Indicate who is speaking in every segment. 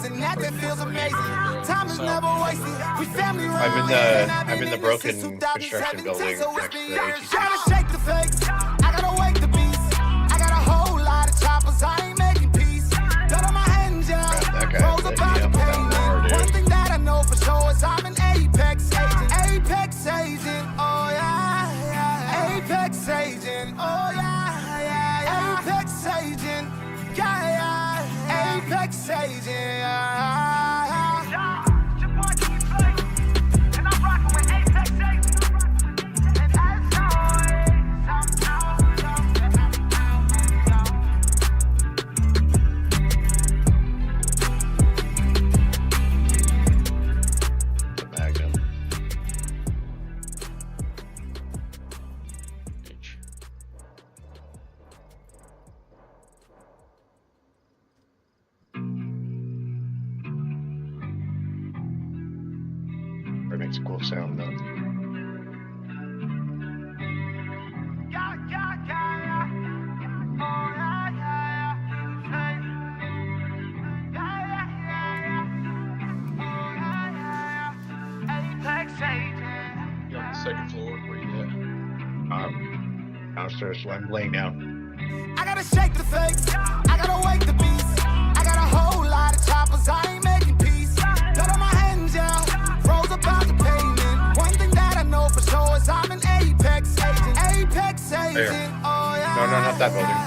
Speaker 1: followers, and that feels amazing. Time is never wasted. We family around
Speaker 2: I'm in the broken construction building next to the ATC.
Speaker 1: Trying to shake the fakes. I gotta wake the beast. I got a whole lot of choppers. I ain't making peace. Blood on my hands, yeah. Rolls about the pavement. One thing that I know for sure is I'm an apex agent. Apex agent. Oh yeah, yeah. Apex agent. Oh yeah, yeah, yeah. Apex agent. Yeah, yeah. Apex agent. Yeah.
Speaker 2: It makes a cool sound though.
Speaker 3: You're on the second floor. Where you at?
Speaker 2: Downstairs, so I'm laying down.
Speaker 1: I gotta shake the fakes. I gotta wake the beast. I got a whole lot of choppers. I ain't making peace. Blood on my hands, yeah. Rolls about the pavement. One thing that I know for sure is I'm an apex agent. Apex agent.
Speaker 2: There.
Speaker 1: Oh yeah.
Speaker 2: No, not that building.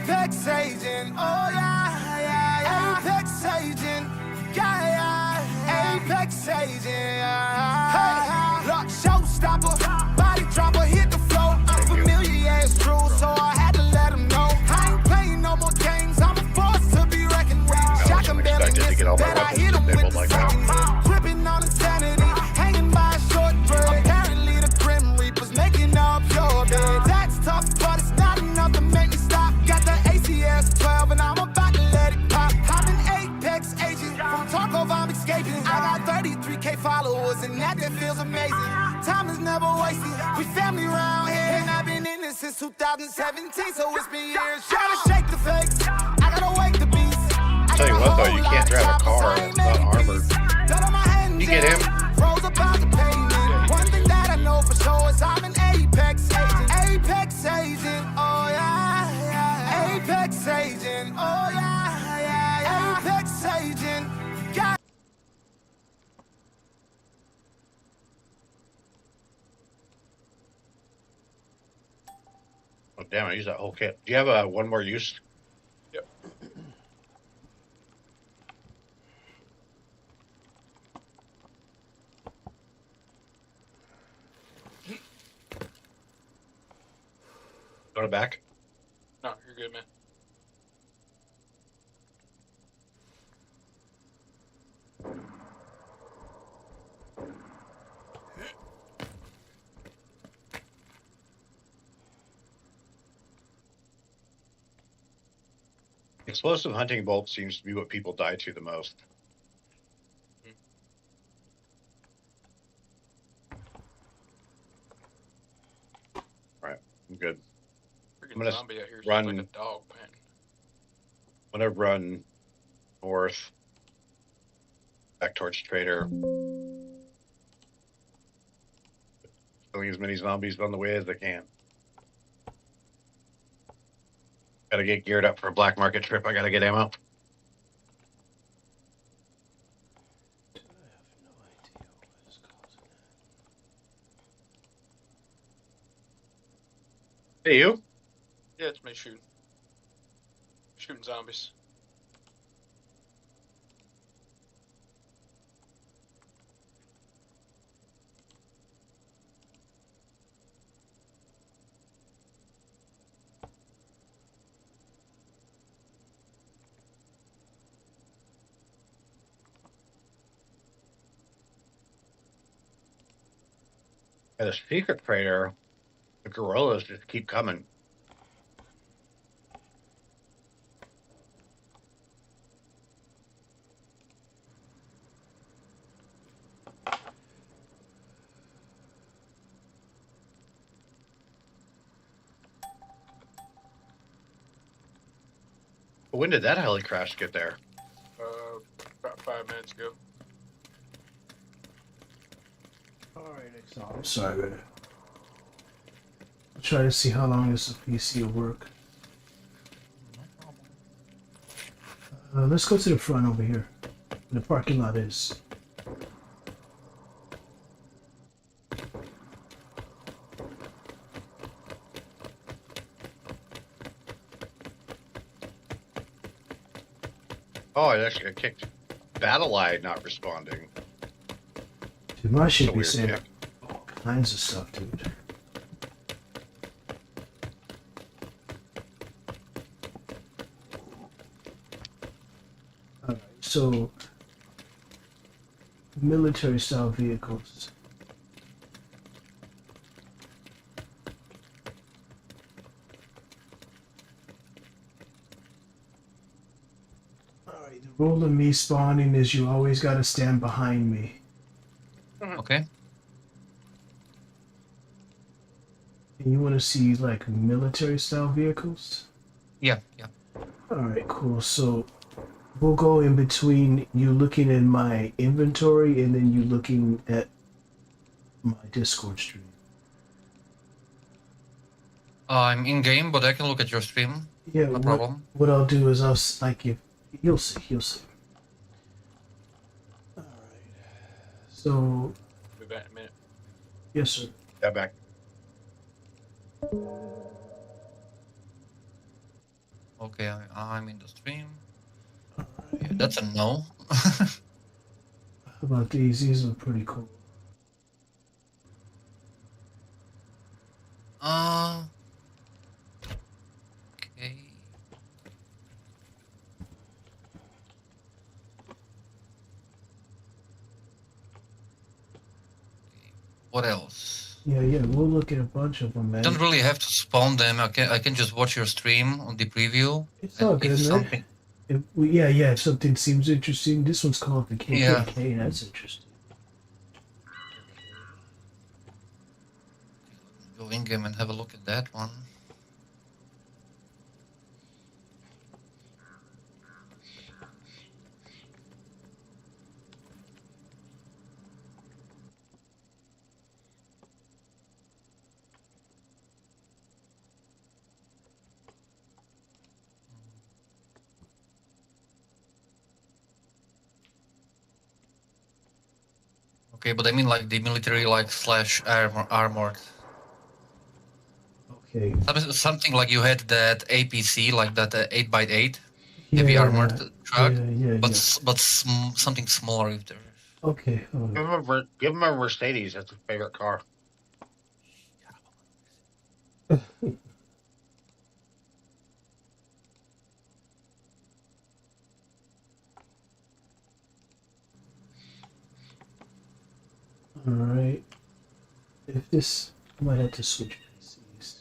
Speaker 1: Apex agent. Oh yeah, yeah, yeah. Apex agent. Yeah, yeah. Apex agent. Yeah. Hey, look, showstopper. Body dropper hit the floor. Unfamiliar, yeah, it's true. So I had to let him know. I ain't playing no more games. I'm a force to be reckoned with. Shot him belly miss that I hit him with the second hit. Gripping on insanity. Hanging by a short thread. Apparently the Grim Reaper's making up your bed. That's tough, but it's not enough to make me stop. Got the ACS 12 and I'm about to let it pop. I'm an apex agent. From Tarkov I'm escaping. I got 33K followers and that feels amazing. Time is never wasted. We family around here and I've been in this since 2017, so it's been years. Trying to shake the fakes. I gotta wake the beast.
Speaker 2: Tell you what though, you can't drive a car that's not armored. You get him?
Speaker 1: Rolls about the pavement. One thing that I know for sure is I'm an apex agent. Apex agent. Oh yeah, yeah. Apex agent. Oh yeah, yeah, yeah. Apex agent. Yeah.
Speaker 2: Oh damn, I used that whole kit. Do you have one more use?
Speaker 3: Yep.
Speaker 2: Go back.
Speaker 3: No, you're good, man.
Speaker 2: Explosive hunting bolt seems to be what people die to the most. Alright, I'm good.
Speaker 3: Freaking
Speaker 2: gonna
Speaker 3: zombie out here
Speaker 2: run-
Speaker 3: sounds like a dog, man.
Speaker 2: I'm gonna run north back towards Trader. Killing as many zombies on the way as I can. Gotta get geared up for a black market trip. I gotta get ammo. Hey, you?
Speaker 3: Yeah, it's me shooting. Shooting zombies.
Speaker 2: At a secret trader, the gorillas just keep coming. When did that heli crash get there?
Speaker 3: About 5 45 minutes ago.
Speaker 4: Alright, I'm sorry, man. I'll try to see how long this PC will work. Let's go to the front over here. Where the parking lot is.
Speaker 2: Oh, I actually got kicked. Battle Eye not responding.
Speaker 4: Dude, my shit
Speaker 2: So
Speaker 4: be
Speaker 2: weird,
Speaker 4: saying
Speaker 2: yeah.
Speaker 4: all kinds of stuff, dude. Alright, so military style vehicles. Alright, the rule of me spawning is you always gotta stand behind me.
Speaker 5: Okay.
Speaker 4: And you wanna see like military style vehicles?
Speaker 5: Yeah, yeah.
Speaker 4: Alright, cool. So we'll go in between you looking in my inventory and then you looking at my Discord stream.
Speaker 5: I'm in game, but I can look at your stream.
Speaker 4: Yeah,
Speaker 5: No problem.
Speaker 4: what I'll do is like if you'll see, you'll see. Alright. So
Speaker 3: Be back in a minute.
Speaker 4: yes, sir.
Speaker 2: Yeah, back.
Speaker 5: Okay, I'm in the stream. Yeah, that's a no.
Speaker 4: How about these? These are pretty cool.
Speaker 5: Okay. What else?
Speaker 4: Yeah, we'll look at a bunch of them, man.
Speaker 5: Don't really have to spawn them. I can just watch your stream on the preview.
Speaker 4: It's all
Speaker 5: And
Speaker 4: good,
Speaker 5: if
Speaker 4: man.
Speaker 5: something,
Speaker 4: If something seems interesting, this one's called the KKK.
Speaker 5: Yeah.
Speaker 4: That's interesting.
Speaker 5: go in game and have a look at that one. Okay, but I mean like the military like slash armored.
Speaker 4: Okay.
Speaker 5: Something like you had that APC, like that 8x8 heavy armored truck, but something smaller if there.
Speaker 4: Okay.
Speaker 2: Give him a Mercedes. That's his favorite car.
Speaker 4: All right. If this, I might have to switch PCs.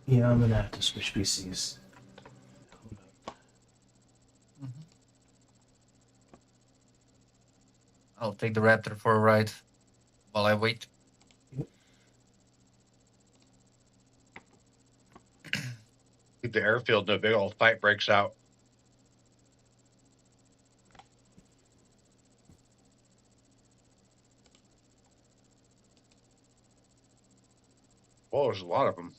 Speaker 4: Yeah, I'm gonna have to switch PCs. Hold up.
Speaker 5: I'll take the Raptor for a ride while I wait.
Speaker 2: Keep the airfield and a big old fight breaks out. Oh, there's a lot of them.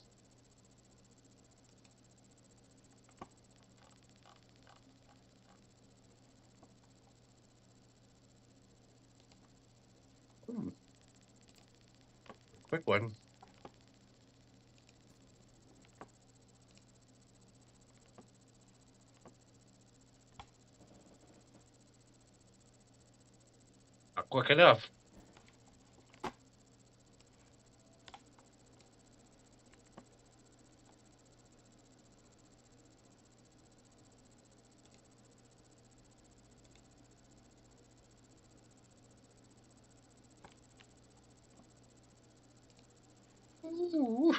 Speaker 2: Quick one. Not quick enough. Ooh.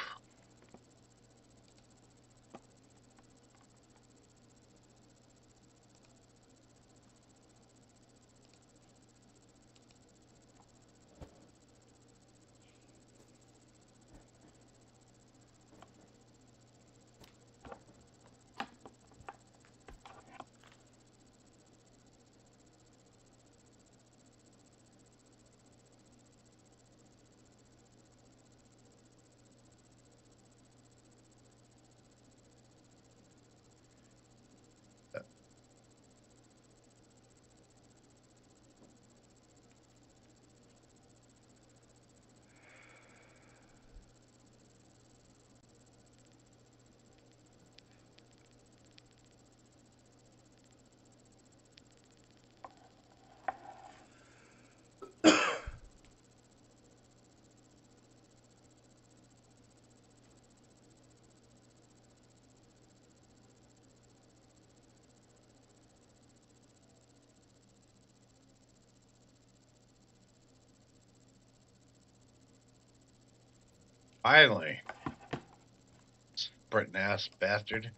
Speaker 2: Finally. Sprinting ass bastard.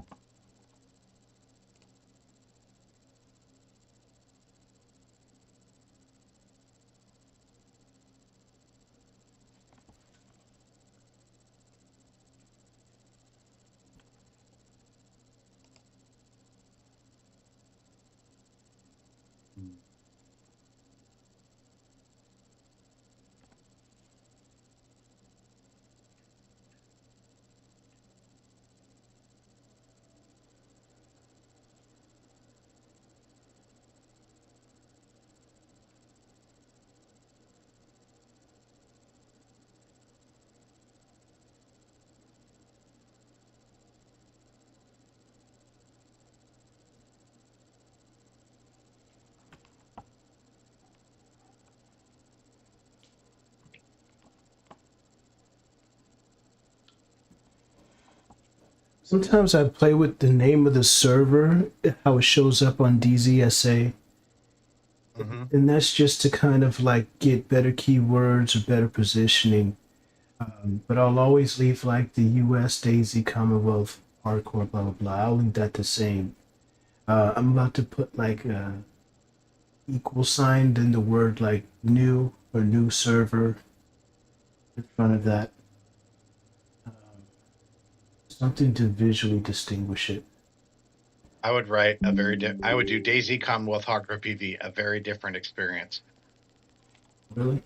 Speaker 4: Sometimes I play with the name of the server, how it shows up on DZSA. And that's just to kind of like get better keywords or better positioning. But I'll always leave like the US DayZ Commonwealth Hardcore blah blah blah. I'll leave that the same. I'm about to put like a equal sign, then the word like new or new server in front of that. Something to visually distinguish it.
Speaker 2: I would write I would do DayZ Commonwealth HardcorePVE, a very different experience.
Speaker 4: Really?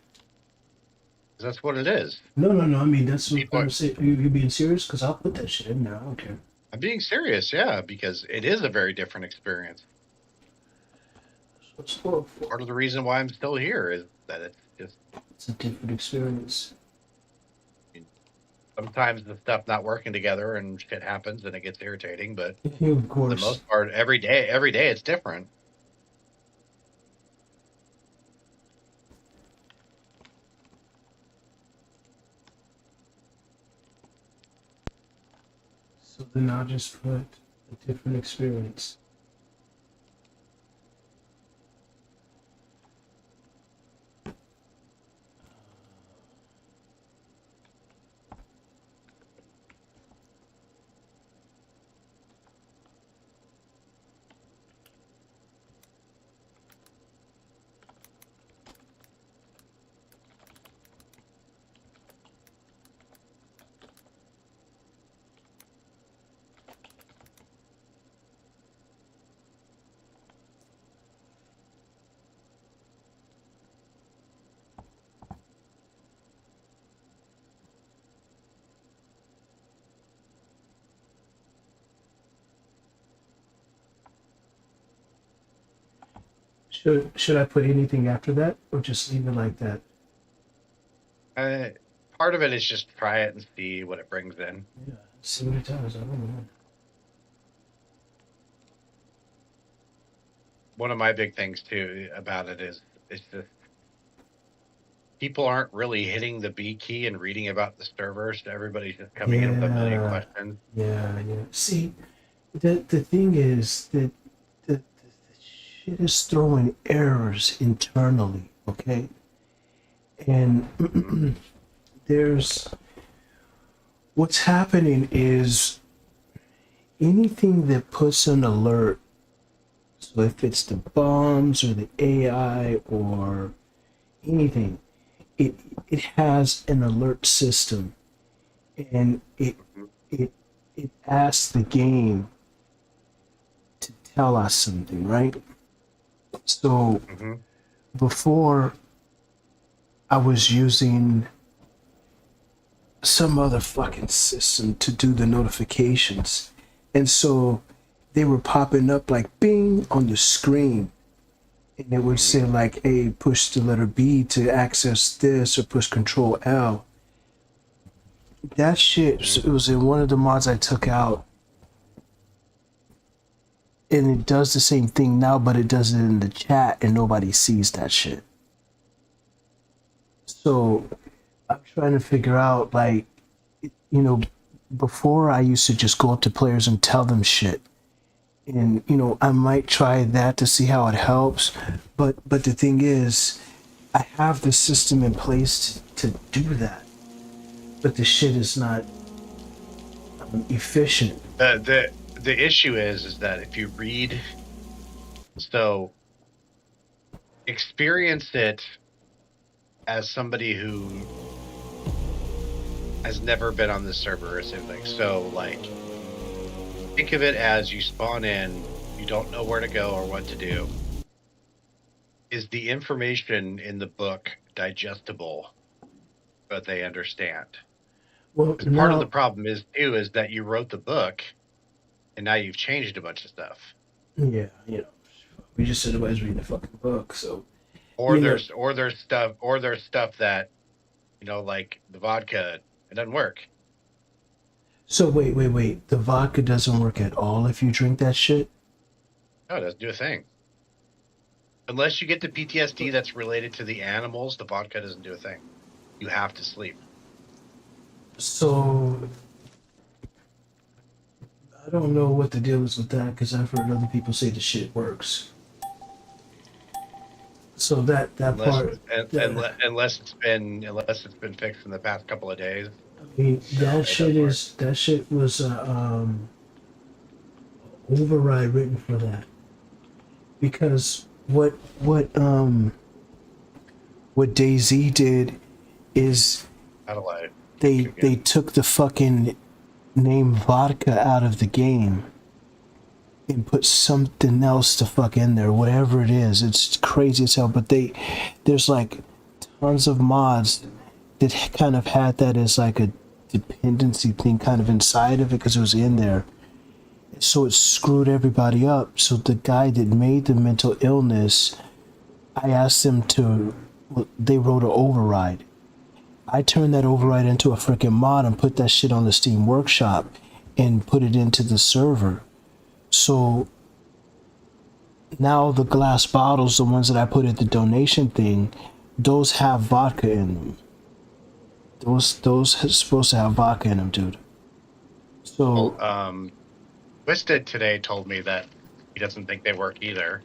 Speaker 2: That's what it is.
Speaker 4: No. I mean, that's what I'm saying. You being serious? Because I'll put that shit in there. I don't care.
Speaker 2: I'm being serious, yeah, because it is a very different experience. Part of the reason why I'm still here is that
Speaker 4: it's a different experience.
Speaker 2: Sometimes the stuff not working together and shit happens and it gets irritating, but
Speaker 4: of course,
Speaker 2: for the most part, every day it's different.
Speaker 4: So then I'll just put a different experience. Should I put anything after that, or just leave it like that?
Speaker 2: Part of it is just try it and see what it brings in.
Speaker 4: Yeah, see what it does. I don't know.
Speaker 2: One of my big things too about it is it's just people aren't really hitting the B key and reading about the servers. Everybody's just coming in with a million questions.
Speaker 4: Yeah. See, the thing is that the shit is throwing errors internally, okay? And there's what's happening is anything that puts an alert, so if it's the bombs or the AI or anything, it has an alert system, and it asks the game to tell us something, right? So before I was using some other fucking system to do the notifications, and so they were popping up like bing on the screen, and it would say like, hey, push the letter B to access this, or push Control L. That shit, it was in one of the mods I took out, and it does the same thing now, but it does it in the chat and nobody sees that shit. So I'm trying to figure out, like, you know, before I used to just go up to players and tell them shit. And, you know, I might try that to see how it helps. But the thing is, I have the system in place to do that. but the shit is not efficient.
Speaker 2: The issue is that if you read, so experience it as somebody who has never been on this server or something. So like, think of it as you spawn in, you don't know where to go or what to do. Is the information in the book digestible, but they understand?
Speaker 4: Well,
Speaker 2: Part of the problem is too is that you wrote the book, and now you've changed a bunch of stuff.
Speaker 4: Yeah, you know, we just said nobody's reading the fucking book, so.
Speaker 2: Or there's stuff that, you know, like the vodka, it doesn't work.
Speaker 4: So wait. The vodka doesn't work at all if you drink that shit?
Speaker 2: No, it doesn't do a thing. Unless you get the PTSD that's related to the animals, the vodka doesn't do a thing. You have to sleep.
Speaker 4: So I don't know what the deal is with that because I've heard other people say the shit works. So that
Speaker 2: unless it's been fixed in the past couple of days.
Speaker 4: I mean, that shit was override written for that, because what DayZ did is they took the fucking name vodka out of the game and put something else to fuck in there, whatever it is. It's crazy as hell, but there's like tons of mods that kind of had that as like a dependency thing kind of inside of it because it was in there. So it screwed everybody up. So the guy that made the mental illness, I asked them they wrote an override. I turned that override into a freaking mod and put that shit on the Steam Workshop and put it into the server. So now the glass bottles, the ones that I put at the donation thing, those have vodka in them. Those are supposed to have vodka in them, dude. So
Speaker 2: Twisted today told me that he doesn't think they work either.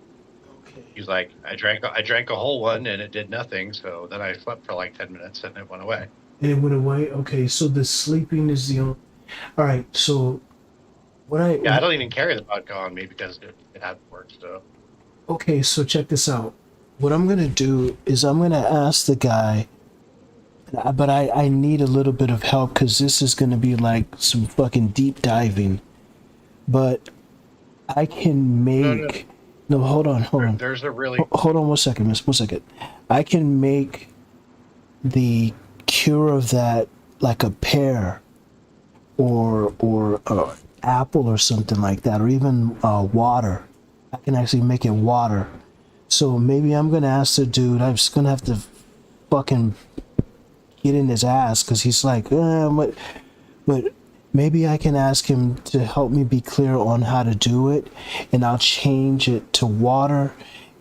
Speaker 2: Okay. He's like, I drank a whole one and it did nothing. So then I slept for like 10 minutes and it went away.
Speaker 4: And it went away. Okay, so the sleeping is the only. All right, so
Speaker 2: I don't even carry the vodka on me because it hasn't worked. So.
Speaker 4: Okay, so check this out. What I'm gonna do is I'm gonna ask the guy. But I need a little bit of help because this is going to be like some fucking deep diving. But I can make... No, hold on.
Speaker 2: There's a really...
Speaker 4: Hold on 1 second, miss. 1 second. I can make the cure of that like a pear or apple or something like that, or even water. I can actually make it water. So maybe I'm going to ask the dude, I'm just going to have to fucking... get in his ass because he's like, but maybe I can ask him to help me be clear on how to do it, and I'll change it to water,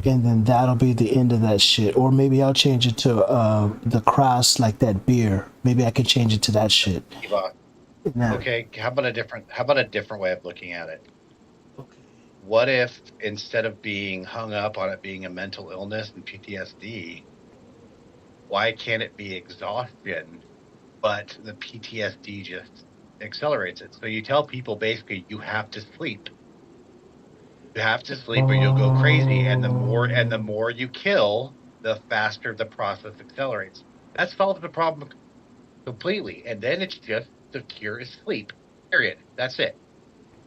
Speaker 4: and then that'll be the end of that shit. Or maybe I'll change it to the cross, like that beer. Maybe I could change it to that shit.
Speaker 2: Okay, how about a different way of looking at it? Okay. What if instead of being hung up on it being a mental illness and PTSD, why can't it be exhaustion, but the PTSD just accelerates it? So you tell people basically you have to sleep. You have to sleep or you'll go crazy, and the more you kill, the faster the process accelerates. That solves the problem completely, and then it's just the cure is sleep. Period. That's it.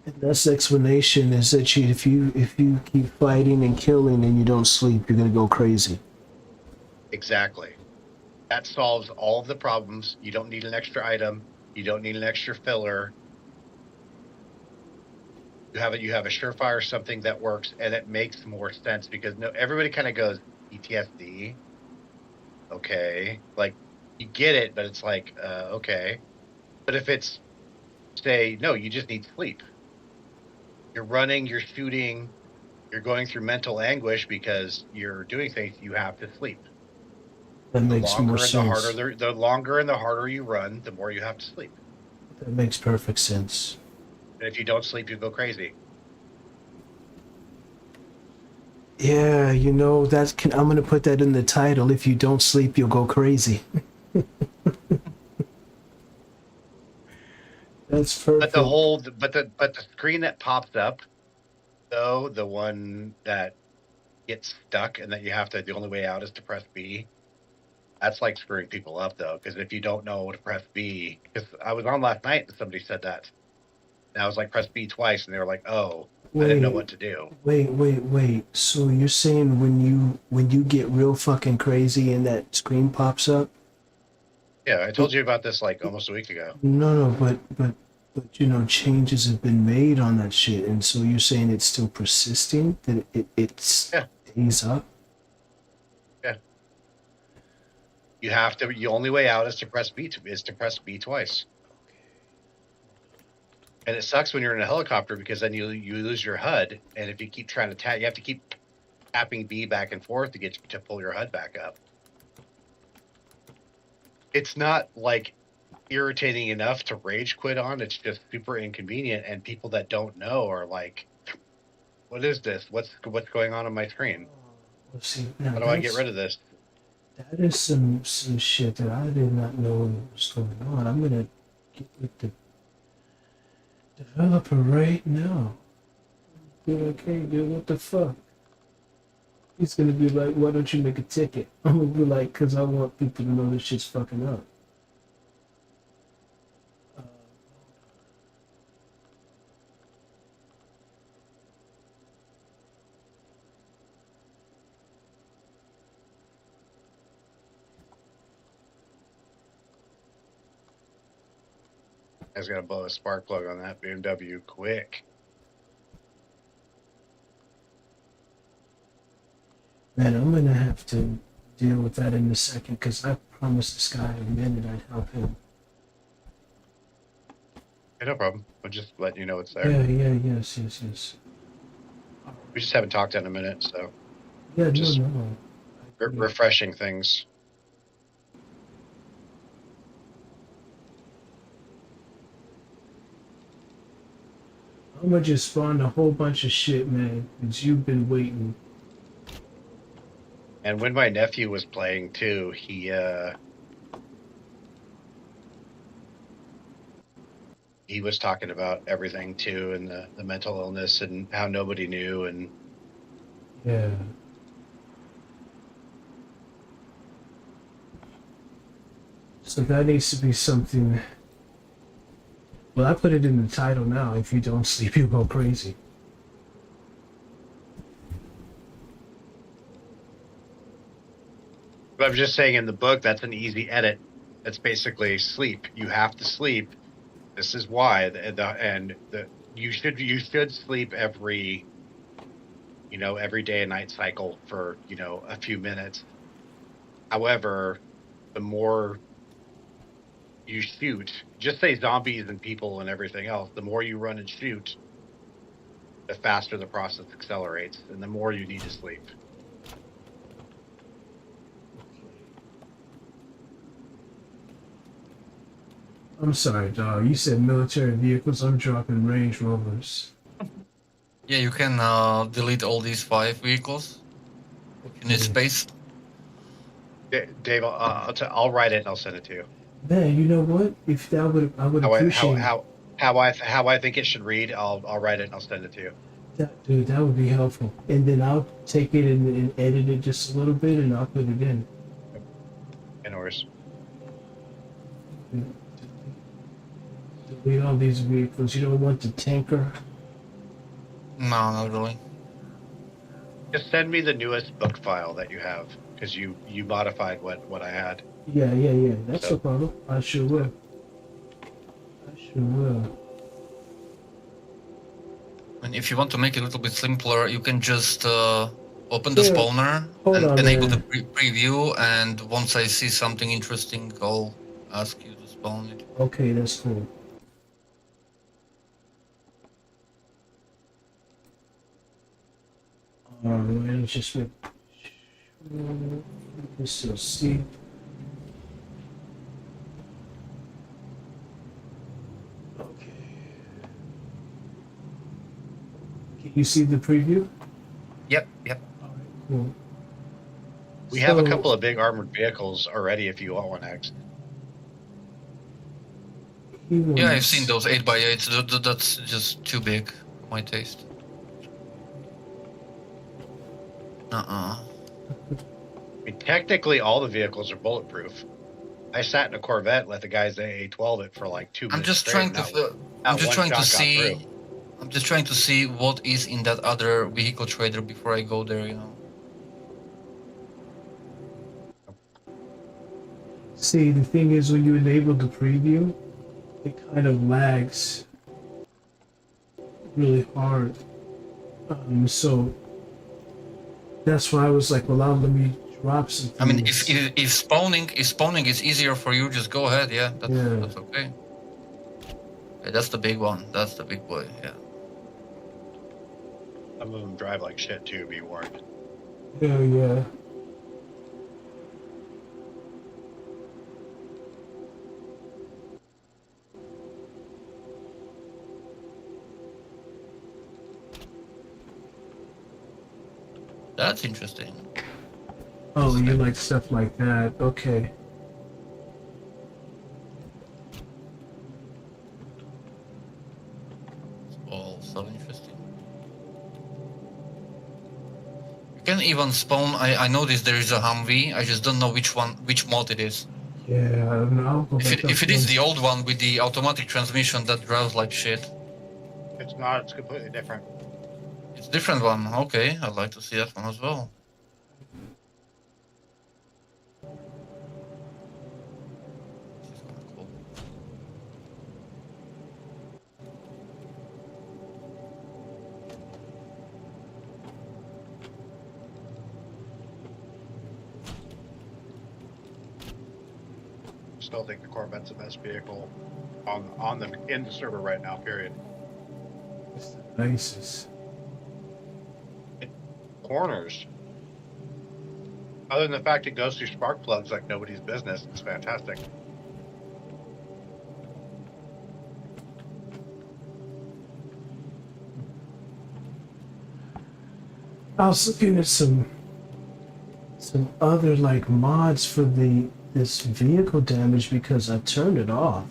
Speaker 4: And that's the explanation is that if you keep fighting and killing and you don't sleep, you're gonna go crazy.
Speaker 2: Exactly. That solves all of the problems. You don't need an extra item. You don't need an extra filler. You have a surefire something that works, and it makes more sense because everybody kind of goes PTSD. Okay, like you get it, but it's like okay. But if it's say no, you just need sleep. You're running, you're shooting, you're going through mental anguish because you're doing things. You have to sleep.
Speaker 4: That makes more sense.
Speaker 2: The longer and the harder you run, the more you have to sleep.
Speaker 4: That makes perfect sense.
Speaker 2: And if you don't sleep, you go crazy.
Speaker 4: Yeah, you know, I'm gonna put that in the title. If you don't sleep, you'll go crazy. That's perfect.
Speaker 2: But the screen that pops up, though, the one that gets stuck and that you have to, the only way out is to press B. That's like screwing people up, though, because if you don't know to press B, because I was on last night and somebody said that, and I was like, press B twice, and they were like, oh, I didn't know what to do.
Speaker 4: Wait. So you're saying when you get real fucking crazy and that screen pops up?
Speaker 2: Yeah, I told you about this like almost a week ago.
Speaker 4: No, but you know, changes have been made on that shit, and so you're saying it's still persisting, that it stays up?
Speaker 2: Yeah. You have to. The only way out is to press B twice. And it sucks when you're in a helicopter because then you lose your HUD, and if you keep trying to tap, you have to keep tapping B back and forth to pull your HUD back up. It's not like irritating enough to rage quit on. It's just super inconvenient, and people that don't know are like, "What is this? What's going on my screen?
Speaker 4: Well, see, now
Speaker 2: How do I get rid of this?"
Speaker 4: That is some shit that I did not know was going on. I'm gonna get with the developer right now. Be like, hey, dude, what the fuck? He's gonna be like, why don't you make a ticket? I'm gonna be like, cause I want people to know this shit's fucking up.
Speaker 2: I was gonna blow a spark plug on that BMW quick.
Speaker 4: Man, I'm gonna have to deal with that in a second, because I promised this guy a minute I'd help him.
Speaker 2: Hey, no problem. I'll just let you know it's there.
Speaker 4: Yes.
Speaker 2: We just haven't talked in a minute, so
Speaker 4: Yeah,
Speaker 2: just
Speaker 4: no.
Speaker 2: refreshing things.
Speaker 4: I'm gonna just spawn a whole bunch of shit, man, because you've been waiting.
Speaker 2: And when my nephew was playing too, he was talking about everything too, and the mental illness and how nobody knew, and
Speaker 4: Yeah. So that needs to be something. Well, I put it in the title now. If you don't sleep, you go crazy.
Speaker 2: but I'm just saying in the book that's an easy edit. That's basically sleep. You have to sleep. This is why, you should sleep every day and night cycle for a few minutes. However, the more you shoot, just say zombies and people and everything else, the more you run and shoot, the faster the process accelerates, and the more you need to sleep.
Speaker 4: I'm sorry, dog. You said military vehicles. I'm dropping Range Rovers.
Speaker 5: Yeah, you can delete all these 5 vehicles. You need space.
Speaker 2: Dave, I'll write it and I'll send it to you.
Speaker 4: Man, you know what? If that would, I would appreciate
Speaker 2: how I think it should read. I'll write it and I'll send it to you.
Speaker 4: Dude, that would be helpful. And then I'll take it and edit it just a little bit, and I'll put it in.
Speaker 2: No worries.
Speaker 4: Delete all these vehicles. You don't want the tanker?
Speaker 5: No, not really.
Speaker 2: Just send me the newest book file that you have, because you modified what I had.
Speaker 4: Yeah. That's no problem. I sure will.
Speaker 5: And if you want to make it a little bit simpler, you can just open the spawner and enable the preview, and once I see something interesting, I'll ask you to spawn it.
Speaker 4: Okay, that's cool. Alright, let's just make sure this is see. Okay. Can you see the preview?
Speaker 5: Yep.
Speaker 4: Alright, cool.
Speaker 2: We have a couple of big armored vehicles already if you want one next.
Speaker 5: Yeah, I've seen those 8x8s. That's just too big for my taste.
Speaker 2: I mean, technically, all the vehicles are bulletproof. I sat in a Corvette, let the guys AA-12 it for like 2 minutes straight.
Speaker 5: I'm just trying to see. I'm just trying to see what is in that other vehicle trader before I go there. You know.
Speaker 4: See, the thing is, when you enable the preview, it kind of lags really hard. So that's why I was like, well, let me drop some things.
Speaker 5: I mean, if spawning is easier for you, just go ahead. Yeah, that's okay. Yeah, that's the big one. That's the big boy. Yeah.
Speaker 2: Some of them drive like shit too, be warned.
Speaker 4: Yeah.
Speaker 5: That's interesting.
Speaker 4: Oh, you like stuff like that? Okay.
Speaker 5: It's all so interesting. You can even spawn. I noticed there is a Humvee. I just don't know which mod it is.
Speaker 4: Yeah, I don't know.
Speaker 5: If it is the old one with the automatic transmission that drives like shit.
Speaker 2: It's not. It's completely different.
Speaker 5: It's a different one. Okay, I'd like to see that one as well. This is kind of cool.
Speaker 2: Still think the Corvette's the best vehicle on the in the server right now. Period.
Speaker 4: It's the nicest.
Speaker 2: Corners. Other than the fact it goes through spark plugs like nobody's business, it's fantastic.
Speaker 4: I was looking at some other like mods for this vehicle damage because I turned it off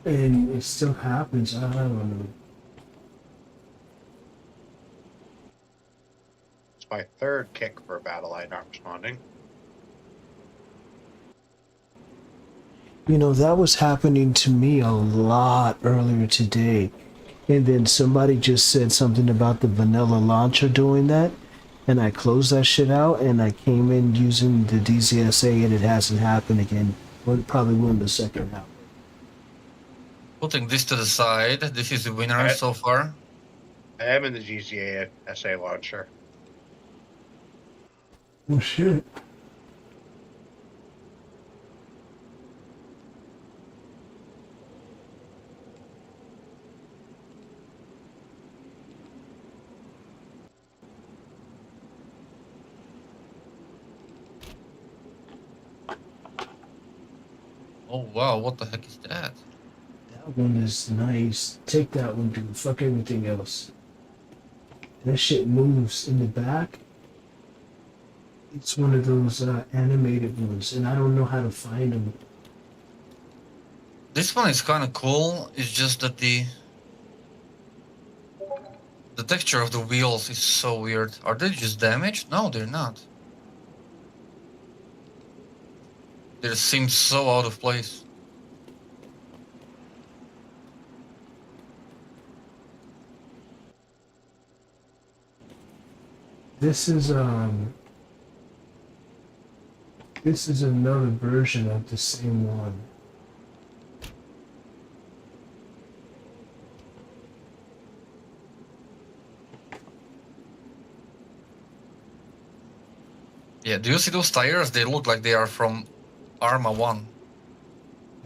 Speaker 4: and it still happens. I don't know.
Speaker 2: It's my third kick for a battle eye not responding.
Speaker 4: You know, that was happening to me a lot earlier today. And then somebody just said something about the vanilla launcher doing that. And I closed that shit out and I came in using the DZSA and it hasn't happened again. Well, it probably will in the second round.
Speaker 5: Putting this to the side, this is the winner so far.
Speaker 2: I am in the GZA SA launcher.
Speaker 4: Oh shit.
Speaker 5: Oh wow, what the heck is that?
Speaker 4: That one is nice. Take that one, dude. Fuck everything else. That shit moves in the back. It's one of those animated ones, and I don't know how to find them.
Speaker 5: This one is kind of cool. It's just that the texture of the wheels is so weird. Are they just damaged? No, they're not. They seem so out of place.
Speaker 4: This is another version of the same one.
Speaker 5: Yeah, do you see those tires? They look like they are from Arma 1.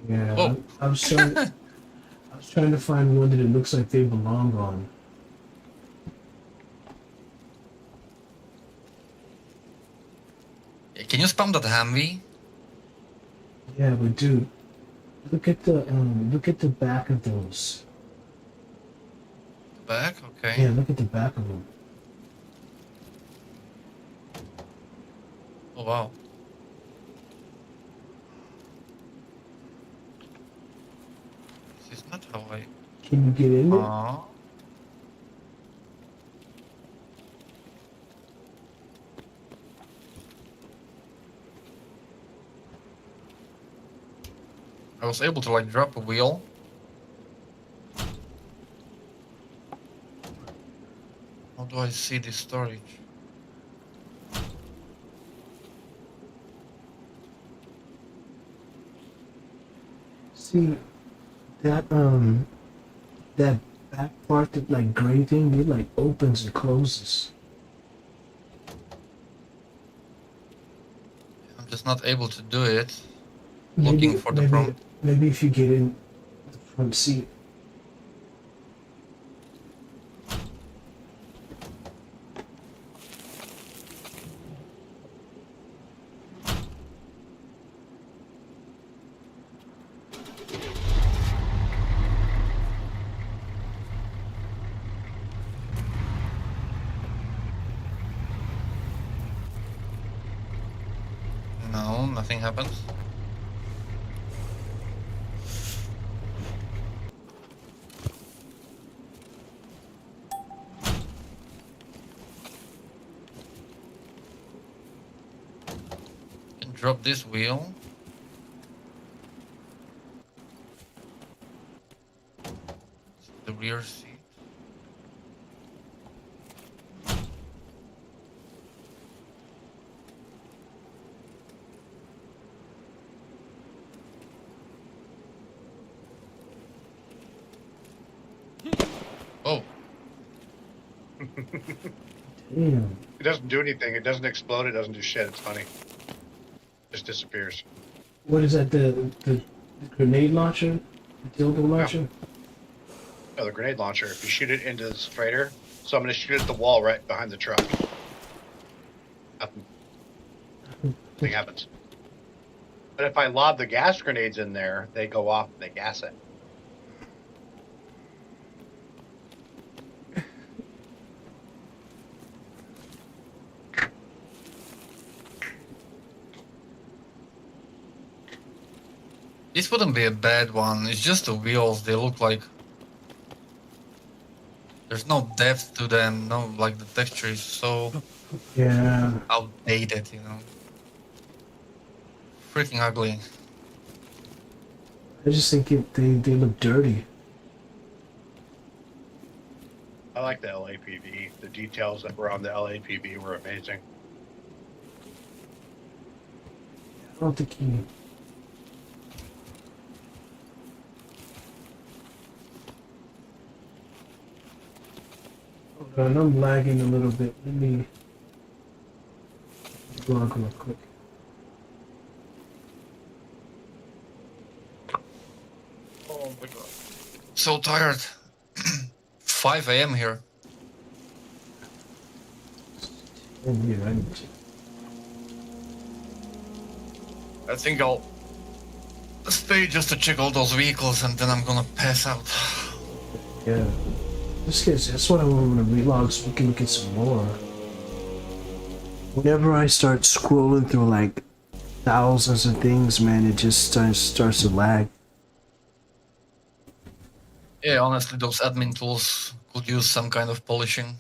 Speaker 4: Yeah,
Speaker 5: Oh.
Speaker 4: I was trying to find one that it looks like they belong on.
Speaker 5: Can you spam that Humvee?
Speaker 4: Yeah, but dude, look at the back of those.
Speaker 5: Back? Okay.
Speaker 4: Yeah, look at the back of them.
Speaker 5: Oh wow. is not how I...
Speaker 4: Can you get in it?
Speaker 5: I was able to like drop a wheel. How do I see this storage?
Speaker 4: See, that that back part, that like gray thing, it like opens and closes.
Speaker 5: I'm just not able to do it.
Speaker 4: Maybe,
Speaker 5: Looking for the prompt.
Speaker 4: Maybe if you get in the front seat.
Speaker 5: No, nothing happens. Can drop this wheel. The rear seat. Oh,
Speaker 4: Damn.
Speaker 2: It doesn't do anything. It doesn't explode. It doesn't do shit. It's funny. Just disappears.
Speaker 4: What is that? The grenade launcher? The dildo launcher?
Speaker 2: No, the grenade launcher. If you shoot it into this freighter, so I'm going to shoot it at the wall right behind the truck. Nothing happens. But if I lob the gas grenades in there, they go off and they gas it.
Speaker 5: this wouldn't be a bad one. It's just the wheels. They look like there's no depth to them. No, like the texture is so
Speaker 4: Yeah.
Speaker 5: outdated, you know. Freaking ugly.
Speaker 4: I just think they look dirty.
Speaker 2: I like the LAPV. The details that were on the LAPV were amazing.
Speaker 4: I don't think he... Hold on, I'm lagging a little bit. Let me log real quick.
Speaker 3: Oh my god.
Speaker 5: So tired. 5 a.m. here.
Speaker 4: And yeah, I need to...
Speaker 5: I think I'll stay just to check all those vehicles and then I'm gonna pass out.
Speaker 4: Yeah. That's what I want to relog so we can look at some more. Whenever I start scrolling through like thousands of things, man, it just starts to lag.
Speaker 5: Yeah, honestly, those admin tools could use some kind of polishing.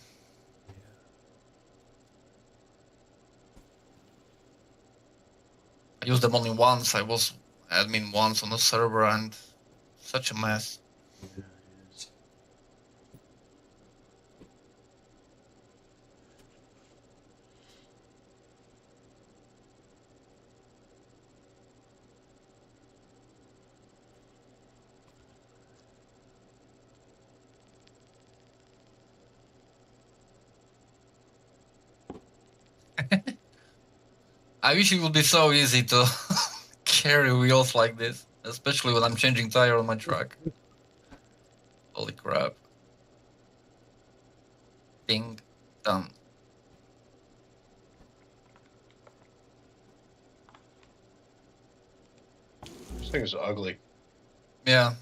Speaker 5: I used them only once. I was admin once on a server and such a mess. I wish it would be so easy to carry wheels like this, especially when I'm changing tire on my truck. Holy crap. Ding, done.
Speaker 2: This thing is ugly.
Speaker 5: Yeah.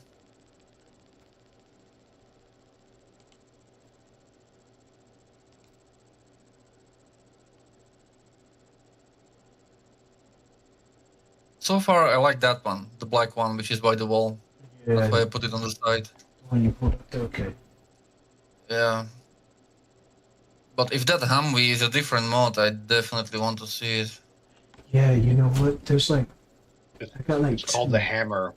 Speaker 5: So far, I like that one, the black one, which is by the wall.
Speaker 4: Yeah,
Speaker 5: That's why I put it on the side.
Speaker 4: when you put it, okay.
Speaker 5: Yeah. But if that Humvee is a different mod, I definitely want to see it.
Speaker 4: Yeah, you know what? There's like, I got like
Speaker 2: It's called
Speaker 4: two.
Speaker 2: the Hammer.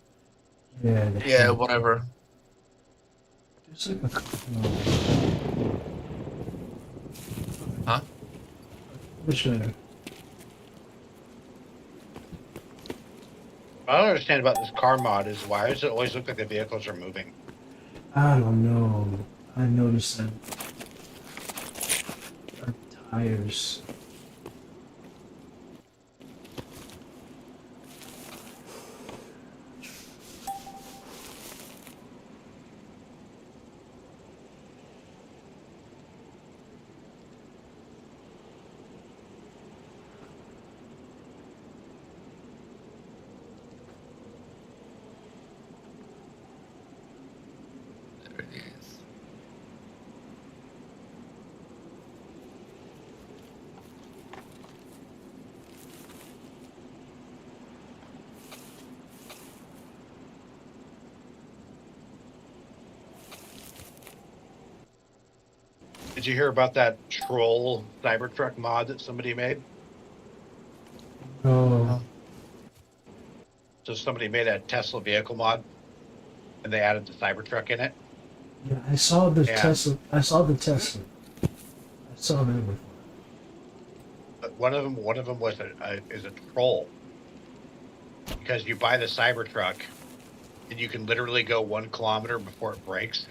Speaker 4: Yeah,
Speaker 5: Yeah, whatever.
Speaker 4: there's like a couple.
Speaker 5: Huh?
Speaker 4: Which one?
Speaker 2: What I don't understand about this car mod is why does it always look like the vehicles are moving?
Speaker 4: I don't know. I noticed that our tires.
Speaker 5: There it is.
Speaker 2: Did you hear about that troll Cybertruck mod that somebody made?
Speaker 4: Oh,
Speaker 2: So somebody made a Tesla vehicle mod, and they added the Cybertruck in it.
Speaker 4: yeah, I saw the
Speaker 2: Yeah.
Speaker 4: Tesla. I saw the Tesla. I saw that before.
Speaker 2: But one of them was is a troll, because you buy the Cybertruck, and you can literally go 1 kilometer before it breaks,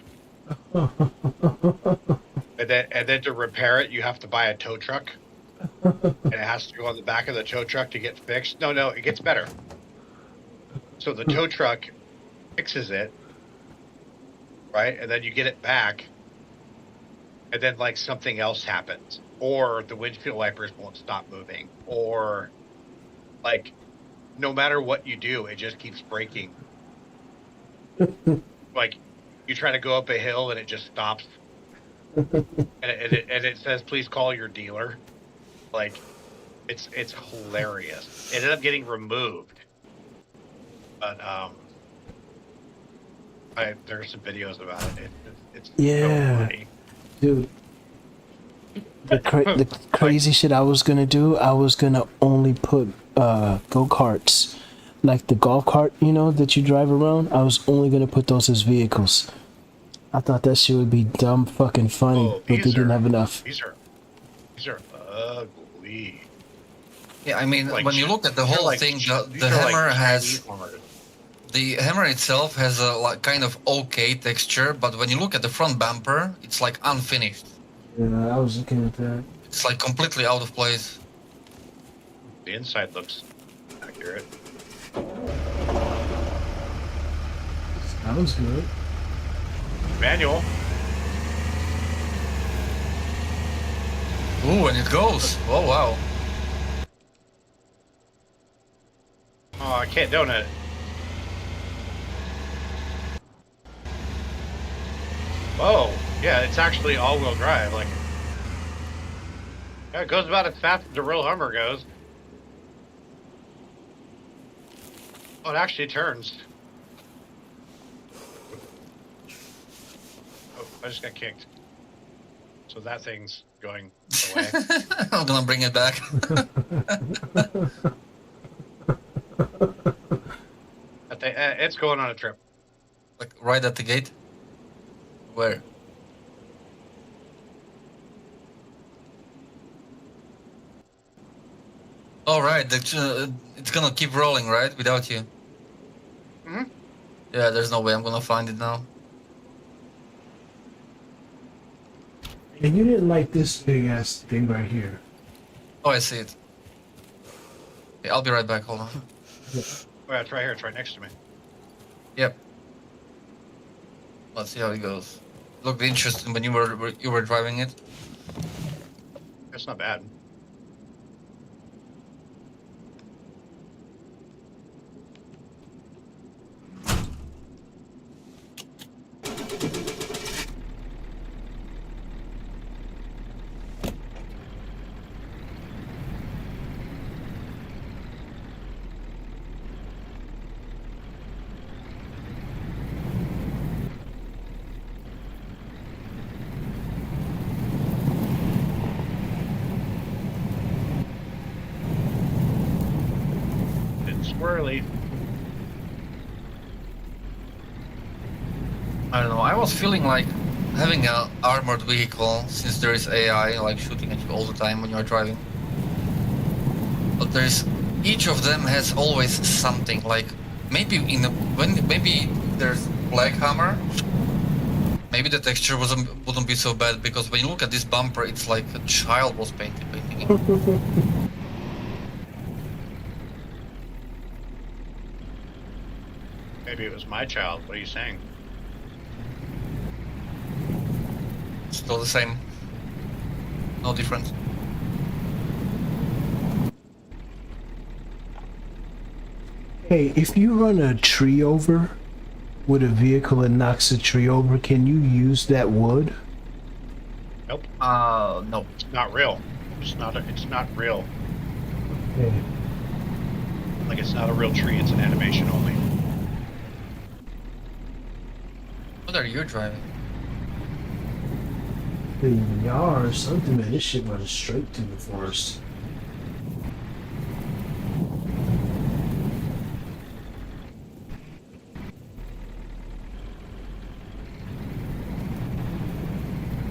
Speaker 2: and then to repair it, you have to buy a tow truck, and it has to go on the back of the tow truck to get fixed. No, it gets better. So the tow truck fixes it, right? And then you get it back, and then like something else happens, or the windshield wipers won't stop moving, or like no matter what you do, it just keeps breaking. Like you try to go up a hill and it just stops, and it says please call your dealer. Like it's hilarious. It ended up getting removed, but there's some videos about it. It's
Speaker 4: Yeah.
Speaker 2: so funny.
Speaker 4: Dude, the crazy shit I was gonna do, I was gonna only put go-karts, like the golf cart, you know, that you drive around. I was only gonna put those as vehicles. I thought that shit would be dumb fucking funny,
Speaker 2: Oh,
Speaker 4: but they didn't have enough.
Speaker 2: These are ugly.
Speaker 5: Yeah, I mean,
Speaker 2: Like,
Speaker 5: when you look at the
Speaker 2: these are
Speaker 5: whole
Speaker 2: like-
Speaker 5: thing,
Speaker 2: these
Speaker 5: the
Speaker 2: are like
Speaker 5: hammer
Speaker 2: Chinese
Speaker 5: has
Speaker 2: hammers.
Speaker 5: the hammer itself has a like kind of okay texture, but when you look at the front bumper, it's like unfinished.
Speaker 4: Yeah, I was looking at that.
Speaker 5: It's like completely out of place.
Speaker 2: The inside looks accurate.
Speaker 4: Sounds good.
Speaker 2: Manual.
Speaker 5: Ooh, and it goes. Oh wow.
Speaker 2: Oh, I can't donut it. Oh, yeah, it's actually all-wheel drive. Like, yeah, it goes about as fast as a real Hummer goes. Oh, it actually turns. Oh, I just got kicked. So that thing's going away.
Speaker 5: I'm gonna bring it back.
Speaker 2: It's going on a trip.
Speaker 5: Like right at the gate. Where? All right, it's gonna keep rolling, right, without you.
Speaker 2: Mhm.
Speaker 5: Yeah, there's no way I'm gonna find it now.
Speaker 4: And you didn't like this big ass thing right here.
Speaker 5: Oh, I see it. Okay, I'll be right back. Hold on.
Speaker 2: Oh, yeah, it's right here. It's right next to me.
Speaker 5: Yep. Let's see how it goes. Looked interesting when you were driving it.
Speaker 2: It's not bad. squirrely.
Speaker 5: I don't know. I was feeling like having an armored vehicle, since there is AI like shooting at you all the time when you are driving. But there's each of them has always something like maybe maybe there's black hammer. Maybe the texture wouldn't be so bad, because when you look at this bumper, it's like a child was painting it.
Speaker 2: Maybe it was my child. What are you saying?
Speaker 5: Still the same. No difference.
Speaker 4: Hey, if you run a tree over with a vehicle and knocks a tree over, can you use that wood?
Speaker 2: Nope.
Speaker 5: No.
Speaker 2: It's not real. It's not real.
Speaker 4: Okay.
Speaker 2: Like, it's not a real tree. It's an animation only.
Speaker 5: What are you driving?
Speaker 4: The yard or something, man. This shit went straight to the forest.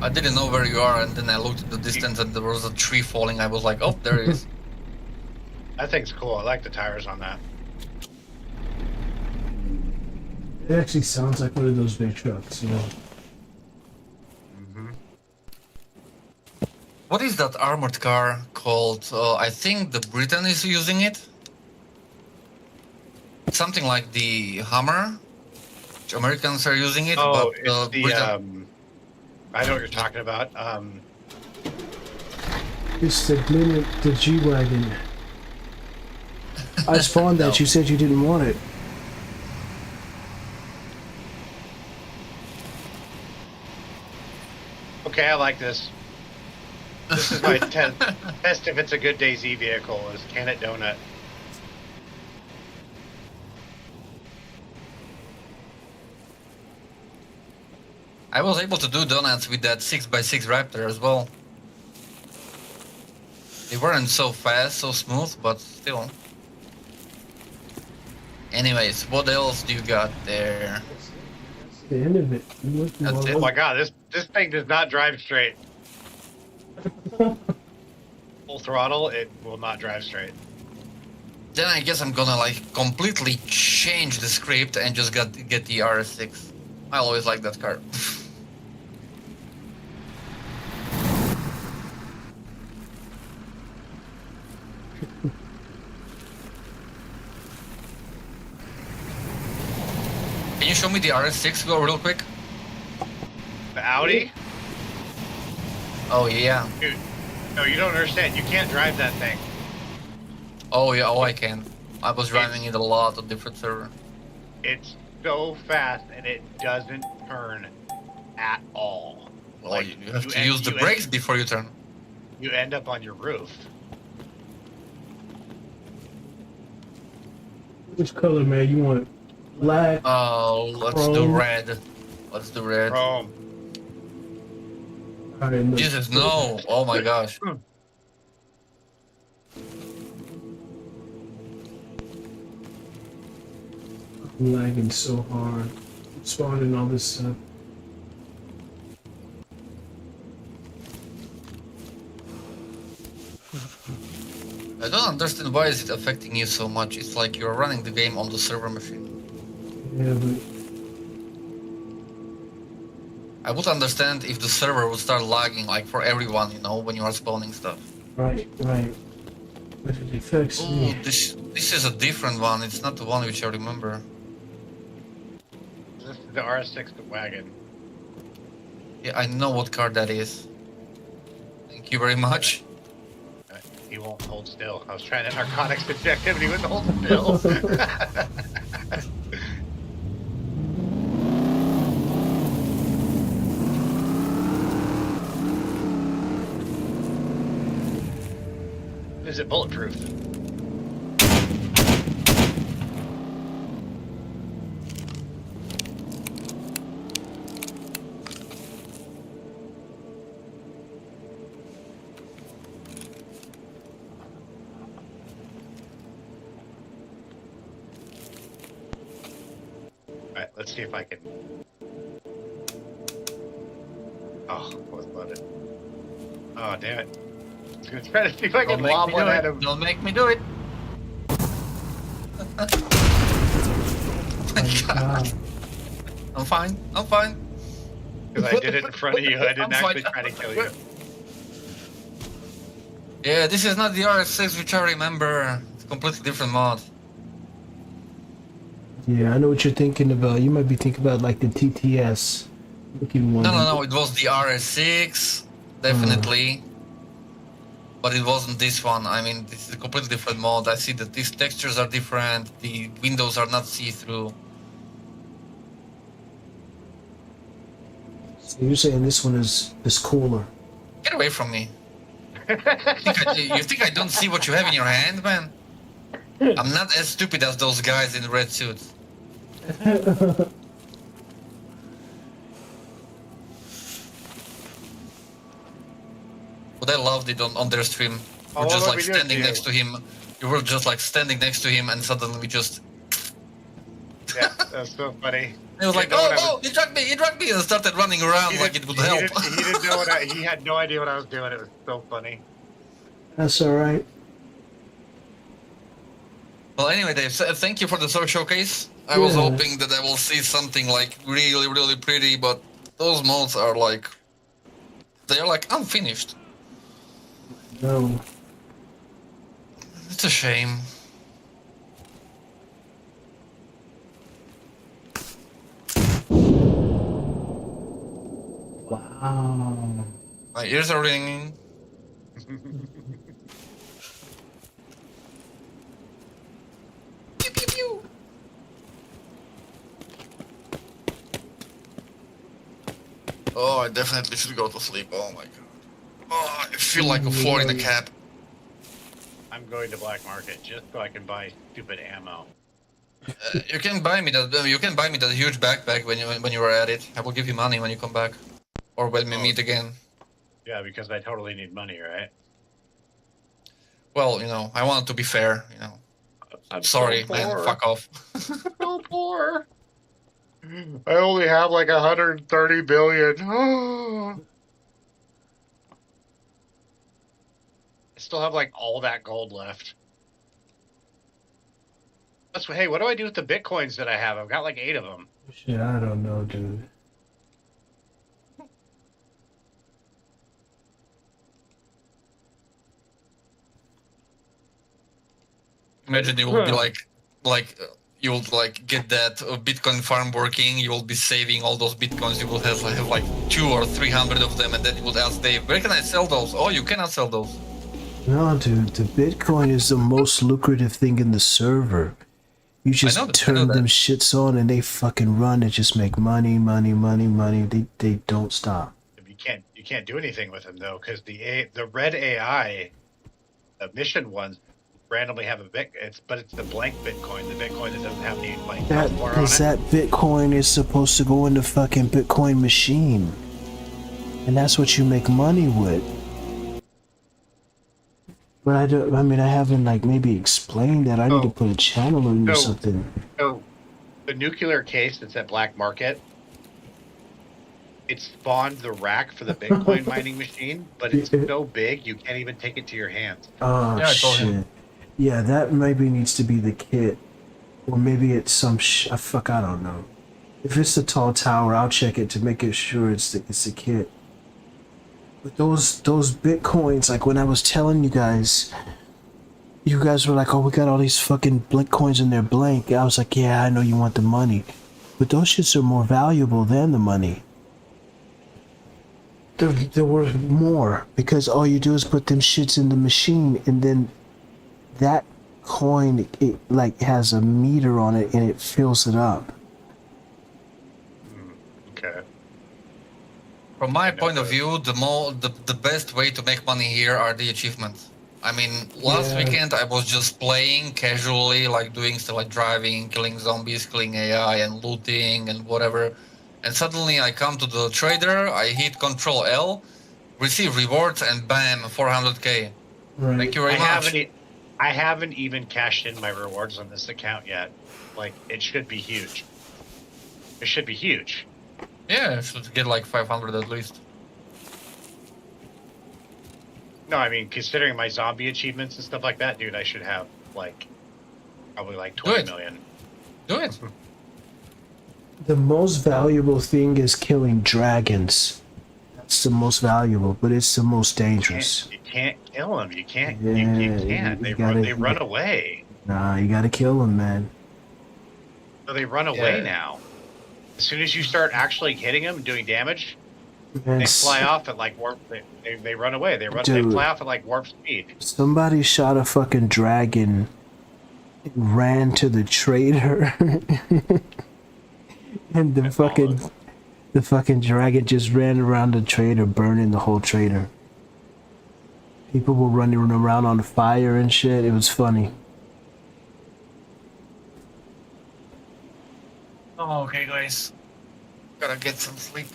Speaker 5: I didn't know where you are, and then I looked at the distance and there was a tree falling. I was like, oh, there it is.
Speaker 2: That thing's cool. I like the tires on that.
Speaker 4: It actually sounds like one of those big trucks, you know.
Speaker 5: What is that armored car called? I think the Britain is using it. Something like the Hummer. Which Americans are using it.
Speaker 2: Oh,
Speaker 5: but,
Speaker 2: it's the
Speaker 5: Britain...
Speaker 2: I know what you're talking about.
Speaker 4: It's the G-Wagon. I spawned that.
Speaker 5: No.
Speaker 4: You said you didn't want it.
Speaker 2: Okay, I like this. This is my test if it's a good DayZ vehicle, is can it donut?
Speaker 5: I was able to do donuts with that 6x6 Raptor as well. They weren't so fast, so smooth, but still. Anyways, what else do you got there?
Speaker 4: That's the end of it.
Speaker 5: That's it.
Speaker 2: Oh my god, this thing does not drive straight. Full throttle, it will not drive straight.
Speaker 5: Then I guess I'm gonna like completely change the script and just get the RS6. I always like that car. Can you show me the RS6 go real quick?
Speaker 2: The Audi?
Speaker 5: Oh yeah.
Speaker 2: Dude, no, you don't understand. You can't drive that thing.
Speaker 5: Oh yeah, oh I can. I was driving it a lot on different server.
Speaker 2: It's so fast and it doesn't turn at all.
Speaker 5: Well,
Speaker 2: Like,
Speaker 5: you have to use the brakes before you turn.
Speaker 2: You end up on your roof.
Speaker 4: Which color, man? You want black?
Speaker 5: Oh, let's do
Speaker 4: Chrome.
Speaker 5: red. Let's do red.
Speaker 2: Chrome.
Speaker 4: All right, look.
Speaker 5: Jesus, no! Oh my gosh.
Speaker 4: I'm lagging so hard. I'm spawning all this stuff.
Speaker 5: I don't understand why is it affecting you so much. It's like you're running the game on the server machine.
Speaker 4: Yeah, but
Speaker 5: I would understand if the server would start lagging, like for everyone, you know, when you are spawning stuff.
Speaker 4: right. But it affects
Speaker 5: Oh,
Speaker 4: me.
Speaker 5: this is a different one. It's not the one which I remember.
Speaker 2: This is the RS6 wagon.
Speaker 5: Yeah, I know what car that is. Thank you very much.
Speaker 2: He won't hold still. I was trying to narcotics inject him and he wouldn't hold still. Is it bulletproof? see if I can. Oh, it was loaded. Oh, damn it. I was gonna try to see if I can lob one at him.
Speaker 5: Don't make me do it. I'm fine. I'm fine.
Speaker 2: Because I did it in front of you. I didn't actually try to kill you.
Speaker 5: Yeah, this is not the RS6 which I remember. It's a completely different mod.
Speaker 4: Yeah, I know what you're thinking about. You might be thinking about like the TTS looking one.
Speaker 5: No, it was the RS6, definitely. But it wasn't this one. I mean, this is a completely different mod. I see that these textures are different. The windows are not see-through.
Speaker 4: So you're saying this one is cooler?
Speaker 5: Get away from me. You think I don't see what you have in your hand, man? I'm not as stupid as those guys in red suits. But I loved it on their stream. We're just like standing next to him. You were just like standing next to him, and suddenly we just.
Speaker 2: Yeah, that's so funny.
Speaker 5: He was like, "Oh, he drugged me!" And started running around like it would help.
Speaker 2: He didn't know what he had no idea what I was doing. It was so funny.
Speaker 4: That's all right.
Speaker 5: Well, anyway, Dave, thank you for the showcase. I was hoping that I will see something like really, really pretty, but those mods are like, they're like unfinished.
Speaker 4: No.
Speaker 5: It's a shame.
Speaker 4: Wow.
Speaker 5: My ears are ringing. Pew, pew, pew. Oh, I definitely should go to sleep. Oh my god. Oh, I feel like a floor in a cab.
Speaker 2: I'm going to black market just so I can buy stupid ammo.
Speaker 5: You can buy me that. You can buy me that huge backpack when you are at it. I will give you money when you come back, or when we meet again.
Speaker 2: Yeah, because I totally need money, right?
Speaker 5: Well, you know, I want to be fair. You know,
Speaker 2: I'm
Speaker 5: sorry,
Speaker 2: so
Speaker 5: man.
Speaker 2: poor.
Speaker 5: Fuck off.
Speaker 2: So poor. I only have like 130 billion. I still have like all that gold left. Hey, what do I do with the bitcoins that I have? I've got like 8 of them.
Speaker 4: Shit, I don't know, dude.
Speaker 5: Imagine you will be you will like get that Bitcoin farm working. You will be saving all those Bitcoins. You will have like 200 or 300 of them, and then you will ask Dave, "Where can I sell those?" Oh, you cannot sell those.
Speaker 4: No, dude, the Bitcoin is the most lucrative thing in the server. You just turn them shits on and they fucking run and just make money. They don't stop.
Speaker 2: You can't do anything with them though, because the red AI, the mission ones, randomly have but it's the blank Bitcoin, the Bitcoin that doesn't have any like software on it.
Speaker 4: That Bitcoin is supposed to go in the fucking Bitcoin machine, and that's what you make money with. But I mean, I haven't like maybe explained that. I need to put a channel in or something.
Speaker 2: So, the nuclear case that's at black market, it spawned the rack for the Bitcoin mining machine, but it's so big you can't even take it to your hands.
Speaker 4: Oh yeah, shit! Yeah, that maybe needs to be the kit, or maybe it's some fuck. I don't know. If it's the tall tower, I'll check it to make sure it's the kit. But those Bitcoins, like when I was telling you guys were like, "Oh, we got all these fucking Bitcoins and they're blank." I was like, "Yeah, I know you want the money, but those shits are more valuable than the money." They're worth more because all you do is put them shits in the machine, and then that coin it like has a meter on it and it fills it up.
Speaker 2: Okay.
Speaker 5: From my point of view, the best way to make money here are the achievements. I mean, last weekend I was just playing casually, like doing stuff like driving, killing zombies, killing AI, and looting and whatever. And suddenly I come to the trader, I hit Control L, receive rewards, and bam, 400k.
Speaker 4: Right.
Speaker 5: Thank you very much.
Speaker 2: I haven't even cashed in my rewards on this account yet. Like, it should be huge. It should be huge.
Speaker 5: Yeah, it should get like 500 at least.
Speaker 2: No, I mean, considering my zombie achievements and stuff like that, dude, I should have like probably like 20 million.
Speaker 5: Do it.
Speaker 4: The most valuable thing is killing dragons. That's the most valuable, but it's the most dangerous.
Speaker 2: You can't kill them. You can't.
Speaker 4: Yeah,
Speaker 2: you can't.
Speaker 4: you
Speaker 2: They run away.
Speaker 4: Nah, you gotta kill them, man.
Speaker 2: So they run away now. As soon as you start actually hitting them and doing damage, they fly off at like warp. They run away. They fly off at like warp speed.
Speaker 4: Somebody shot a fucking dragon, ran to the trader, and the fucking dragon just ran around the trader, burning the whole trader. People were running around on fire and shit. It was funny.
Speaker 5: Oh, okay, guys. Gotta get some sleep.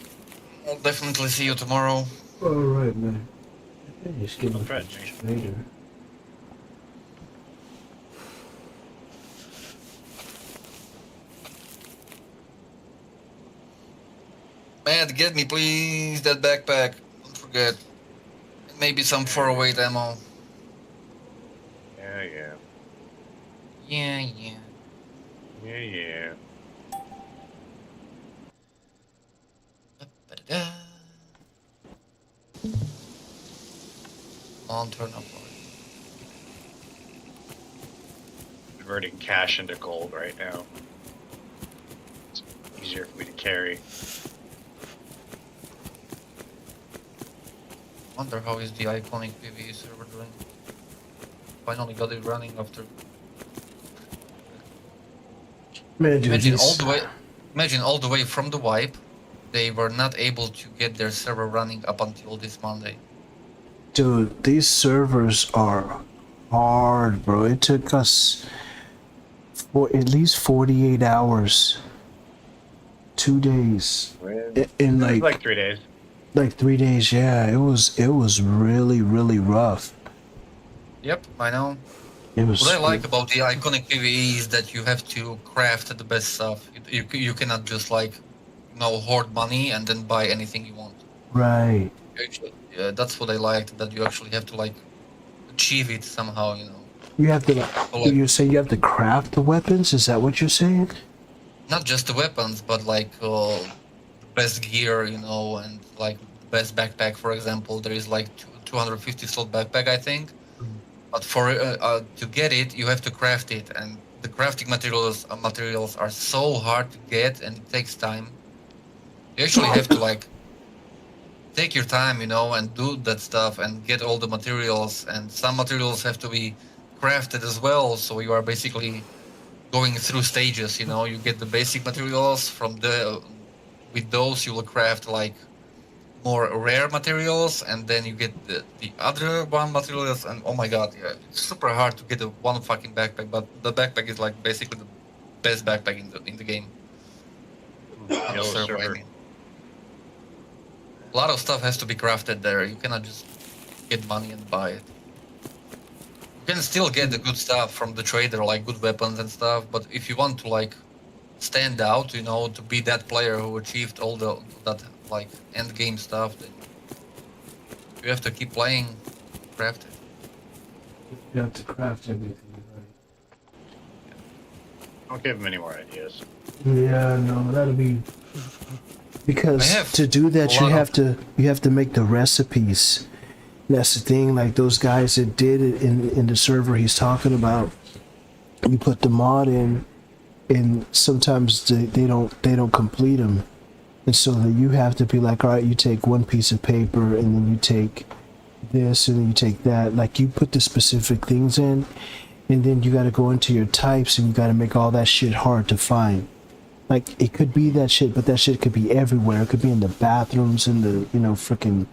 Speaker 5: I'll definitely see you tomorrow.
Speaker 4: All right, man. Just give me later.
Speaker 5: Matt, get me please that backpack. Don't forget. Maybe some 408 ammo.
Speaker 2: Yeah.
Speaker 5: Yeah.
Speaker 2: Yeah.
Speaker 5: Come on, turn up.
Speaker 2: Converting cash into gold right now. It's easier for me to carry.
Speaker 5: Wonder how is the iconic PvE server doing. Finally got it running after.
Speaker 4: Man, dude,
Speaker 5: imagine all the way from the wipe, they were not able to get their server running up until this Monday.
Speaker 4: Dude, these servers are hard, bro. It took us for at least 48 hours, 2 days, in
Speaker 2: like 3 days.
Speaker 4: Like 3 days, yeah. It was really, really rough.
Speaker 5: Yep, I know.
Speaker 4: It was.
Speaker 5: What I like about the iconic PvE is that you have to craft the best stuff. You cannot just like, hoard money and then buy anything you want.
Speaker 4: Right.
Speaker 5: Actually, yeah, that's what I liked, that you actually have to like achieve it somehow,
Speaker 4: You have to you're saying you have to craft the weapons? Is that what you're saying?
Speaker 5: Not just the weapons, but like best gear, and like best backpack, for example. There is like 250 slot backpack, I think. But for to get it, you have to craft it, and the crafting materials are so hard to get, and it takes time. You actually have to like take your time, and do that stuff and get all the materials, and some materials have to be crafted as well. So you are basically going through stages. You get the basic materials with those you will craft like more rare materials, and then you get the other one materials, and oh my god, yeah, it's super hard to get one fucking backpack, but the backpack is like basically the best backpack in the game. Server, I mean. A lot of stuff has to be crafted there. You cannot just get money and buy it. You can still get the good stuff from the trader, like good weapons and stuff, but if you want to like stand out, to be that player who achieved all that like end game stuff, then you have to keep playing, craft it.
Speaker 4: You have to craft everything, right?
Speaker 2: Don't give him any more ideas.
Speaker 4: Yeah, no, that'll be because to do that you have to make the recipes. That's the thing. Like those guys that did it in the server he's talking about, you put the mod in, and sometimes they don't complete them. And so then you have to be like, all right, you take one piece of paper, and then you take this, and then you take that. Like you put the specific things in, and then you got to go into your types, and you got to make all that shit hard to find. Like it could be that shit, but that shit could be everywhere. It could be in the bathrooms, in the freaking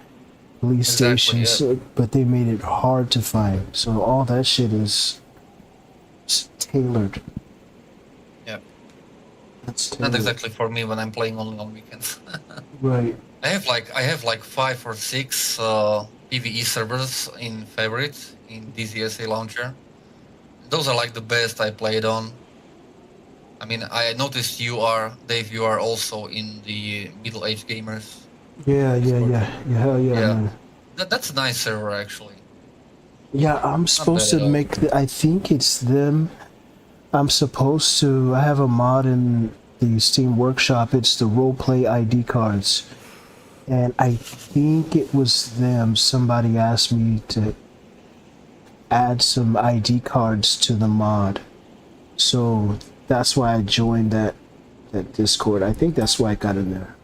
Speaker 4: police stations. Yeah. But they made it hard to find. So all that shit is tailored.
Speaker 5: Not exactly for me when I'm playing only on weekends.
Speaker 4: Right.
Speaker 5: I have like 5 or 6 PvE servers in favorite in DayZ launcher. Those are like the best I played on. I mean, I noticed you are, Dave, you are also in the middle-aged gamers.
Speaker 4: Yeah, hell yeah,
Speaker 5: Yeah.
Speaker 4: man.
Speaker 5: That's a nice server, actually.
Speaker 4: Yeah, I'm
Speaker 5: Not
Speaker 4: supposed
Speaker 5: bad
Speaker 4: to
Speaker 5: at all.
Speaker 4: make I think it's them. I'm supposed to. I have a mod in the Steam Workshop. It's the roleplay ID cards, and I think it was them. Somebody asked me to add some ID cards to the mod, so that's why I joined that Discord. I think that's why I got in there.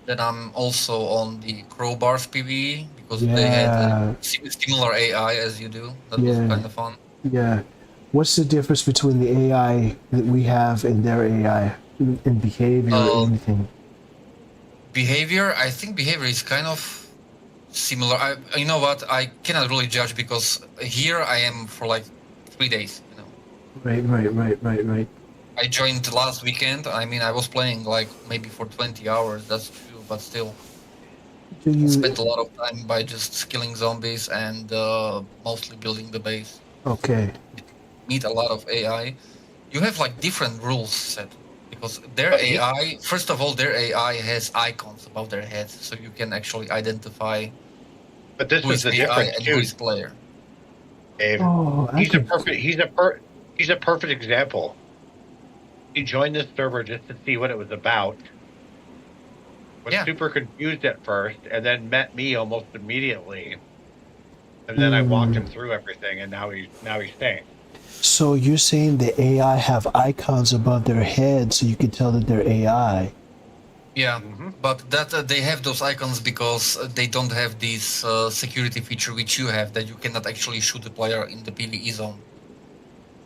Speaker 5: Then I'm also on the Crowbars PVE because they had
Speaker 4: Yeah,
Speaker 5: similar AI as you do. That was
Speaker 4: yeah,
Speaker 5: kind of fun.
Speaker 4: yeah. What's the difference between the AI that we have and their AI in behavior or
Speaker 5: Uh,
Speaker 4: anything?
Speaker 5: Behavior, I think behavior is kind of similar. You know what? I cannot really judge because here I am for like 3 days. You know,
Speaker 4: Right.
Speaker 5: I joined last weekend. I mean, I was playing like maybe for 20 hours. That's true, but still,
Speaker 4: Do
Speaker 5: I
Speaker 4: you?
Speaker 5: spent a lot of time by just killing zombies and mostly building the base.
Speaker 4: Okay.
Speaker 5: Meet a lot of AI. You have like different rules set because their
Speaker 2: But
Speaker 5: AI. First of all, their AI has icons above their heads, so you can actually identify
Speaker 2: this
Speaker 5: who
Speaker 2: is
Speaker 5: is
Speaker 2: the
Speaker 5: AI
Speaker 2: difference
Speaker 5: and who
Speaker 2: too,
Speaker 5: is player.
Speaker 2: Dave.
Speaker 4: Oh, I
Speaker 2: He's a
Speaker 4: could.
Speaker 2: perfect. He's a perfect example. He joined this server just to see what it was about. Was
Speaker 5: Yeah.
Speaker 2: super confused at first, and then met me almost immediately. And then I walked him through everything, and now he's staying.
Speaker 4: So you're saying the AI have icons above their head, so you can tell that they're AI.
Speaker 5: Yeah,
Speaker 2: Mm-hmm.
Speaker 5: but that they have those icons because they don't have this security feature which you have, that you cannot actually shoot a player in the PvE zone.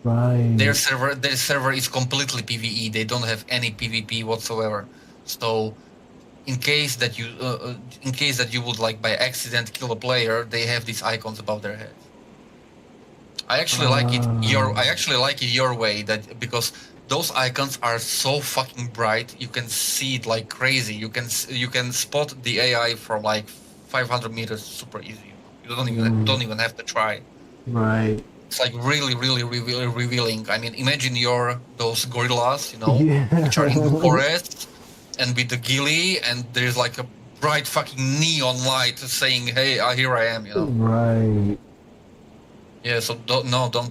Speaker 4: Right.
Speaker 5: Their server is completely PvE. They don't have any PvP whatsoever. So in case that you would like by accident kill a player, they have these icons above their heads. I actually like it your way, that because those icons are so fucking bright, you can see it like crazy. You can spot the AI from like 500 meters super easy. You don't even have to try.
Speaker 4: Right.
Speaker 5: It's like really revealing. I mean, imagine those gorillas,
Speaker 4: Yeah.
Speaker 5: which are in the forest and with the ghillie, and there's like a bright fucking neon light saying, "Hey, here I am,"
Speaker 4: Right.
Speaker 5: Yeah, so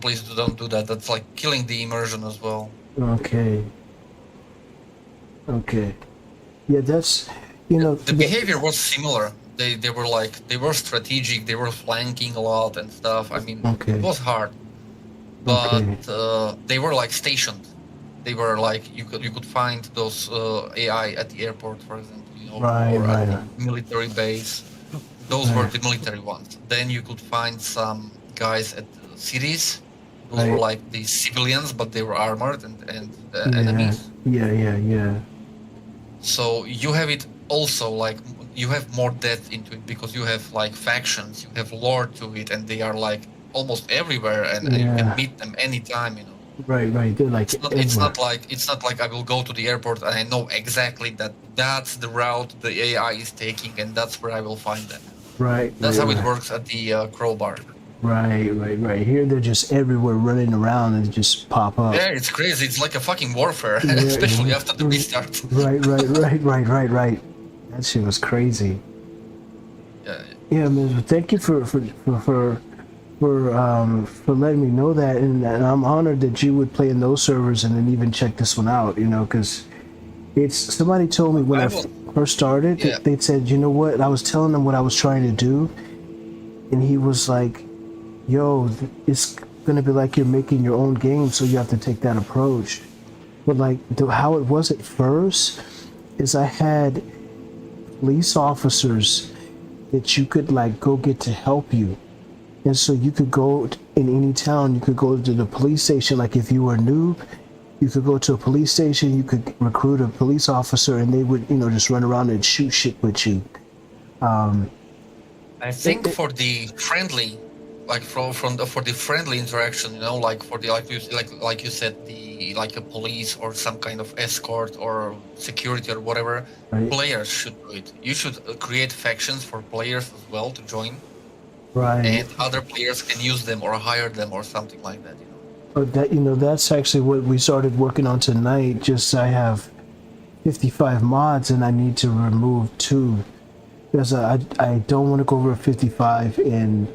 Speaker 5: please don't do that. That's like killing the immersion as well.
Speaker 4: Okay. Yeah, that's
Speaker 5: The behavior was similar. They were strategic. They were flanking a lot and stuff. I mean,
Speaker 4: Okay.
Speaker 5: it was hard, but they were like stationed. They were like you could find those AI at the airport, for example, or at the military base. Those were the military ones. Then you could find some guys at the cities. Those were like the civilians, but they were armored and enemies.
Speaker 4: Yeah.
Speaker 5: So you have it also like you have more depth into it because you have like factions, you have lore to it, and they are like almost everywhere, and you can meet them anytime.
Speaker 4: Right. They're like
Speaker 5: it's not like I will go to the airport and I know exactly that's the route the AI is taking, and that's where I will find them.
Speaker 4: Right.
Speaker 5: That's how it works at the Crowbar.
Speaker 4: Right. Here they're just everywhere running around and just pop up.
Speaker 5: Yeah, it's crazy. It's like a fucking warfare, especially after the restart.
Speaker 4: Right. That shit was crazy. Yeah, man. Thank you for letting me know that, and I'm honored that you would play in those servers and then even check this one out. Because it's somebody told me when I first started, they said, you know what? I was telling them what I was trying to do, and he was like, yo, it's gonna be like you're making your own game, so you have to take that approach. But like how it was at first is I had police officers that you could like go get to help you, and so you could go in any town, you could go to the police station. Like if you were new, you could go to a police station, you could recruit a police officer, and they would just run around and shoot shit with you.
Speaker 5: I think for the friendly, like for the friendly interaction, like for the like you said, the like a police or some kind of escort or security or whatever, players should do it. You should create factions for players as well to join,
Speaker 4: right?
Speaker 5: And other players can use them or hire them or something like that.
Speaker 4: That, you know, that's actually what we started working on tonight. Just I have 55 mods and I need to remove 2 because I don't want to go over 55. And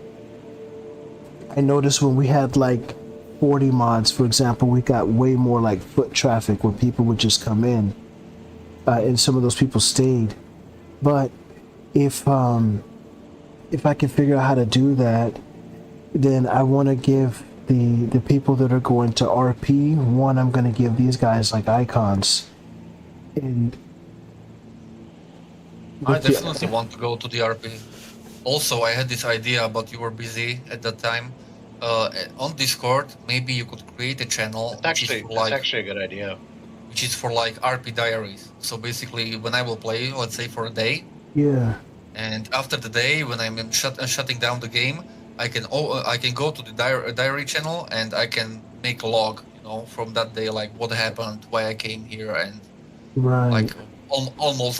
Speaker 4: I noticed when we had like 40 mods, for example, we got way more like foot traffic where people would just come in, and some of those people stayed. But if I can figure out how to do that, then I want to give the people that are going to RP, one, I'm going to give these guys like icons. And
Speaker 5: I definitely want to go to the RP. Also, I had this idea, but you were busy at that time. On Discord, maybe you could create a channel.
Speaker 2: That's actually a good idea.
Speaker 5: Which is for like RP diaries. So basically, when I will play, let's say for a day.
Speaker 4: Yeah.
Speaker 5: And after the day, when I'm shutting down the game, I can go to the diary channel and I can make a log, you know, from that day, like what happened, why I came here, and like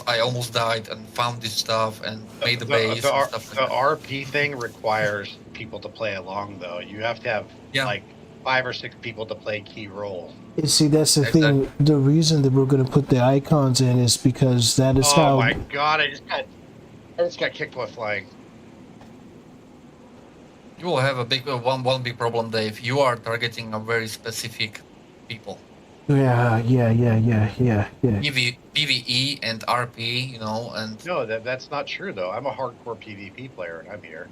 Speaker 5: I almost died and found this stuff and made the base.
Speaker 2: The
Speaker 5: and stuff like
Speaker 2: RP thing requires people to play along, though. You have to have like 5 or 6 people to play key roles.
Speaker 4: And see, that's the thing. The reason that we're going to put the icons in is because that is how.
Speaker 2: Oh my god! I just got kicked while flying.
Speaker 5: You will have a big one big problem, Dave. You are targeting a very specific people.
Speaker 4: Yeah.
Speaker 5: PVE and RP, you know, and
Speaker 2: no, that's not true though. I'm a hardcore PvP player, and I'm here.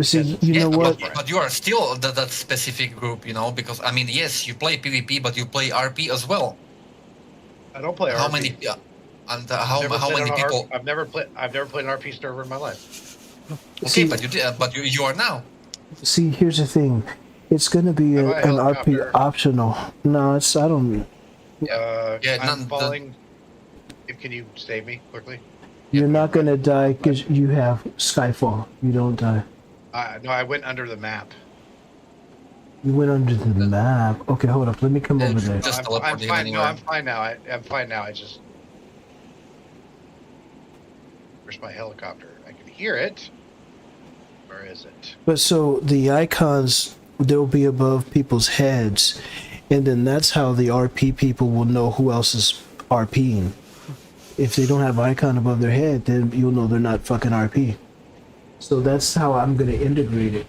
Speaker 4: See, you know what?
Speaker 5: But you are still that specific group, you know, because I mean, yes, you play PvP, but you play RP as well.
Speaker 2: I don't play RP.
Speaker 5: How many? And how many people?
Speaker 2: I've never played an RP server in my life.
Speaker 5: Okay, see, but you did. But you are now.
Speaker 4: See, here's the thing. It's gonna be an RP optional. No, it's I don't.
Speaker 2: I'm falling. Can you save me quickly?
Speaker 4: You're not gonna die because you have Skyfall. You don't die.
Speaker 2: No, I went under the map.
Speaker 4: You went under the map. Okay, hold up. Let me come over there.
Speaker 2: I'm fine. No, I'm fine now. I'm fine now. Where's my helicopter? I can hear it. Where is it?
Speaker 4: But so the icons, they'll be above people's heads, and then that's how the RP people will know who else is RPing. If they don't have icon above their head, then you'll know they're not fucking RP. So that's how I'm gonna integrate it.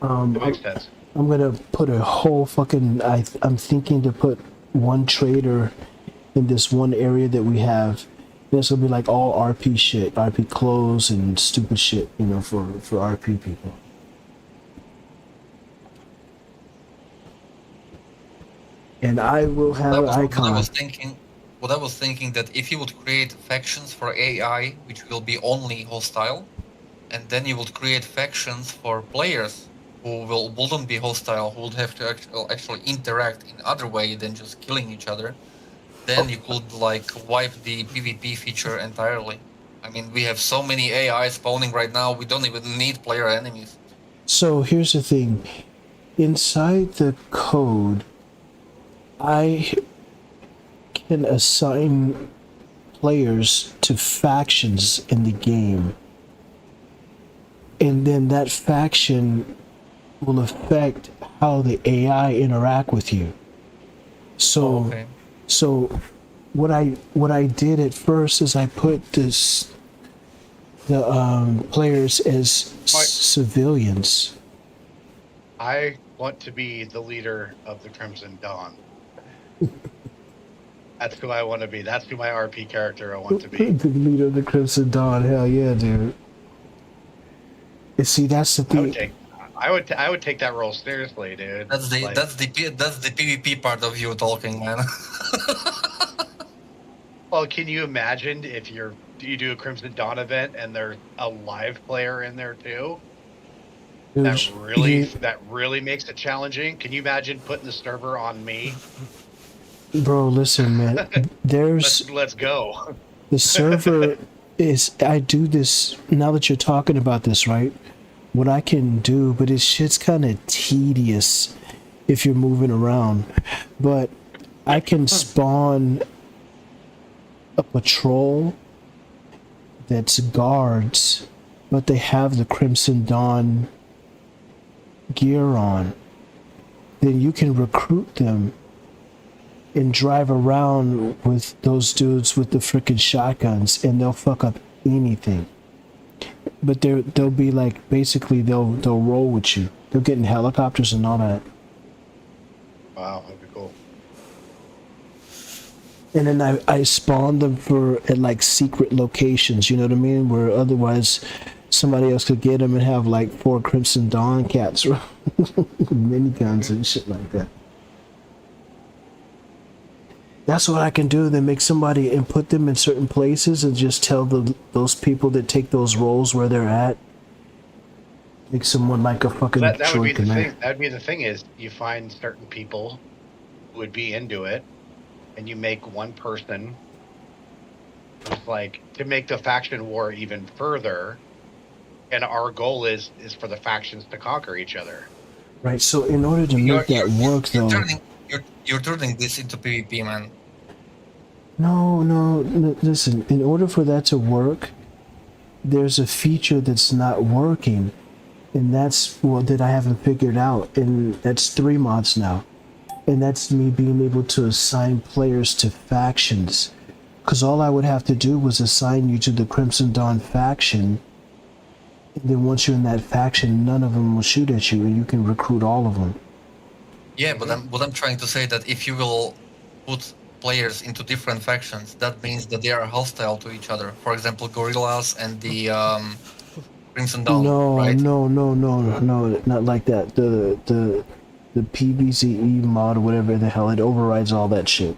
Speaker 2: That makes sense.
Speaker 4: I'm gonna put a whole fucking. I'm thinking to put one trader in this one area that we have. This will be like all RP shit, RP clothes and stupid shit, you know, for RP people. And I will have an icon.
Speaker 5: What I was thinking that if you would create factions for AI, which will be only hostile, and then you would create factions for players who wouldn't be hostile, who would have to actually interact in other way than just killing each other, then you could like wipe the PvP feature entirely. I mean, we have so many AI spawning right now, we don't even need player enemies.
Speaker 4: So here's the thing. Inside the code, I can assign players to factions in the game. And then that faction will affect how the AI interact with you. So, so what I did at first is I put the players as civilians.
Speaker 2: I want to be the leader of the Crimson Dawn. That's who I want to be. That's who my RP character I want to be.
Speaker 4: The leader of the Crimson Dawn. Hell yeah, dude. And see, that's the thing.
Speaker 2: I would take that role seriously, dude.
Speaker 5: That's the PvP part of you talking, man.
Speaker 2: Well, can you imagine if you do a Crimson Dawn event and there's a live player in there too? That really makes it challenging. Can you imagine putting the server on me?
Speaker 4: Bro, listen, man. There's
Speaker 2: let's go.
Speaker 4: The server is. I do this now that you're talking about this, right? What I can do, but it's shit's kind of tedious if you're moving around. But I can spawn a patrol that's guards, but they have the Crimson Dawn gear on. then you can recruit them and drive around with those dudes with the freaking shotguns, and they'll fuck up anything. But they'll be like, basically they'll roll with you. They'll get in helicopters and all that.
Speaker 2: Wow, that'd be cool.
Speaker 4: And then I spawned them at like secret locations, you know what I mean? Where otherwise somebody else could get them and have like 4 Crimson Dawn cats with miniguns and shit like that. That's what I can do. Then make somebody and put them in certain places and just tell those people that take those roles where they're at. Make someone like a fucking
Speaker 2: that would be the
Speaker 4: command.
Speaker 2: thing. That would be the thing is you find certain people who would be into it, and you make one person who's like to make the faction war even further. And our goal is for the factions to conquer each other.
Speaker 4: Right. So in order to make that work, though,
Speaker 5: you're turning this into PvP, man.
Speaker 4: No, listen, in order for that to work, there's a feature that's not working, and that's that I haven't figured out, and that's 3 mods now. And that's me being able to assign players to factions. Because all I would have to do was assign you to the Crimson Dawn faction, and then once you're in that faction, none of them will shoot at you, and you can recruit all of them.
Speaker 5: Yeah, but what I'm trying to say that if you will put players into different factions, that means that they are hostile to each other. For example, Gorillas and the Crimson Dawn.
Speaker 4: No,
Speaker 5: right?
Speaker 4: no, not like that. The PVZE mod or whatever the hell, it overrides all that shit.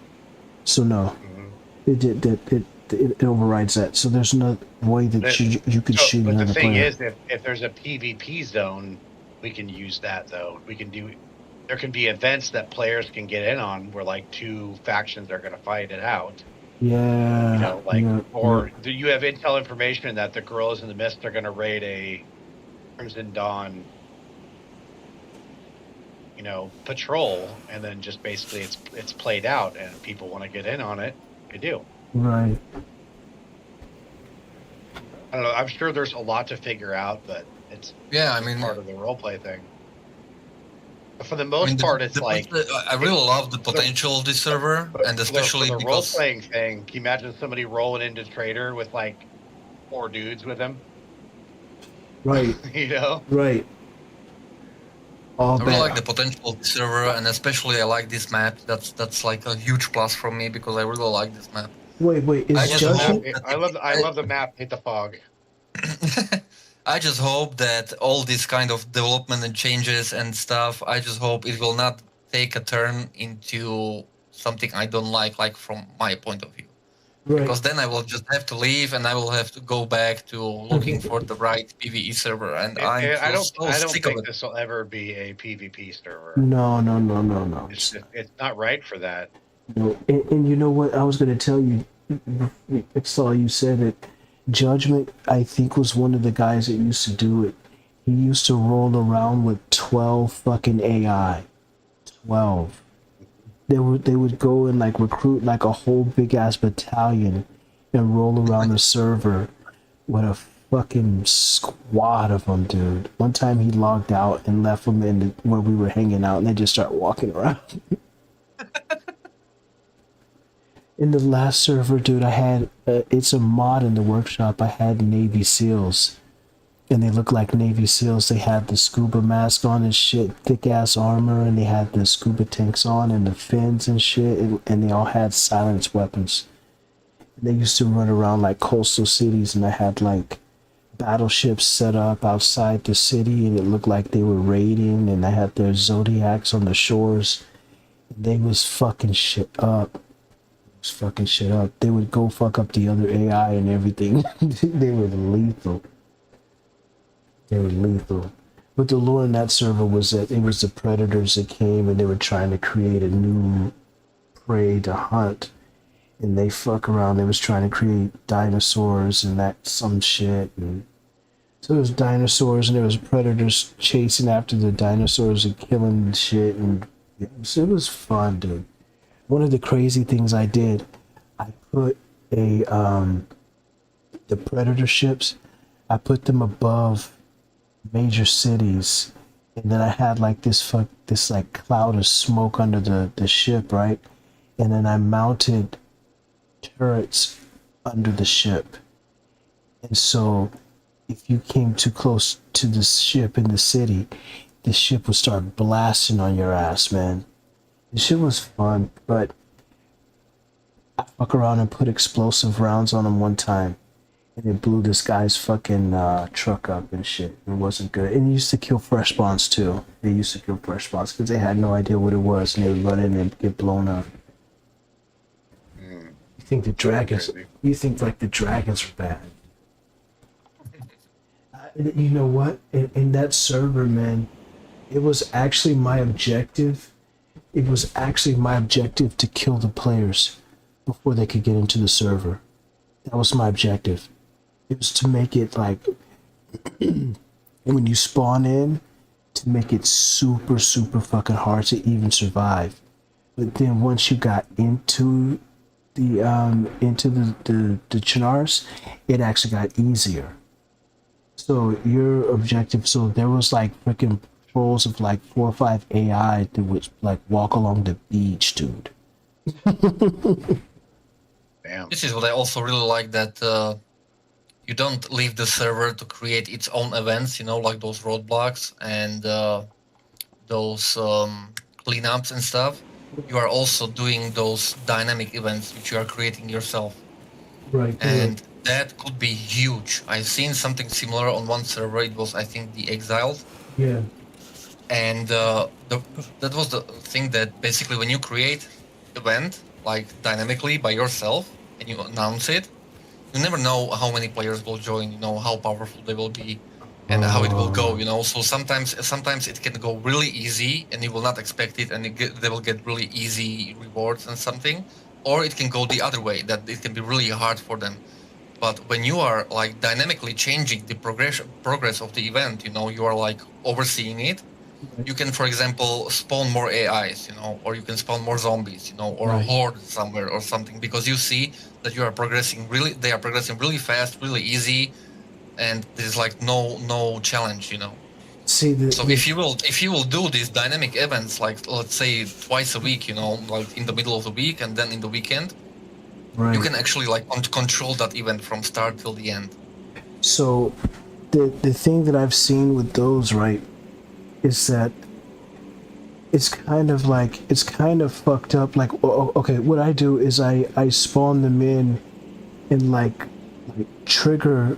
Speaker 4: So no, it overrides that. So there's no way that you could shoot another player.
Speaker 2: But the thing is, if there's a PvP zone, we can use that though. We can do. There can be events that players can get in on where like 2 factions are going to fight it out.
Speaker 4: Yeah.
Speaker 2: You know, like, do you have intel information that the Gorillas in the Mist are going to raid a Crimson Dawn, you know, patrol, and then just basically it's played out, and if people want to get in on it, they do.
Speaker 4: Right.
Speaker 2: I don't know. I'm sure there's a lot to figure out, but it's part of the roleplay thing. But for the most part, it's
Speaker 5: I really love the potential of this server, and especially
Speaker 2: for the
Speaker 5: because
Speaker 2: role-playing thing. Can you imagine somebody rolling into Trader with like 4 dudes with him?
Speaker 4: Right.
Speaker 2: You know?
Speaker 4: Right.
Speaker 5: I really like the potential of the server, and especially I like this map. That's like a huge plus for me because I really like this map.
Speaker 4: Wait, is Judgment?
Speaker 2: I love the map. Hit the fog.
Speaker 5: I just hope that all this kind of development and changes and stuff, I just hope it will not take a turn into something I don't like from my point of view. Right. Because then I will just have to leave and I will have to go back to looking for the right PvE server. And I don't think
Speaker 2: this will ever be a PvP server.
Speaker 4: No.
Speaker 2: It's not right for that.
Speaker 4: No. And you know what? I was going to tell you, I saw you said it. Judgment, I think, was one of the guys that used to do it. He used to roll around with 12 fucking AI. 12. They would go and like recruit like a whole big ass battalion and roll around the server with a fucking squad of them, dude. One time he logged out and left them in where we were hanging out, and they just start walking around. In the last server, dude, I had, it's a mod in the workshop, I had Navy SEALs. And they look like Navy SEALs. They had the scuba mask on and shit, thick-ass armor, and they had the scuba tanks on and the fins and shit, and they all had silenced weapons. And they used to run around like coastal cities, and I had, like, battleships set up outside the city, and it looked like they were raiding, and I had their Zodiacs on the shores. And they was fucking shit up. They would go fuck up the other AI and everything. They were lethal. But the lore in that server was that it was the predators that came and they were trying to create a new prey to hunt. And they fuck around. They was trying to create dinosaurs and that some shit. And so there was dinosaurs and there was predators chasing after the dinosaurs and killing shit. And it was fun, dude. One of the crazy things I did, I put the predator ships, I put them above major cities and then I had like this like cloud of smoke under the ship, right? And then I mounted turrets under the ship. And so if you came too close to the ship in the city, the ship would start blasting on your ass, man. The shit was fun, but I fuck around and put explosive rounds on him one time, and it blew this guy's fucking truck up and shit. It wasn't good. And it used to kill fresh spawns too. They used to kill fresh spawns because they had no idea what it was, and they would run in and get blown up. You think the dragons? You think like the dragons are bad? You know what? In that server, man, it was actually my objective. It was actually my objective to kill the players before they could get into the server. That was my objective. It was to make it like when you spawn in, to make it super fucking hard to even survive. But then once you got into the Chinars, it actually got easier. So your objective, so there was like freaking patrols of like 4 or 5 AI that would like walk along the beach, dude.
Speaker 2: Damn.
Speaker 5: This is what I also really like, that you don't leave the server to create its own events, you know, like those roadblocks and those cleanups and stuff. You are also doing those dynamic events which you are creating yourself.
Speaker 4: Right.
Speaker 5: And that could be huge. I've seen something similar on one server. It was, I think, the Exiled.
Speaker 4: Yeah.
Speaker 5: And that was the thing, that basically when you create event like dynamically by yourself and you announce it, you never know how many players will join, you know, how powerful they will be and how it will go, you know. So sometimes it can go really easy and you will not expect it, and they will get really easy rewards and something, or it can go the other way, that it can be really hard for them. But when you are like dynamically changing the progress of the event, you know, you are like overseeing it. You can, for example, spawn more AIs, you know, or you can spawn more zombies, you know, or a horde somewhere or something, because you see that you are progressing they are progressing really fast, really easy, and there's like no challenge, you know.
Speaker 4: See,
Speaker 5: so if you will do these dynamic events, like let's say twice a week, you know, like in the middle of the week and then in the weekend, you can actually like control that event from start till the end.
Speaker 4: So the thing that I've seen with those, right, is that it's kind of fucked up. Like, okay, what I do is I spawn them in and like trigger,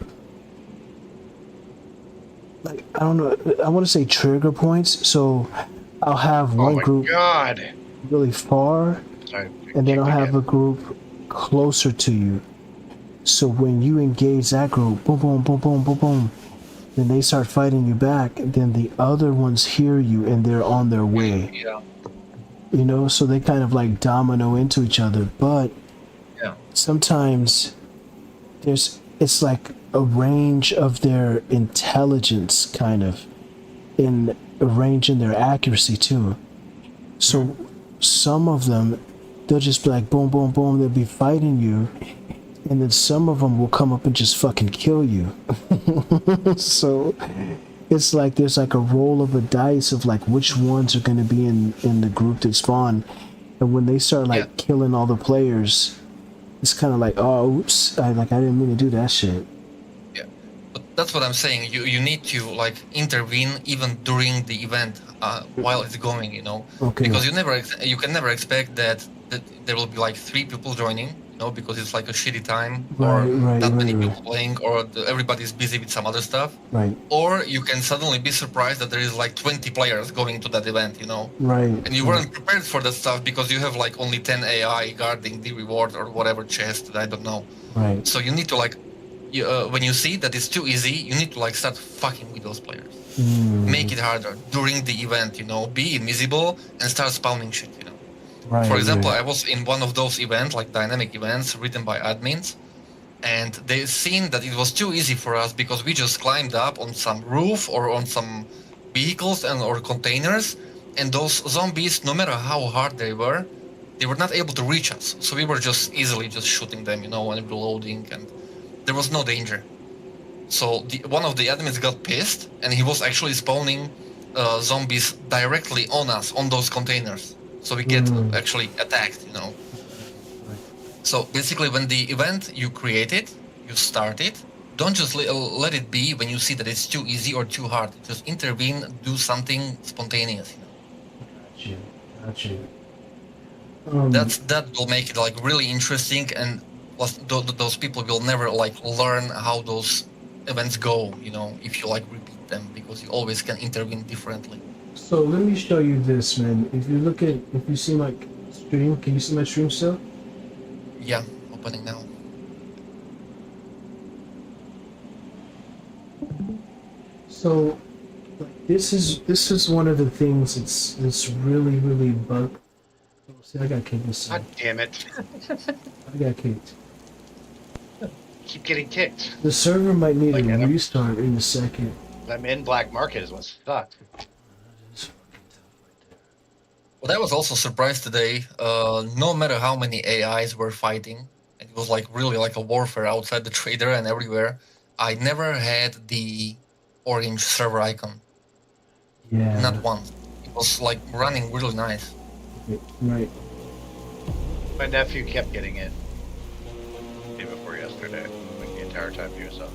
Speaker 4: like, I don't know, I want to say trigger points. So I'll have one group really far, and then I'll have a group closer to you. So when you engage that group, boom, boom, boom, boom, boom, boom, then they start fighting you back, then the other ones hear you and they're on their way.
Speaker 5: Yeah.
Speaker 4: You know, so they kind of like domino into each other. But sometimes it's like a range of their intelligence, kind of, in a range in their accuracy too. So some of them, they'll just be like boom, boom, boom, they'll be fighting you. And then some of them will come up and just fucking kill you. So it's like there's like a roll of a dice of like which ones are going to be in the group that spawn. And when they start like killing all the players, it's kind of like, oh, oops, I didn't mean to do that shit.
Speaker 5: Yeah, but that's what I'm saying. You need to like intervene even during the event while it's going, you know.
Speaker 4: Okay.
Speaker 5: Because you can never expect that there will be like 3 people joining. Because it's like a shitty time, or not many people playing, or everybody's busy with some other stuff.
Speaker 4: Right.
Speaker 5: Or you can suddenly be surprised that there is like 20 players going to that event, you know.
Speaker 4: Right.
Speaker 5: And you weren't prepared for that stuff because you have like only 10 AI guarding the reward or whatever chest, I don't know.
Speaker 4: Right.
Speaker 5: So you need to like, when you see that it's too easy, you need to like start fucking with those players. Make it harder during the event, you know. Be invisible and start spawning shit, you know.
Speaker 4: Right,
Speaker 5: For example, I was in one of those events, like dynamic events written by admins, and they seen that it was too easy for us because we just climbed up on some roof or on some vehicles or containers, and those zombies, no matter how hard they were not able to reach us. So we were just easily just shooting them, you know, and reloading, and there was no danger. So one of the admins got pissed, and he was actually spawning zombies directly on us, on those containers. So we get actually attacked, you know. So basically when the event you create it, you start it, don't just let it be when you see that it's too easy or too hard. Just intervene, do something spontaneous, you know.
Speaker 4: Got you.
Speaker 5: That will make it like really interesting, and plus those people will never like learn how those events go, you know, if you like repeat them, because you always can intervene differently.
Speaker 4: So let me show you this, man. If you see my stream, can you see my stream still?
Speaker 5: Yeah, opening now.
Speaker 4: So like, this is one of the things that's really bugged. Oh, see, I got kicked this
Speaker 2: God
Speaker 4: time.
Speaker 2: damn it.
Speaker 4: I got kicked.
Speaker 2: Keep getting kicked.
Speaker 4: The server might need
Speaker 2: Like,
Speaker 4: a restart in a second.
Speaker 2: I'm in black market is what sucks.
Speaker 5: Well, that was also a surprise today. No matter how many AIs were fighting, it was like really like a warfare outside the trader and everywhere. I never had the orange server icon.
Speaker 4: Yeah.
Speaker 5: Not once. It was like running really nice.
Speaker 4: Right.
Speaker 2: My nephew kept getting it. Day before yesterday. Like the entire time he was up.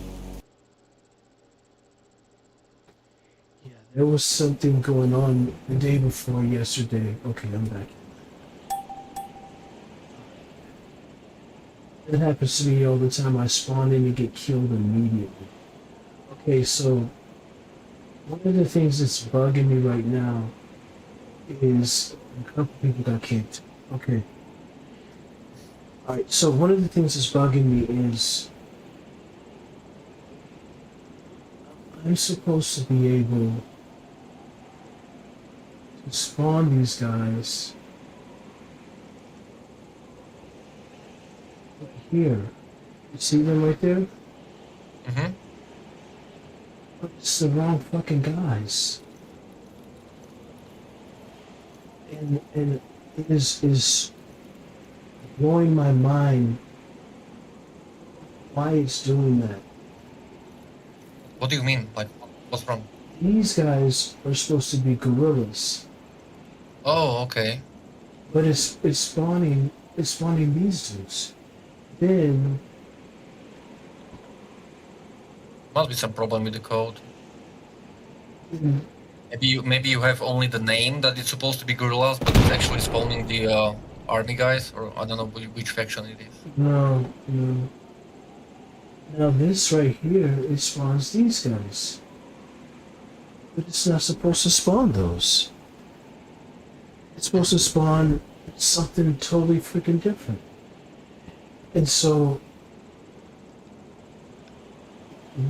Speaker 4: Yeah, there was something going on the day before yesterday. Okay, I'm back. It happens to me all the time. I spawn in and get killed immediately. Okay, so one of the things that's bugging me right now is a couple people got kicked. Okay. Alright, so one of the things that's bugging me is I'm supposed to be able to spawn these guys here. You see them right there?
Speaker 5: Mm-hmm.
Speaker 4: But it's the wrong fucking guys. And it is blowing my mind why it's doing that.
Speaker 5: What do you mean? Like, what's wrong?
Speaker 4: These guys are supposed to be gorillas,
Speaker 5: Oh, okay.
Speaker 4: but it's spawning these dudes. Then
Speaker 5: Must be some problem with the code.
Speaker 4: mm,
Speaker 5: Maybe you have only the name that it's supposed to be gorillas, but it's actually spawning the army guys, or I don't know which faction it is.
Speaker 4: no. Now this right here, it spawns these guys, but it's not supposed to spawn those. It's supposed to spawn something totally freaking different. And so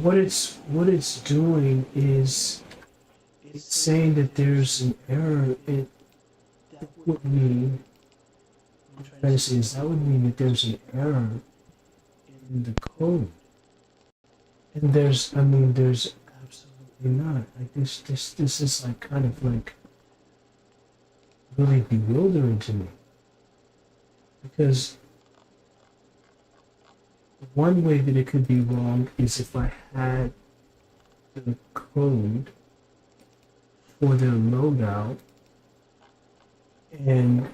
Speaker 4: what it's doing is it's saying that there's an error. That would mean, what I'm trying to say is that would mean that there's an error in the code. And there's absolutely not. Like this is like kind of like really bewildering to me. Because one way that it could be wrong is if I had the code for their loadout, and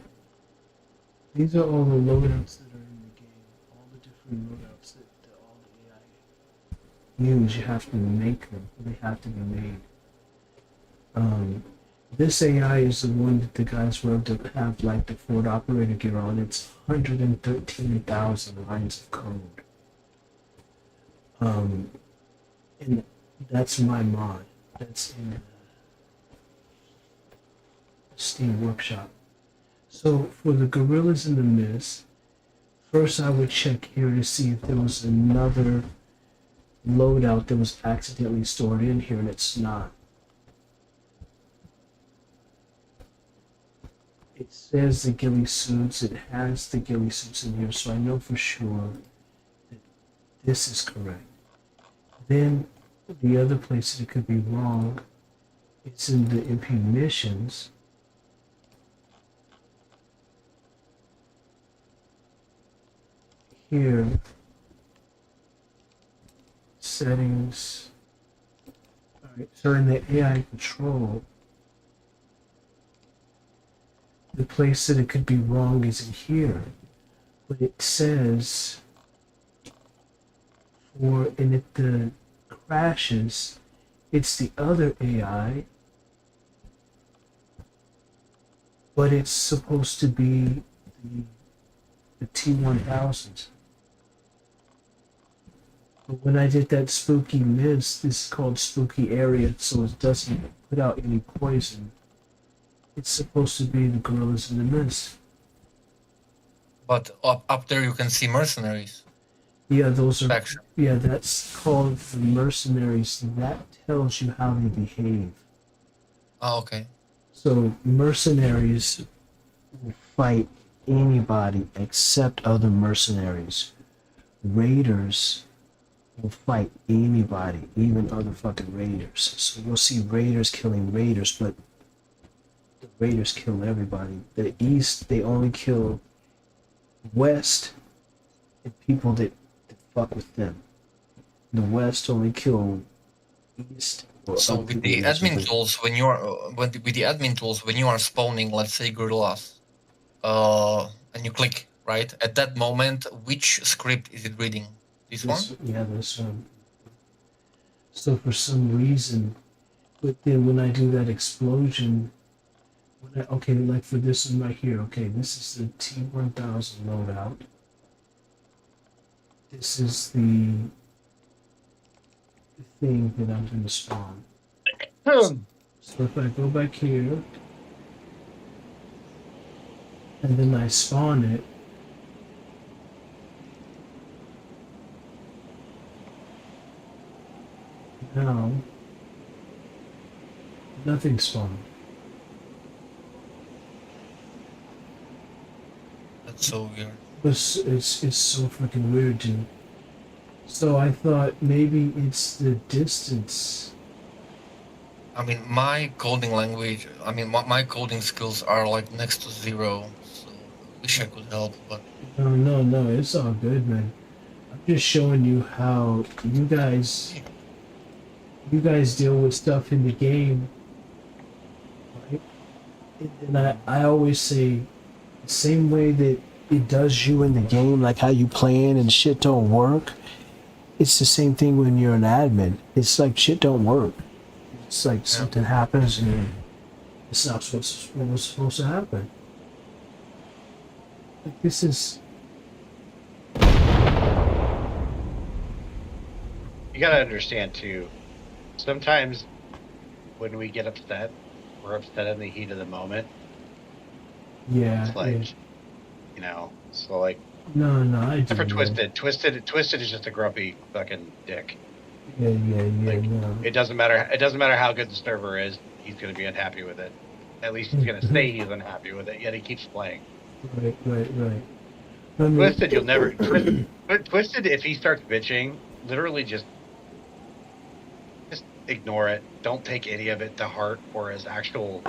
Speaker 4: these are all the loadouts that are in the game, all the different loadouts that all the AI use. You have to make them. They have to be made. This AI is the one that the guys wrote to have like the Ford operator gear on. It's 113,000 lines of code. And that's my mod. That's in Steam Workshop. So for the Gorillas in the Mist, first I would check here to see if there was another loadout that was accidentally stored in here, and it's not. It says the ghillie suits, it has the ghillie suits in here, so I know for sure that this is correct. Then the other place that it could be wrong, it's in the MP missions. Here, settings. Alright, so in the AI control, place that it could be wrong is in here. But it says, and if the crashes, it's the other AI, but it's supposed to be the T-1000. But when I did that spooky mist, this is called spooky area, so it doesn't put out any poison. It's supposed to be the gorillas in the mist.
Speaker 5: But up there you can see mercenaries.
Speaker 4: Yeah, those are.
Speaker 5: Faction.
Speaker 4: Yeah, that's called the mercenaries. That tells you how they behave.
Speaker 5: Oh, okay.
Speaker 4: So mercenaries will fight anybody except other mercenaries. Raiders will fight anybody, even other fucking raiders. So you'll see raiders killing raiders, but the raiders kill everybody. The East, they only kill West and people that fuck with them. The West only kill East.
Speaker 5: So with the admin tools, when you are with the admin tools, when you are spawning, let's say gorillas, and you click right at that moment, which script is it reading? This one?
Speaker 4: Yeah, this one. So for some reason, but then when I do that explosion, okay, like for this one right here, okay, this is the T-1000 loadout. This is the thing that I'm going to spawn. So if I go back here, and then I spawn it, now nothing spawned.
Speaker 5: That's so weird.
Speaker 4: It's so freaking weird, dude. So I thought maybe it's the distance.
Speaker 5: I mean, my coding language, my coding skills are like next to zero, so I wish I could help, but...
Speaker 4: No, it's all good, man. I'm just showing you how you guys deal with stuff in the game, right? And I always say, the same way that it does you in the game, like how you playing and shit don't work, it's the same thing when you're an admin. It's like shit don't work. It's like something happens and it's not what was supposed to happen. Like this is...
Speaker 2: You gotta understand too, sometimes when we get upset, we're upset in the heat of the moment.
Speaker 4: Yeah.
Speaker 2: It's like,
Speaker 4: yeah.
Speaker 2: you know, so like,
Speaker 4: No, I do.
Speaker 2: except for Twisted. Twisted is just a grumpy fucking dick.
Speaker 4: Yeah,
Speaker 2: Like,
Speaker 4: no.
Speaker 2: It doesn't matter how good the server is, he's gonna be unhappy with it. At least he's gonna say he's unhappy with it, yet he keeps playing.
Speaker 4: Right. I mean,
Speaker 2: Twisted, you'll never... Twisted, if he starts bitching, literally just ignore it. Don't take any of it to heart or as actual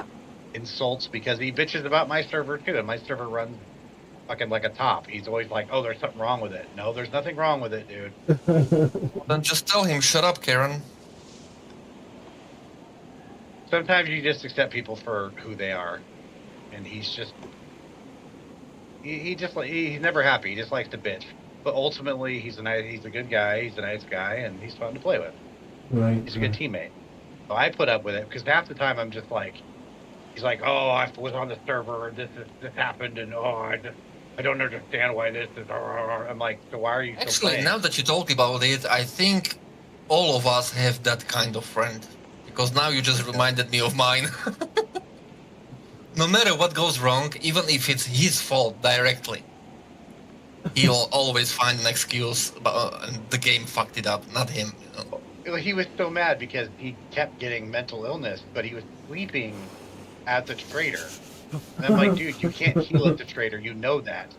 Speaker 2: insults, because he bitches about my server too, and my server runs fucking like a top. He's always like, oh, there's something wrong with it. No, there's nothing wrong with it, dude.
Speaker 5: Then just tell him, shut up, Karen.
Speaker 2: Sometimes you just accept people for who they are, and he's just... he's never happy. He just likes to bitch. But ultimately, he's a good guy, he's a nice guy, and he's fun to play with.
Speaker 4: right.
Speaker 2: He's a good teammate. So I put up with it, because half the time I'm just like, he's like, oh, I was on the server, and this happened, and oh, I don't understand why this is... I'm like, so why are you still
Speaker 5: Actually,
Speaker 2: playing?
Speaker 5: now that you talk about it, I think all of us have that kind of friend. Because now you just reminded me of mine. No matter what goes wrong, even if it's his fault directly, he'll always find an excuse, and the game fucked it up, not him. You know?
Speaker 2: He was so mad because he kept getting mental illness, but he was sleeping at the trader. And I'm like, dude, you can't heal at the trader. You know that.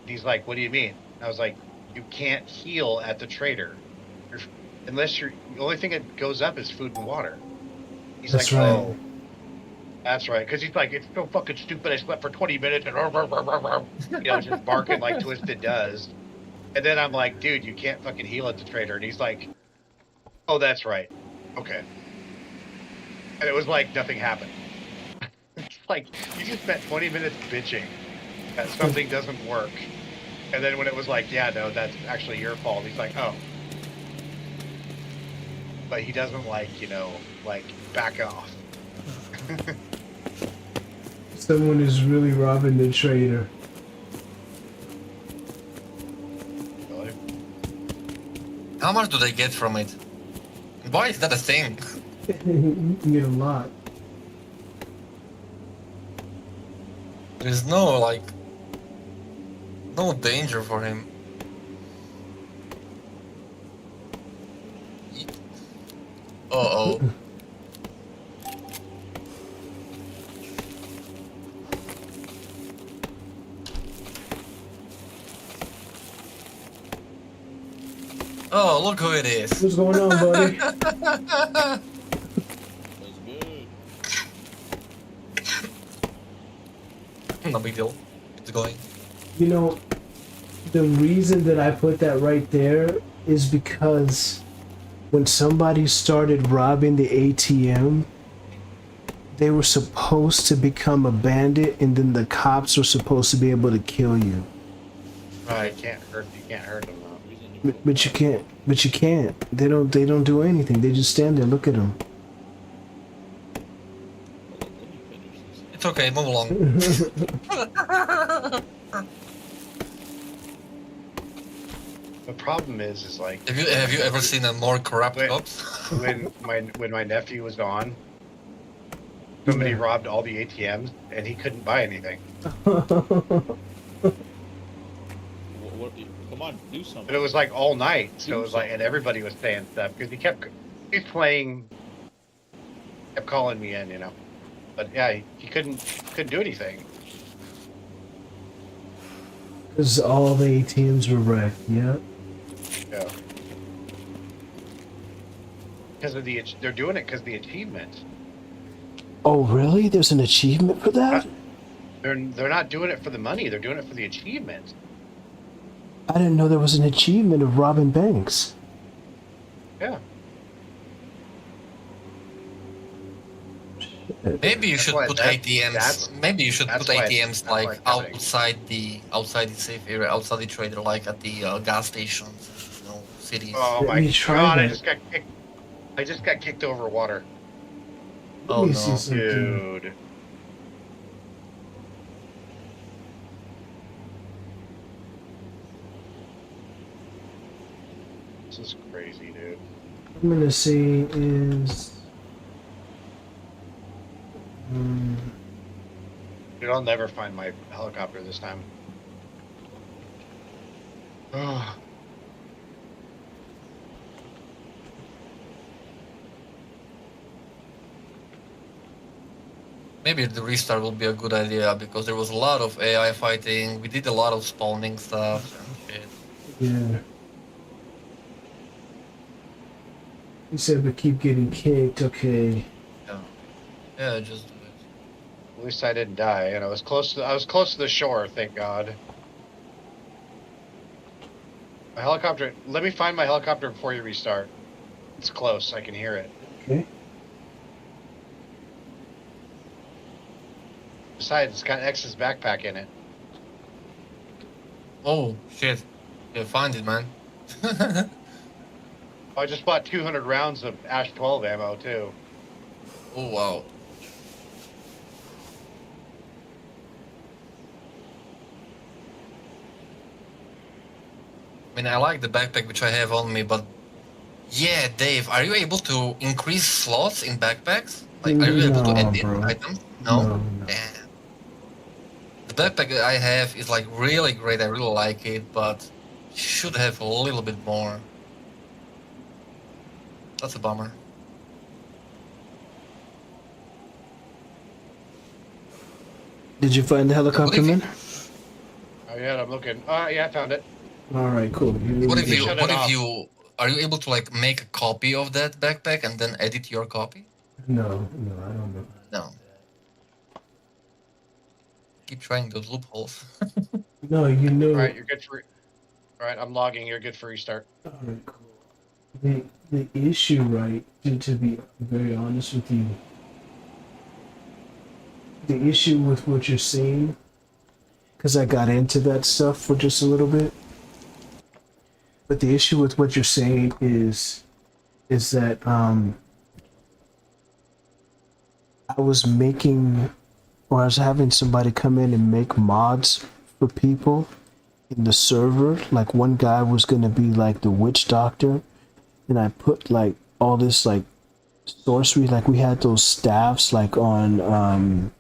Speaker 2: And he's like, what do you mean? And I was like, you can't heal at the trader. The only thing that goes up is food and water. He's
Speaker 4: That's
Speaker 2: like,
Speaker 4: right.
Speaker 2: oh. That's right, because he's like, it's so fucking stupid. I slept for 20 minutes and just barking like Twisted does. And then I'm like, dude, you can't fucking heal at the trader. And he's like, oh, that's right. Okay. And it was like nothing happened. It's like, you just spent 20 minutes bitching that something doesn't work. And then when it was like, yeah, no, that's actually your fault, he's like, oh. But he doesn't like, you know, like, back off.
Speaker 4: Someone is really robbing the trader.
Speaker 2: Really?
Speaker 5: How much do they get from it? Why is that a thing?
Speaker 4: You can get a lot.
Speaker 5: There's no, like, no danger for him. Uh-oh. Oh, look who it is.
Speaker 4: What's going on, buddy?
Speaker 6: That's good.
Speaker 5: No big deal. It's going.
Speaker 4: You know, the reason that I put that right there is because when somebody started robbing the ATM, they were supposed to become a bandit, and then the cops were supposed to be able to kill you.
Speaker 2: Right, you can't hurt them though.
Speaker 4: But you can't. But you can't. They don't do anything. They just stand there. Look at them.
Speaker 5: It's okay, move along.
Speaker 2: The problem is like,
Speaker 5: Have you ever seen a more corrupt cops?
Speaker 2: when my nephew was on, somebody robbed all the ATMs and he couldn't buy anything.
Speaker 6: Come on, do something.
Speaker 2: But it was like all night, so it was like, and everybody was saying stuff because he's playing, kept calling me in, you know. But yeah, he couldn't do anything.
Speaker 4: Because all the ATMs were wrecked. Yep.
Speaker 2: Yeah. Because of they're doing it because of the achievement.
Speaker 4: Oh, really? There's an achievement for that?
Speaker 2: They're not doing it for the money. They're doing it for the achievement.
Speaker 4: I didn't know there was an achievement of robbing banks.
Speaker 2: Yeah.
Speaker 5: Maybe you should put ATMs. Maybe you should put ATMs like outside the safe area, outside the trader, like at the gas stations, you know, cities.
Speaker 2: Oh my god! I just got kicked over water.
Speaker 5: Oh no,
Speaker 2: dude. This is crazy, dude.
Speaker 4: I'm gonna say is.
Speaker 2: Dude, I'll never find my helicopter this time. Oh.
Speaker 5: maybe the restart will be a good idea because there was a lot of AI fighting. We did a lot of spawning stuff and shit.
Speaker 4: Yeah. You said we keep getting kicked. Okay.
Speaker 5: Yeah, just do it.
Speaker 2: At least I didn't die, and I was close to the shore, thank God. My helicopter. Let me find my helicopter before you restart. It's close. I can hear it.
Speaker 4: Okay.
Speaker 2: Besides, it's got X's backpack in it.
Speaker 5: Oh shit! Yeah, find it, man.
Speaker 2: I just bought 200 rounds of Ash 12 ammo too.
Speaker 5: Oh wow. I mean, I like the backpack which I have on me, but yeah, Dave, are you able to increase slots in backpacks? Like, are you able to edit items? No. Damn. The backpack I have is like really great. I really like it, but should have a little bit more. That's a bummer.
Speaker 4: Did you find the helicopter, man?
Speaker 2: Oh yeah, I'm looking. Yeah, I found it.
Speaker 4: All right, cool.
Speaker 5: What if you are you able to like make a copy of that backpack and then edit your copy?
Speaker 4: No, I don't know.
Speaker 5: No. Keep trying those loopholes.
Speaker 4: No, you know.
Speaker 2: All right, you're good for. All right, I'm logging. You're good for restart.
Speaker 4: All right, cool. The issue, right? To be very honest with you, the issue with what you're saying, because I got into that stuff for just a little bit. But the issue with what you're saying is that I was making, or I was having somebody come in and make mods for people in the server. Like one guy was gonna be like the witch doctor, and I put like all this like sorcery, like we had those staffs like on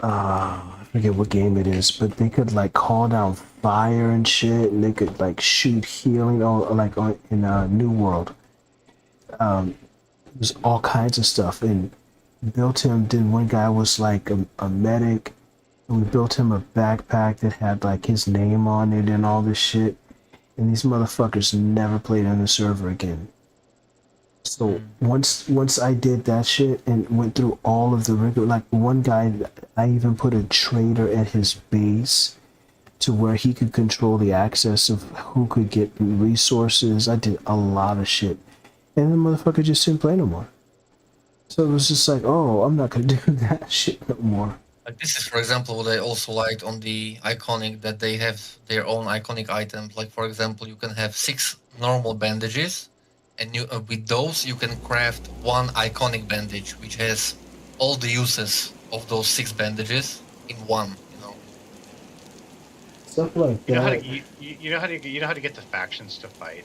Speaker 4: I forget what game it is, but they could like call down fire and shit, and they could like shoot healing, or like on in New World. It was all kinds of stuff, and built him. Then one guy was like a medic, and we built him a backpack that had like his name on it and all this shit. And these motherfuckers never played on the server again. So once I did that shit and went through all of the rigor, like one guy, I even put a trader at his base to where he could control the access of who could get resources. I did a lot of shit, and the motherfucker just didn't play no more. So it was just like, oh, I'm not gonna do that shit no more.
Speaker 5: Like this is, for example, what I also liked on the iconic, that they have their own iconic items. Like, for example, you can have 6 normal bandages, and you with those you can craft one iconic bandage, which has all the uses of those 6 bandages in one. You know.
Speaker 4: Stuff like that.
Speaker 2: You know how to get the factions to fight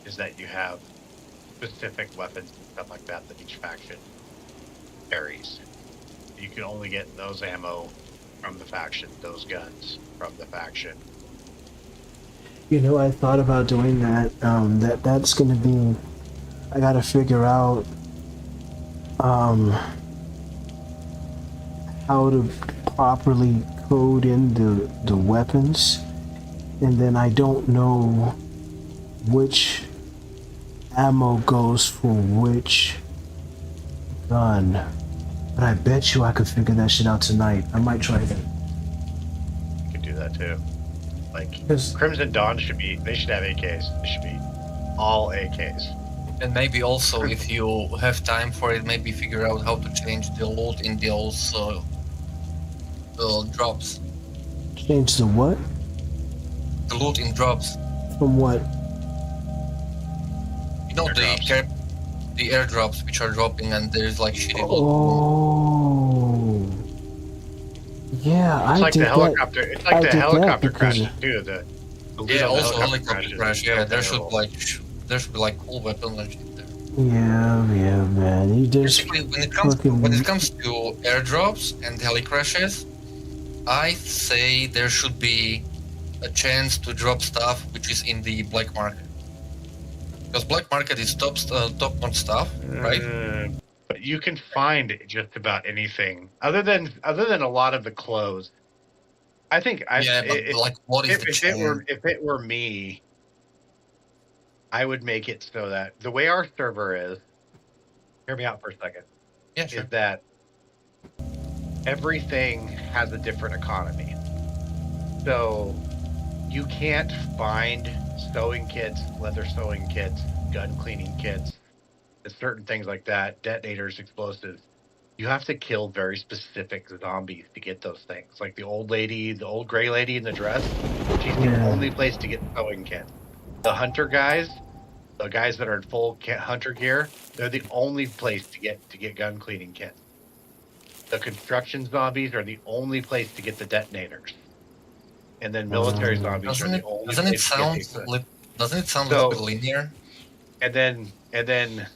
Speaker 2: is that you have specific weapons and stuff like that that each faction carries. You can only get those ammo from the faction, those guns from the faction.
Speaker 4: You know, I thought about doing that. That's gonna be. I gotta figure out how to properly code in the weapons, and then I don't know which ammo goes for which gun. But I bet you I could figure that shit out tonight. I might try that.
Speaker 2: You can do that too. Like
Speaker 4: Yes.
Speaker 2: Crimson Dawn they should have AKs. They should be all AKs.
Speaker 5: And maybe also, if you have time for it, maybe figure out how to change the loot in those drops.
Speaker 4: Change the what?
Speaker 5: The loot in drops.
Speaker 4: From what?
Speaker 5: You know, the airdrops which are dropping, and there's like shitty loot.
Speaker 4: Oh. Yeah,
Speaker 2: It's
Speaker 4: I
Speaker 2: like
Speaker 4: did
Speaker 2: the helicopter.
Speaker 4: that.
Speaker 2: It's like
Speaker 4: I
Speaker 2: the
Speaker 4: did that
Speaker 2: helicopter
Speaker 4: because-
Speaker 2: crashes too. The loot
Speaker 5: Yeah,
Speaker 2: on the
Speaker 5: also helicopter
Speaker 2: crashes
Speaker 5: crash.
Speaker 2: is
Speaker 5: Yeah, there
Speaker 2: terrible.
Speaker 5: should be like cool weapons and shit there.
Speaker 4: Yeah, man. You just
Speaker 5: Basically, when it
Speaker 4: fucking-
Speaker 5: comes to airdrops and heli crashes, I say there should be a chance to drop stuff which is in the black market, because black market is top-notch stuff, right?
Speaker 2: But you can find just about anything other than a lot of the clothes. I think
Speaker 5: Yeah, but like, what is the chance?
Speaker 2: if it were me, I would make it so that the way our server is, hear me out for a second,
Speaker 5: Yeah, sure.
Speaker 2: is that everything has a different economy. So you can't find sewing kits, leather sewing kits, gun cleaning kits, certain things like that, detonators, explosives. You have to kill very specific zombies to get those things. Like the old gray lady in the dress, she's the only place to get sewing kits. The hunter guys, the guys that are in full hunter gear, they're the only place to get gun cleaning kits. The construction zombies are the only place to get the detonators. And then military zombies are the only
Speaker 5: Doesn't it
Speaker 2: place to
Speaker 5: sound
Speaker 2: get
Speaker 5: doesn't it sound a little bit linear?
Speaker 2: and then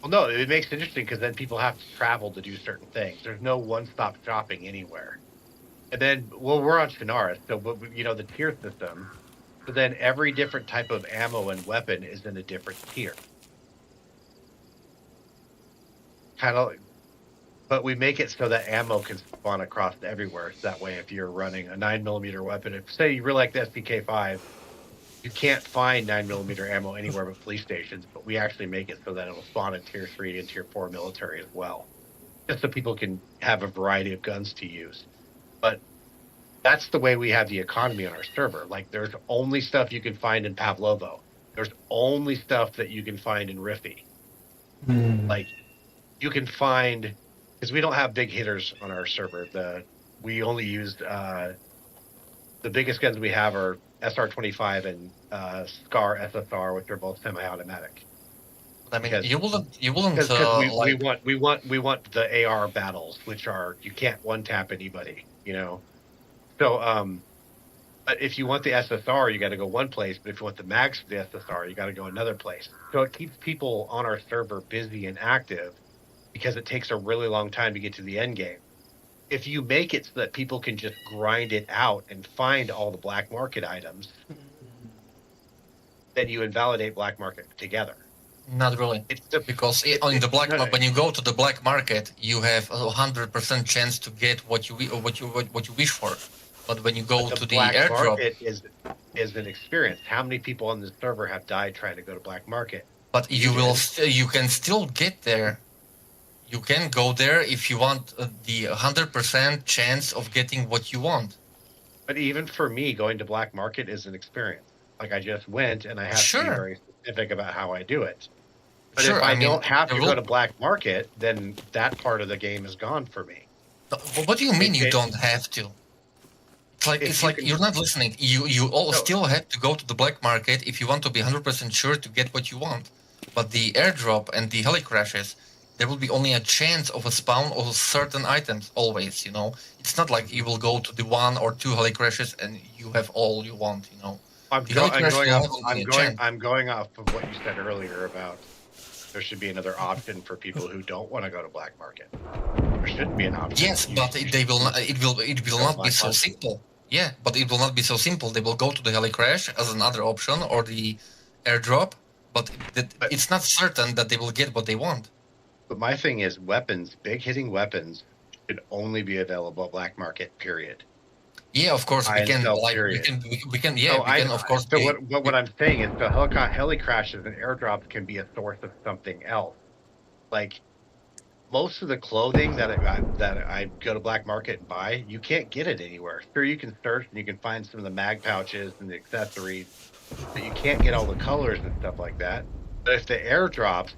Speaker 2: well, no, it makes it interesting because then people have to travel to do certain things. There's no one-stop shopping anywhere. And then, well, we're on Shannara, so you know the tier system. So then every different type of ammo and weapon is in a different tier. Kind of, but we make it so that ammo can spawn across everywhere. So that way, if you're running a 9mm weapon, if say you really like the SPK5, you can't find 9mm ammo anywhere but police stations, but we actually make it so that it'll spawn in tier 3 and tier 4 military as well. Just so people can have a variety of guns to use. But that's the way we have the economy on our server. Like, there's only stuff you can find in Pavlovo. There's only stuff that you can find in Riffy. Like, you can find because we don't have big hitters on our server. We only used the biggest guns we have are SR-25 and Scar SSR, which are both semi-automatic.
Speaker 5: I mean,
Speaker 2: Because-
Speaker 5: you wouldn't
Speaker 2: Because
Speaker 5: like.
Speaker 2: we want the AR battles, which are you can't one tap anybody, you know. So but if you want the SSR, you got to go one place. But if you want the mags for the SSR, you got to go another place. So it keeps people on our server busy and active because it takes a really long time to get to the end game. If you make it so that people can just grind it out and find all the black market items, then you invalidate black market together.
Speaker 5: Not really, because on the black when you go to the black market, you have 100% chance to get what you wish for. But when you go to the
Speaker 2: black
Speaker 5: airdrop,
Speaker 2: market is an experience. How many people on the server have died trying to go to black market?
Speaker 5: but you can still get there. You can go there if you want the 100% chance of getting what you want.
Speaker 2: But even for me, going to black market is an experience. Like I just went, and I have to be very specific about how I do it. But if I don't have to go to black market, then that part of the game is gone for me.
Speaker 5: But what do you mean you don't have to? It's like you're not listening. You all still have to go to the black market if you want to be 100% sure to get what you want. But the airdrop and the heli crashes, there will be only a chance of a spawn of certain items always, you know. It's not like you will go to the 1 or 2 heli crashes and you have all you want, you know.
Speaker 2: I'm going off of what you said earlier about there should be another option for people who don't want to go to black market. There shouldn't be an option.
Speaker 5: Yes, but it will not be so simple. Yeah, but it will not be so simple. They will go to the heli crash as another option or the airdrop, but it's not certain that they will get what they want.
Speaker 2: But my thing is weapons, big hitting weapons should only be available at black market, period.
Speaker 5: Yeah, of course we can. Of course.
Speaker 2: So what I'm saying is the heli crashes and airdrops can be a source of something else. Like most of the clothing that I go to black market and buy, you can't get it anywhere. Sure, you can search and you can find some of the mag pouches and the accessories, but you can't get all the colors and stuff like that. But if the airdrops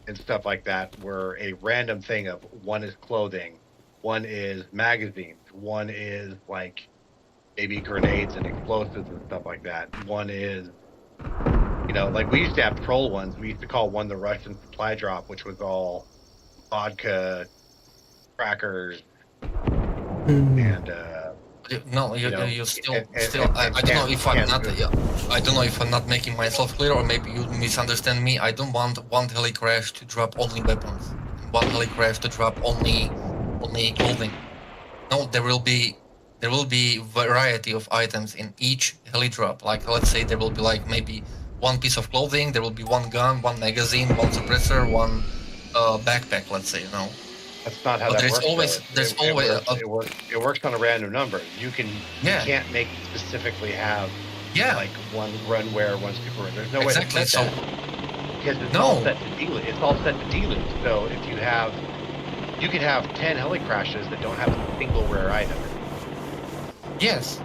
Speaker 2: and stuff like that were a random thing of one is clothing, one is magazines, one is like maybe grenades and explosives and stuff like that. One is, you know, like we used to have troll ones. We used to call one the Russian supply drop, which was all vodka, crackers, and
Speaker 5: you still. I don't know if I'm not. I don't know if I'm not making myself clear, or maybe you misunderstand me. I don't want one heli crash to drop only weapons, one heli crash to drop only clothing. No, there will be variety of items in each heli drop. Like let's say there will be like maybe one piece of clothing, there will be one gun, one magazine, one suppressor, one backpack. Let's say, you know.
Speaker 2: That's not how that works. It works on a random number. You can't make specifically have like one runware, one super. There's no way to play that because it's all set to deluge. It's all set to deluge. So if you could have 10 heli crashes that don't have a single rare item.
Speaker 5: Yes.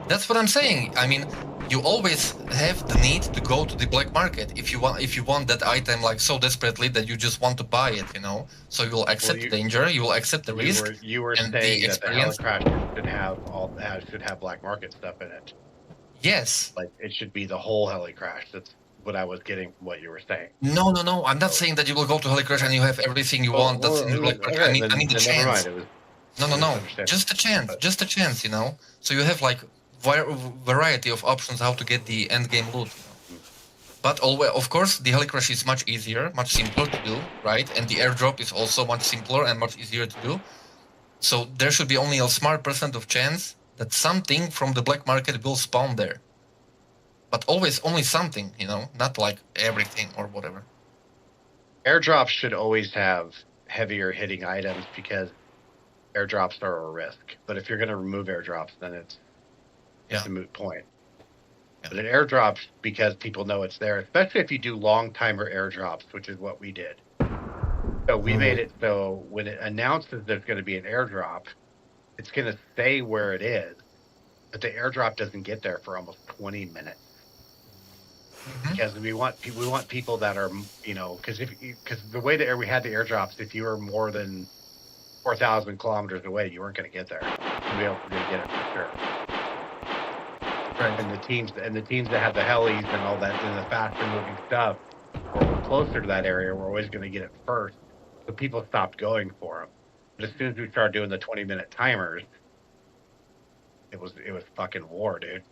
Speaker 5: That's what I'm saying. I mean, you always have the need to go to the black market if you want that item like so desperately that you just want to buy it, you know. So you will accept the danger, you will accept the risk.
Speaker 2: You were saying that the heli crash should have black market stuff in it.
Speaker 5: Yes.
Speaker 2: Like it should be the whole heli crash. That's what I was getting from what you were saying.
Speaker 5: No. I'm not saying that you will go to heli crash and you have everything you want. That's in the black market. I mean the chance. No. Just a chance, you know. So you have like variety of options how to get the end game loot. You know? But always, of course, the heli crash is much easier, much simpler to do, right? And the airdrop is also much simpler and much easier to do. So there should be only a smart % of chance that something from the black market will spawn there. But always only something, you know, not like everything or whatever.
Speaker 2: Airdrops should always have heavier hitting items because airdrops are a risk. But if you're going to remove airdrops, then it's a moot point. Yeah. But an airdrop, because people know it's there, especially if you do long timer airdrops, which is what we did. So we made it so when it announces there's going to be an airdrop, it's going to say where it is, but the airdrop doesn't get there for almost 20 minutes. because we want people that are, you know, because the way that we had the airdrops, if you were more than 4,000 kilometers away, you weren't going to get there. You'd be able to get it for sure.
Speaker 5: Right.
Speaker 2: And the teams that had the helis and all that and the faster moving stuff, or were closer to that area, were always going to get it first. So people stopped going for them. But as soon as we started doing the 20-minute timers, it was fucking war, dude.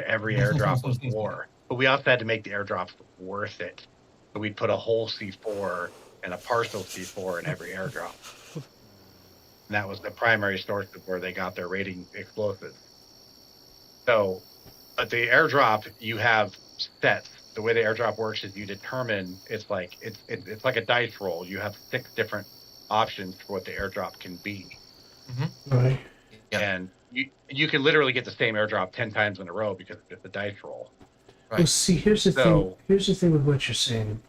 Speaker 2: Every airdrop was war. But we also had to make the airdrops worth it. So we'd put a whole C4 and a partial C4 in every airdrop. And that was the primary source of where they got their rating explosives. So, but the airdrop, you have sets. The way the airdrop works is you determine, it's like a dice roll. You have 6 different options for what the airdrop can be.
Speaker 4: Right.
Speaker 5: Yeah.
Speaker 2: And you can literally get the same airdrop 10 times in a row because it's a dice roll.
Speaker 4: Well, see, here's the thing. Here's the thing with what you're saying.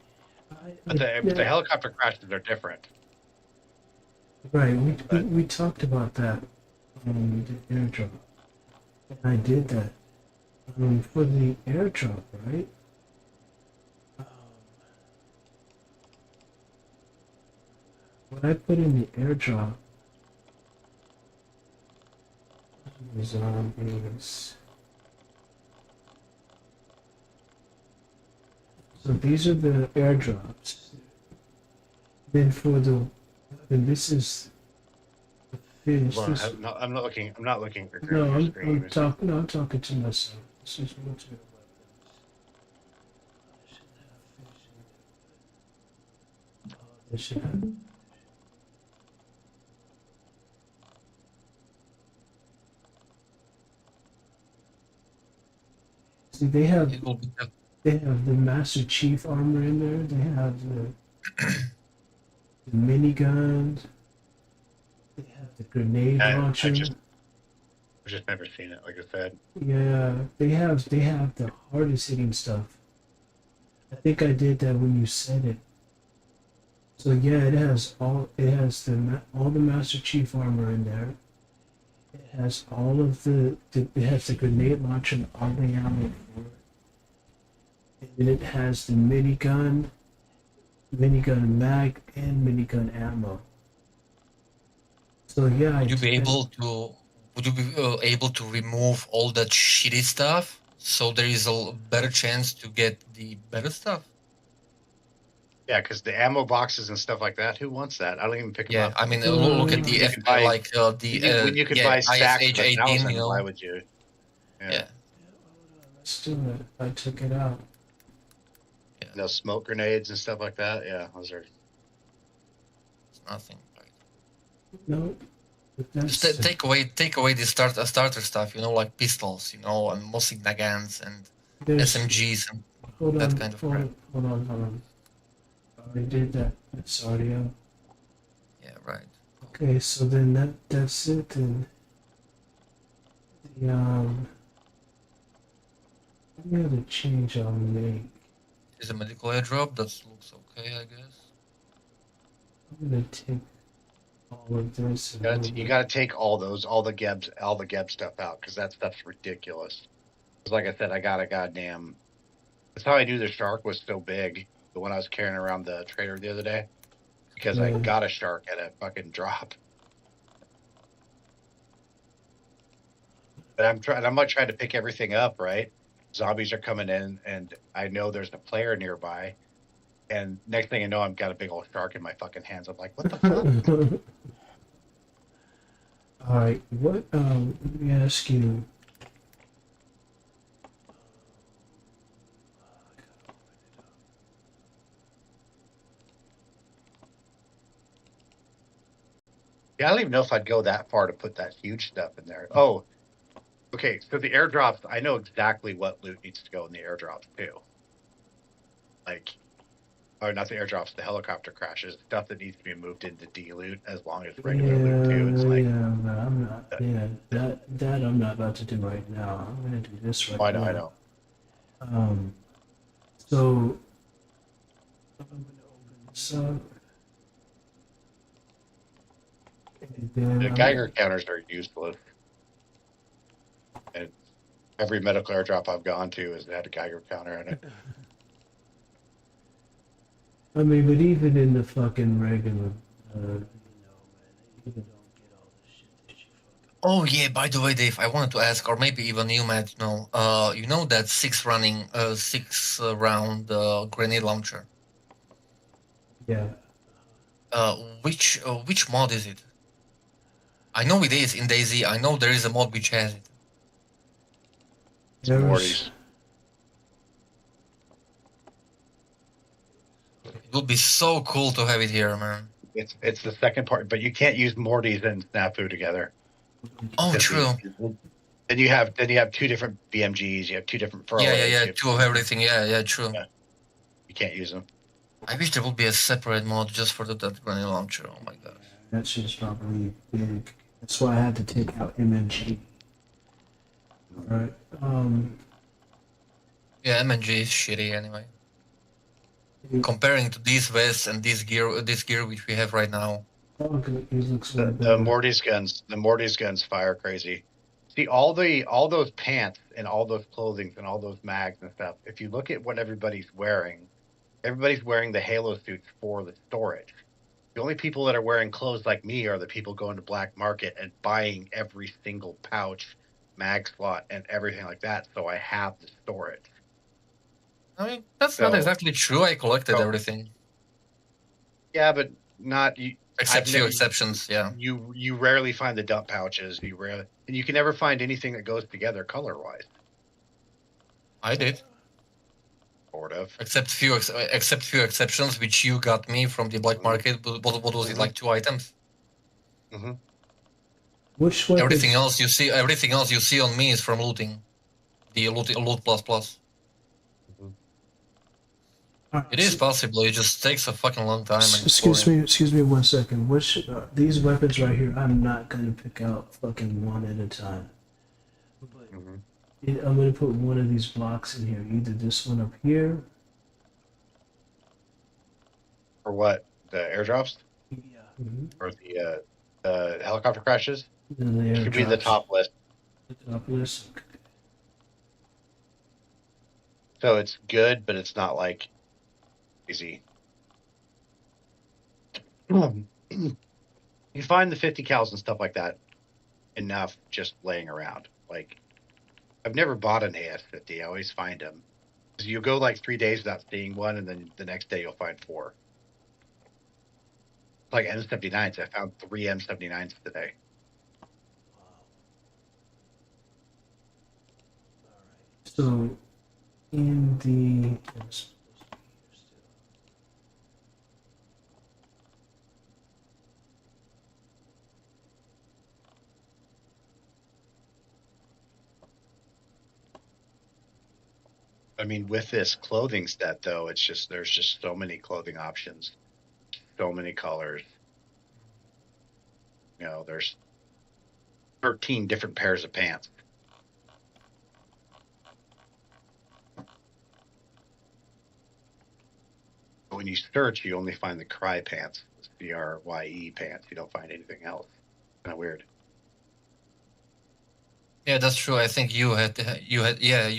Speaker 2: But the helicopter crashes are different.
Speaker 4: Right. We talked about that on the airdrop. And I did that for the airdrop, right? What I put in the airdrop is so these are the airdrops. Then for the and this is the fish.
Speaker 2: Well,
Speaker 4: This,
Speaker 2: I'm not looking for
Speaker 4: no,
Speaker 2: your
Speaker 4: I'm
Speaker 2: screen.
Speaker 4: talking. No, I'm talking to myself. This is military weapons. This should have. See, they have the Master Chief armor in there. They have the miniguns. They have the grenade launcher.
Speaker 2: I've just never seen it, like I said.
Speaker 4: Yeah, they have the hardest hitting stuff. I think I did that when you said it. So yeah, it has all the Master Chief armor in there. It has all of it has the grenade launcher and all the ammo for it. And then it has the minigun mag, and minigun ammo. So yeah,
Speaker 5: Would you be able to remove all that shitty stuff so there is a better chance to get the better stuff?
Speaker 2: Yeah, because the ammo boxes and stuff like that, who wants that? I don't even pick them up.
Speaker 5: Yeah, I mean, look at the
Speaker 2: buy-
Speaker 5: when
Speaker 2: you could buy stacks of
Speaker 5: 18,
Speaker 2: 1,000,
Speaker 5: you know.
Speaker 2: why would you?
Speaker 5: Yeah.
Speaker 4: let's do it. I took it out.
Speaker 2: Those smoke grenades and stuff like that. Yeah, those are.
Speaker 5: It's nothing.
Speaker 4: No.
Speaker 5: Just take away the starter stuff, you know, like pistols, you know, and Mosigna guns and SMGs and that kind of crap.
Speaker 4: Hold on. I already did that. That's audio.
Speaker 5: Yeah, right.
Speaker 4: Okay, so then that's it. Then the any other change I'll make.
Speaker 5: Is a medical airdrop? That looks okay, I guess.
Speaker 4: I'm gonna take all of this.
Speaker 2: You got to take all the Geb stuff out because that stuff's ridiculous. 'Cause like I said, I got a goddamn. That's how I knew the shark was so big. The one I was carrying around the trader the other day, because I got a shark at a fucking drop. But I'm gonna try to pick everything up, right? Zombies are coming in, and I know there's a player nearby. And next thing I know, I've got a big old shark in my fucking hands. I'm like, what the fuck?
Speaker 4: All right, what? Let me ask you.
Speaker 2: Yeah, I don't even know if I'd go that far to put that huge stuff in there. Oh, okay. So the airdrops, I know exactly what loot needs to go in the airdrops too. Like, or not the airdrops, the helicopter crashes, stuff that needs to be moved into D-loot as long as regular loot too. It's like,
Speaker 4: but I'm not. Yeah, that I'm not about to do right now. I'm gonna do this right now.
Speaker 2: I know.
Speaker 4: So I'm gonna open this up. And then
Speaker 2: The Geiger counters are useless. And every medical airdrop I've gone to has had a Geiger counter in it.
Speaker 4: I mean, but even in the fucking regular, man, you don't get all the shit that you fucking.
Speaker 5: Oh yeah, by the way, Dave, I wanted to ask, or maybe even you, Matt, you know that six round grenade launcher.
Speaker 4: Yeah.
Speaker 5: Which mod is it? I know it is in DayZ. I know there is a mod which has it.
Speaker 2: Morty's.
Speaker 5: It would be so cool to have it here, man.
Speaker 2: It's the second part, but you can't use Morty's and Snafu together.
Speaker 5: Oh, true.
Speaker 2: Then you have two different BMGs. You have two different furrows.
Speaker 5: Yeah. Two of everything. Yeah, true.
Speaker 2: Yeah. You can't use them.
Speaker 5: I wish there would be a separate mod just for that grenade launcher. Oh my gosh.
Speaker 4: That shit's probably big. That's why I had to take out MMG. Alright.
Speaker 5: Yeah, MNG is shitty anyway. Comparing to these vests and this gear which we have right now.
Speaker 4: It looks like
Speaker 2: The Morty's guns fire crazy. See all those pants and all those clothing and all those mags and stuff. If you look at what everybody's wearing the Halo suits for the storage. The only people that are wearing clothes like me are the people going to black market and buying every single pouch, mag slot, and everything like that. So I have the storage.
Speaker 5: I mean, that's not exactly true. I collected everything.
Speaker 2: Yeah, but not you.
Speaker 5: Except few exceptions, yeah.
Speaker 2: You rarely find the dump pouches. And you can never find anything that goes together color wise.
Speaker 5: I did.
Speaker 2: Sort of.
Speaker 5: Except few exceptions, which you got me from the black market. What was it, like 2 items?
Speaker 2: Mm-hmm.
Speaker 4: Which one?
Speaker 5: Everything else you see on me is from looting. The loot plus. It is possible. It just takes a fucking long time.
Speaker 4: Excuse me 1 second. Which these weapons right here? I'm not gonna pick out fucking one at a time. But I'm gonna put one of these blocks in here. Either this one up here.
Speaker 2: For what? The airdrops?
Speaker 4: Yeah.
Speaker 2: Or the helicopter crashes? It could be the top list.
Speaker 4: The top list.
Speaker 2: So it's good, but it's not like easy. You find the 50 cals and stuff like that enough just laying around. Like, I've never bought an AS-50. I always find them. So you go like 3 days without seeing one, and then the next day you'll find 4. Like M79s. I found 3 M79s today.
Speaker 4: So, in the...
Speaker 2: I mean, with this clothing set, though, it's just there's just so many clothing options, so many colors. You know, there's 13 different pairs of pants. But when you search, you only find the Cry pants, the CRYE pants. You don't find anything else. Kind of weird.
Speaker 5: Yeah, that's true. I think you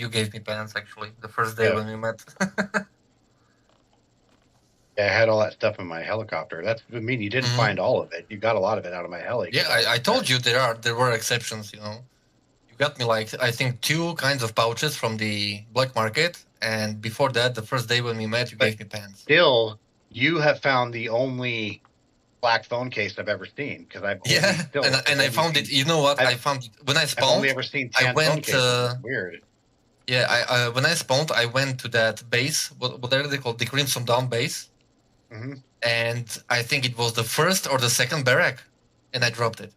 Speaker 5: gave me pants actually the first day when we met.
Speaker 2: Yeah, I had all that stuff in my helicopter. I mean, you didn't find all of it. You got a lot of it out of my heli.
Speaker 5: Yeah, I told you there were exceptions. You got me like I think 2 kinds of pouches from the black market, and before that, the first day when we met, you gave me pants.
Speaker 2: Still, you have found the only black phone case I've ever seen because I've
Speaker 5: I found it. You know what? I found it when I spawned.
Speaker 2: I've only ever seen tan phone cases. Weird.
Speaker 5: Yeah, I when I spawned, I went to that base. What are they called? The Crimson Dawn base.
Speaker 2: Mm-hmm.
Speaker 5: And I think it was the first or the second barrack, and I dropped it.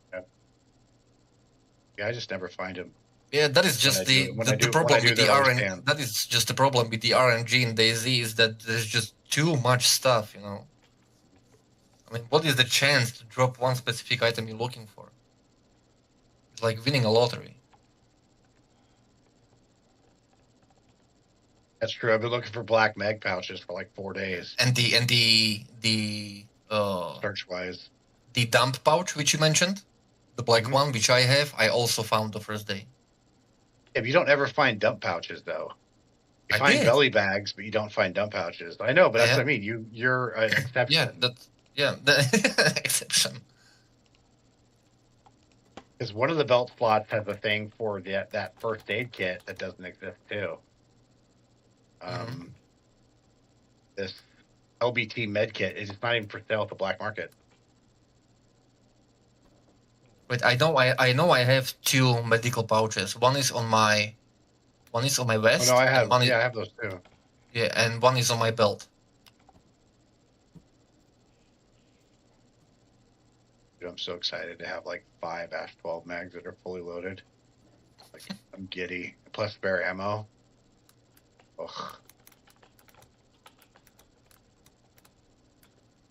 Speaker 2: Yeah, I just never find him.
Speaker 5: Yeah, that is just the problem with the RNG. That is just the problem with the RNG in DayZ is that there's just too much stuff. I mean, what is the chance to drop one specific item you're looking for? It's like winning a lottery.
Speaker 2: That's true. I've been looking for black mag pouches for like 4 days.
Speaker 5: And the
Speaker 2: search wise,
Speaker 5: the dump pouch which you mentioned, the black one which I have, I also found the first day.
Speaker 2: Yeah, but you don't ever find dump pouches though. You
Speaker 5: I
Speaker 2: find
Speaker 5: did.
Speaker 2: belly bags, but you don't find dump pouches. I know, but that's what I mean. You're an exception.
Speaker 5: The exception.
Speaker 2: Because one of the belt slots has a thing for that first aid kit that doesn't exist too. This LBT med kit is not even for sale at the black market.
Speaker 5: Wait, I know I have 2 medical pouches. One is on my vest.
Speaker 2: Oh no, I have.
Speaker 5: And
Speaker 2: I have those too.
Speaker 5: Yeah, and one is on my belt.
Speaker 2: Dude, I'm so excited to have like 5 Ash 12 mags that are fully loaded. Like I'm giddy. Plus spare ammo. Ugh.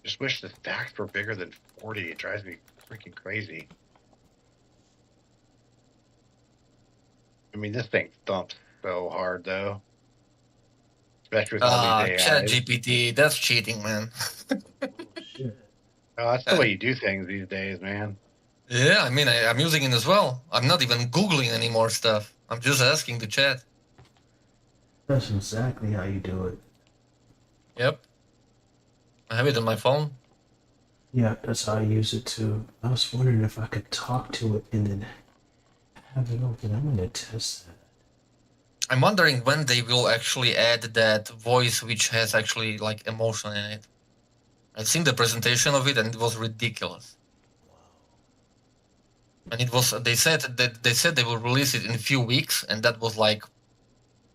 Speaker 2: Just wish the stacks were bigger than 40. It drives me freaking crazy. I mean, this thing thumps so hard though. Especially with all these AIs.
Speaker 5: ChatGPT, that's cheating, man.
Speaker 2: Oh, that's the way you do things these days, man.
Speaker 5: Yeah, I mean, I'm using it as well. I'm not even Googling any more stuff. I'm just asking the chat.
Speaker 4: That's exactly how you do it.
Speaker 5: Yep. I have it on my phone.
Speaker 4: Yeah, that's how I use it too. I was wondering if I could talk to it and then have it open. I'm gonna test that.
Speaker 5: I'm wondering when they will actually add that voice which has actually like emotion in it. I've seen the presentation of it and it was ridiculous. And it was they said they will release it in a few weeks, and that was like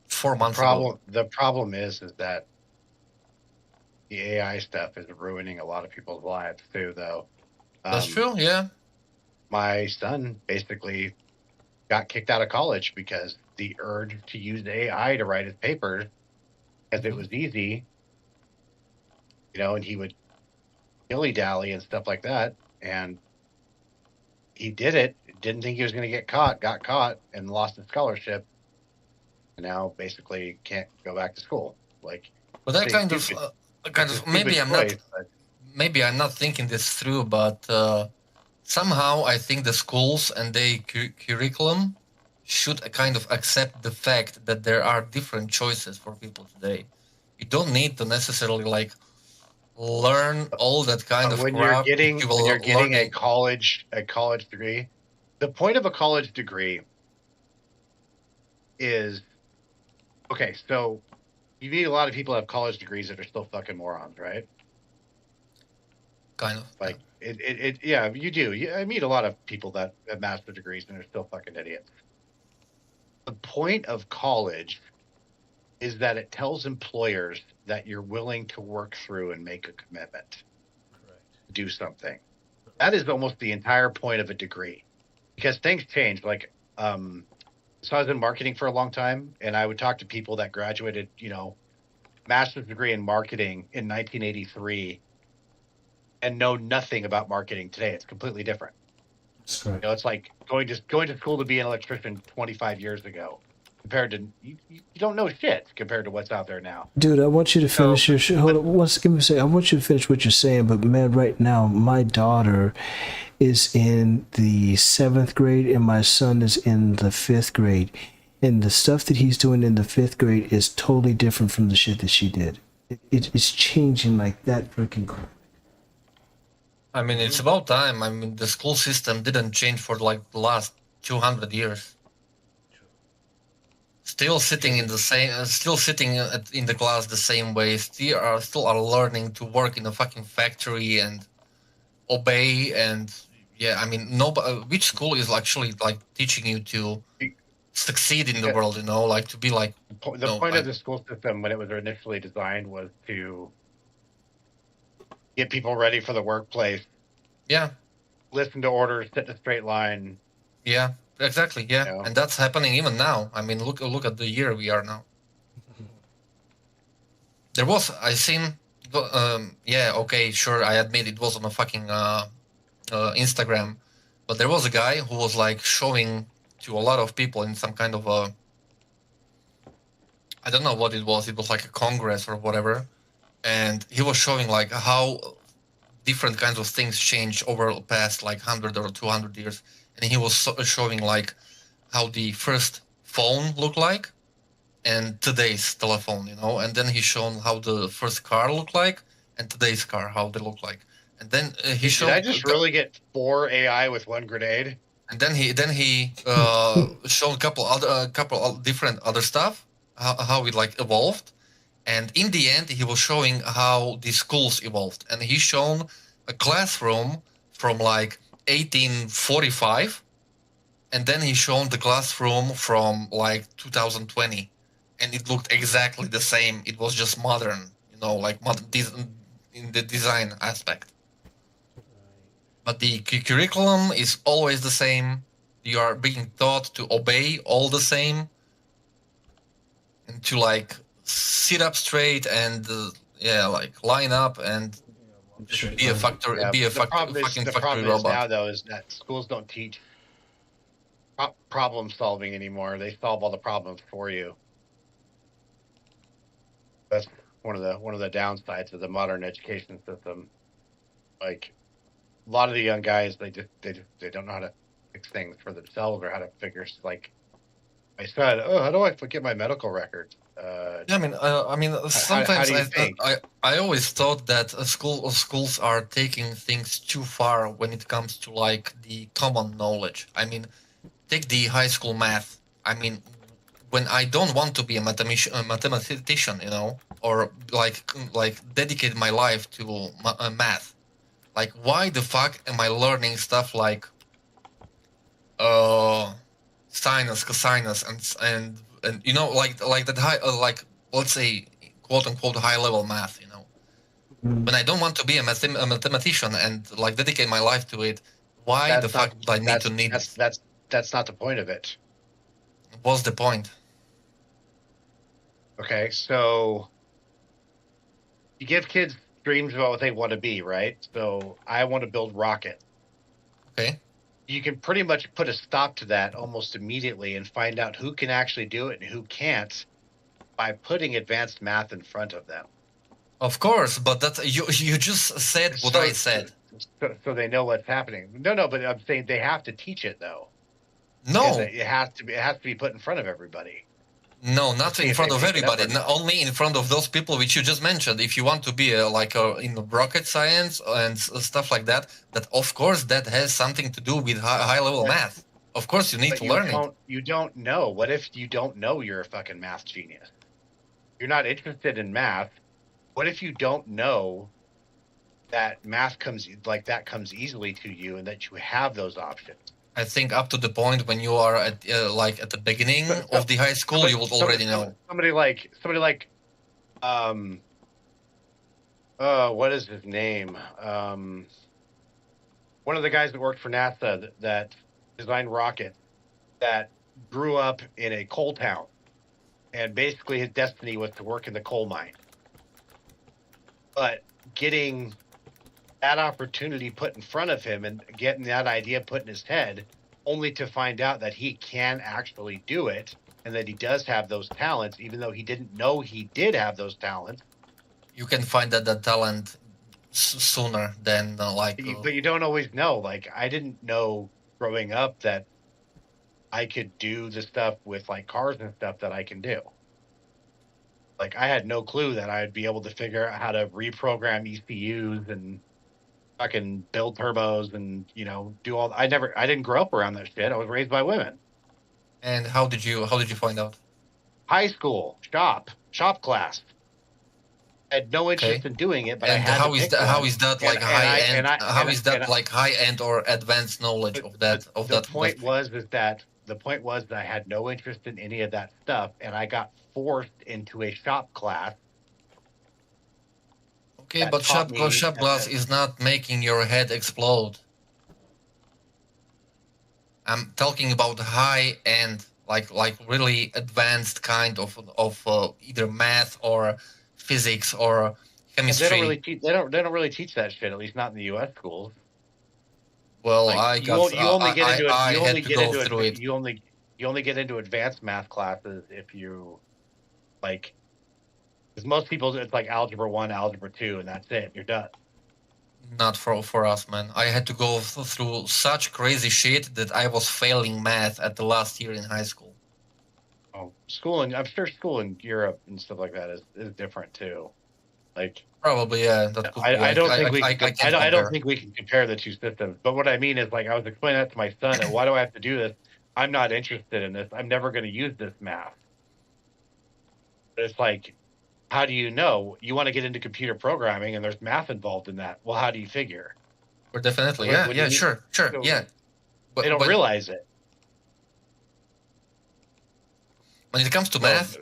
Speaker 5: 4 months ago.
Speaker 2: The problem is that the AI stuff is ruining a lot of people's lives too, though.
Speaker 5: That's true, yeah.
Speaker 2: My son basically got kicked out of college because the urge to use AI to write his papers, as it was easy, and he would dilly-dally and stuff like that, and he did it, didn't think he was going to get caught, got caught, and lost his scholarship, and now basically can't go back to school. Like,
Speaker 5: but that kind of maybe I'm not thinking this through, but somehow I think the schools and their curriculum should kind of accept the fact that there are different choices for people today. You don't need to necessarily like learn all that kind of
Speaker 2: when
Speaker 5: crap.
Speaker 2: You're getting a college degree. The point of a college degree is okay. So you meet a lot of people who have college degrees that are still fucking morons, right?
Speaker 5: Kind of.
Speaker 2: Like yeah, you do. I meet a lot of people that have master's degrees and are still fucking idiots. The point of college is that it tells employers that you're willing to work through and make a commitment. Correct. To do something. That is almost the entire point of a degree, because things change. Like, so I was in marketing for a long time, and I would talk to people that graduated, master's degree in marketing in 1983 and know nothing about marketing today. It's completely different.
Speaker 4: That's correct.
Speaker 2: It's like going to school to be an electrician 25 years ago, compared to you don't know shit compared to what's out there now.
Speaker 4: Dude, I want you to finish your shit. Hold on, give me a second. I want you to finish what you're saying, but man, right now my daughter is in the 7th grade and my son is in the 5th grade, and the stuff that he's doing in the 5th grade is totally different from the shit that she did. It's changing like that freaking quick.
Speaker 5: I mean, it's about time. I mean, the school system didn't change for like the last 200 years. Still sitting in the class the same way. Still are learning to work in a fucking factory and obey. And yeah, I mean, which school is actually like teaching you to succeed in the world? Like to be like.
Speaker 2: The point of the school system when it was initially designed was to get people ready for the workplace.
Speaker 5: Yeah.
Speaker 2: Listen to orders, sit in a straight line.
Speaker 5: Yeah, exactly. Yeah, and that's happening even now. I mean, look at the year we are now. There was, I seen, yeah, okay, sure, I admit it was on a fucking Instagram, but there was a guy who was like showing to a lot of people in some kind of a, I don't know what it was like a congress or whatever, and he was showing like how different kinds of things change over the past like 100 or 200 years. And he was showing like how the first phone looked like, and today's telephone, you know, and then he shown how the first car looked like and today's car, how they look like. And then he showed.
Speaker 2: Did I just really get 4 AI with 1 grenade?
Speaker 5: And then he showed a couple different other stuff, how it like evolved, and in the end he was showing how the schools evolved, and he shown a classroom from like 1845, and then he shown the classroom from like 2020, and it looked exactly the same. It was just modern, you know, like modern in the design aspect. But the curriculum is always the same. You are being taught to obey all the same, and to like sit up straight and like line up and be a factory,
Speaker 2: Yeah,
Speaker 5: be a
Speaker 2: the problem is,
Speaker 5: fucking
Speaker 2: the
Speaker 5: factory
Speaker 2: problem is
Speaker 5: robot.
Speaker 2: now though is that schools don't teach problem solving anymore. They solve all the problems for you. That's one of the downsides of the modern education system. Like a lot of the young guys, they don't know how to fix things for themselves or how to figure, like I said, oh, how do I get my medical records?
Speaker 5: Yeah, I mean, sometimes
Speaker 2: do you think?
Speaker 5: I always thought that schools are taking things too far when it comes to like the common knowledge. I mean, take the high school math. I mean, when I don't want to be a mathematician, you know, or like dedicate my life to math, like why the fuck am I learning stuff like sinus, cosinus, and you know, like that high, like let's say quote unquote high level math, you know. When I don't want to be a mathematician and like dedicate my life to it, why the fuck would I need
Speaker 2: that's not the point of it.
Speaker 5: What's the point?
Speaker 2: Okay, so you give kids dreams about what they want to be, right? So I want to build rockets.
Speaker 5: Okay.
Speaker 2: You can pretty much put a stop to that almost immediately and find out who can actually do it and who can't by putting advanced math in front of them.
Speaker 5: Of course, but that you just said what I said.
Speaker 2: So they know what's happening. No, but I'm saying they have to teach it though.
Speaker 5: No,
Speaker 2: it has to be put in front of everybody.
Speaker 5: No, not in front of everybody. Only in front of those people which you just mentioned. If you want to be in rocket science and stuff like that, that of course that has something to do with high level math. Of course, you need to learn it.
Speaker 2: You don't know. What if you don't know you're a fucking math genius? You're not interested in math. What if you don't know that math comes easily to you and that you have those options?
Speaker 5: I think up to the point when you are at the beginning of the high school, you will already know.
Speaker 2: Somebody like what is his name? One of the guys that worked for NASA that designed rockets, that grew up in a coal town, and basically his destiny was to work in the coal mine. But getting that opportunity put in front of him and getting that idea put in his head, only to find out that he can actually do it and that he does have those talents, even though he didn't know he did have those talents.
Speaker 5: You can find that talent sooner than
Speaker 2: But you don't always know. Like, I didn't know growing up that I could do the stuff with like cars and stuff that I can do. Like, I had no clue that I'd be able to figure out how to reprogram ECUs and fucking build turbos and, you know, do all. I didn't grow up around that shit. I was raised by women.
Speaker 5: And how did you find out?
Speaker 2: High school, shop class. I had no interest in doing it, but
Speaker 5: and
Speaker 2: I had
Speaker 5: how
Speaker 2: to
Speaker 5: is
Speaker 2: pick
Speaker 5: that?
Speaker 2: one.
Speaker 5: How is that like high end? How is that
Speaker 2: and
Speaker 5: like high end or advanced knowledge of that?
Speaker 2: The point was that I had no interest in any of that stuff, and I got forced into a shop class.
Speaker 5: Okay, but shop class is not making your head explode. I'm talking about high end, like really advanced kind of either math or physics or chemistry.
Speaker 2: They don't really teach that shit, at least not in the U.S. schools.
Speaker 5: Well,
Speaker 2: like, you only get into advanced math classes if you like, because most people it's like algebra 1, algebra 2, and that's it. You're done.
Speaker 5: Not for us, man. I had to go through such crazy shit that I was failing math at the last year in high school.
Speaker 2: School, and I'm sure school in Europe and stuff like that is different too. Like,
Speaker 5: Probably, yeah. That could be.
Speaker 2: I don't think we
Speaker 5: I
Speaker 2: can.
Speaker 5: can't
Speaker 2: I don't
Speaker 5: compare.
Speaker 2: think we can compare the two systems. But what I mean is, like, I was explaining that to my son. And why do I have to do this? I'm not interested in this. I'm never going to use this math. But it's like, how do you know? You want to get into computer programming, and there's math involved in that. Well, how do you figure?
Speaker 5: Or definitely,
Speaker 2: Like,
Speaker 5: yeah,
Speaker 2: when
Speaker 5: yeah,
Speaker 2: you-
Speaker 5: sure,
Speaker 2: so
Speaker 5: yeah.
Speaker 2: They don't realize it.
Speaker 5: When it comes to math,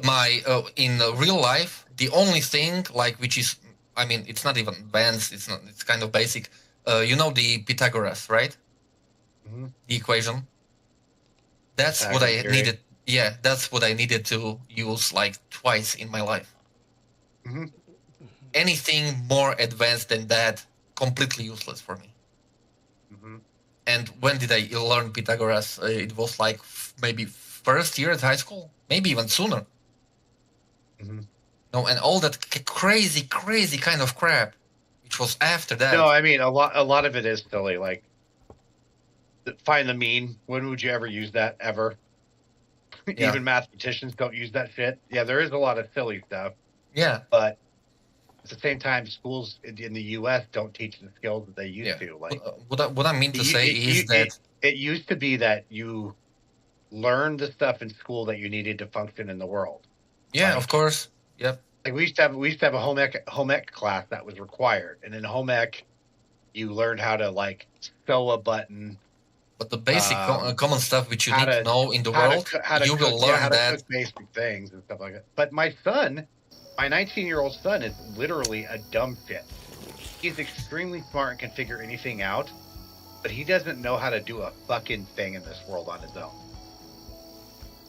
Speaker 5: my in real life, the only thing like which is, I mean, it's not even advanced. It's not. It's kind of basic. You know the Pythagoras, right?
Speaker 2: Mm-hmm.
Speaker 5: The equation. That's what I needed. Yeah, that's what I needed to use like twice in my life.
Speaker 2: Mm-hmm.
Speaker 5: Anything more advanced than that, completely useless for me.
Speaker 2: Mm-hmm.
Speaker 5: And when did I learn Pythagoras? It was like maybe first year at high school, maybe even sooner.
Speaker 2: Mm-hmm.
Speaker 5: No, and all that crazy kind of crap, which was after that.
Speaker 2: No, I mean a lot of it is silly. Like, find the mean. When would you ever use that ever?
Speaker 5: Yeah.
Speaker 2: Even mathematicians don't use that shit. Yeah, there is a lot of silly stuff.
Speaker 5: Yeah.
Speaker 2: But at the same time, schools in the U.S. don't teach the skills that they used to. Like,
Speaker 5: what I mean to say is that
Speaker 2: it used to be that you learned the stuff in school that you needed to function in the world.
Speaker 5: Yeah,
Speaker 2: like,
Speaker 5: of course. Yep.
Speaker 2: Like we used to have a home ec class that was required, and in home ec, you learned how to like sew a button.
Speaker 5: But the basic common stuff which you need to know in the world, you will learn that.
Speaker 2: Cook basic things and stuff like that. But my son, my 19-year-old son, is literally a dumb shit. He's extremely smart and can figure anything out, but he doesn't know how to do a fucking thing in this world on his own.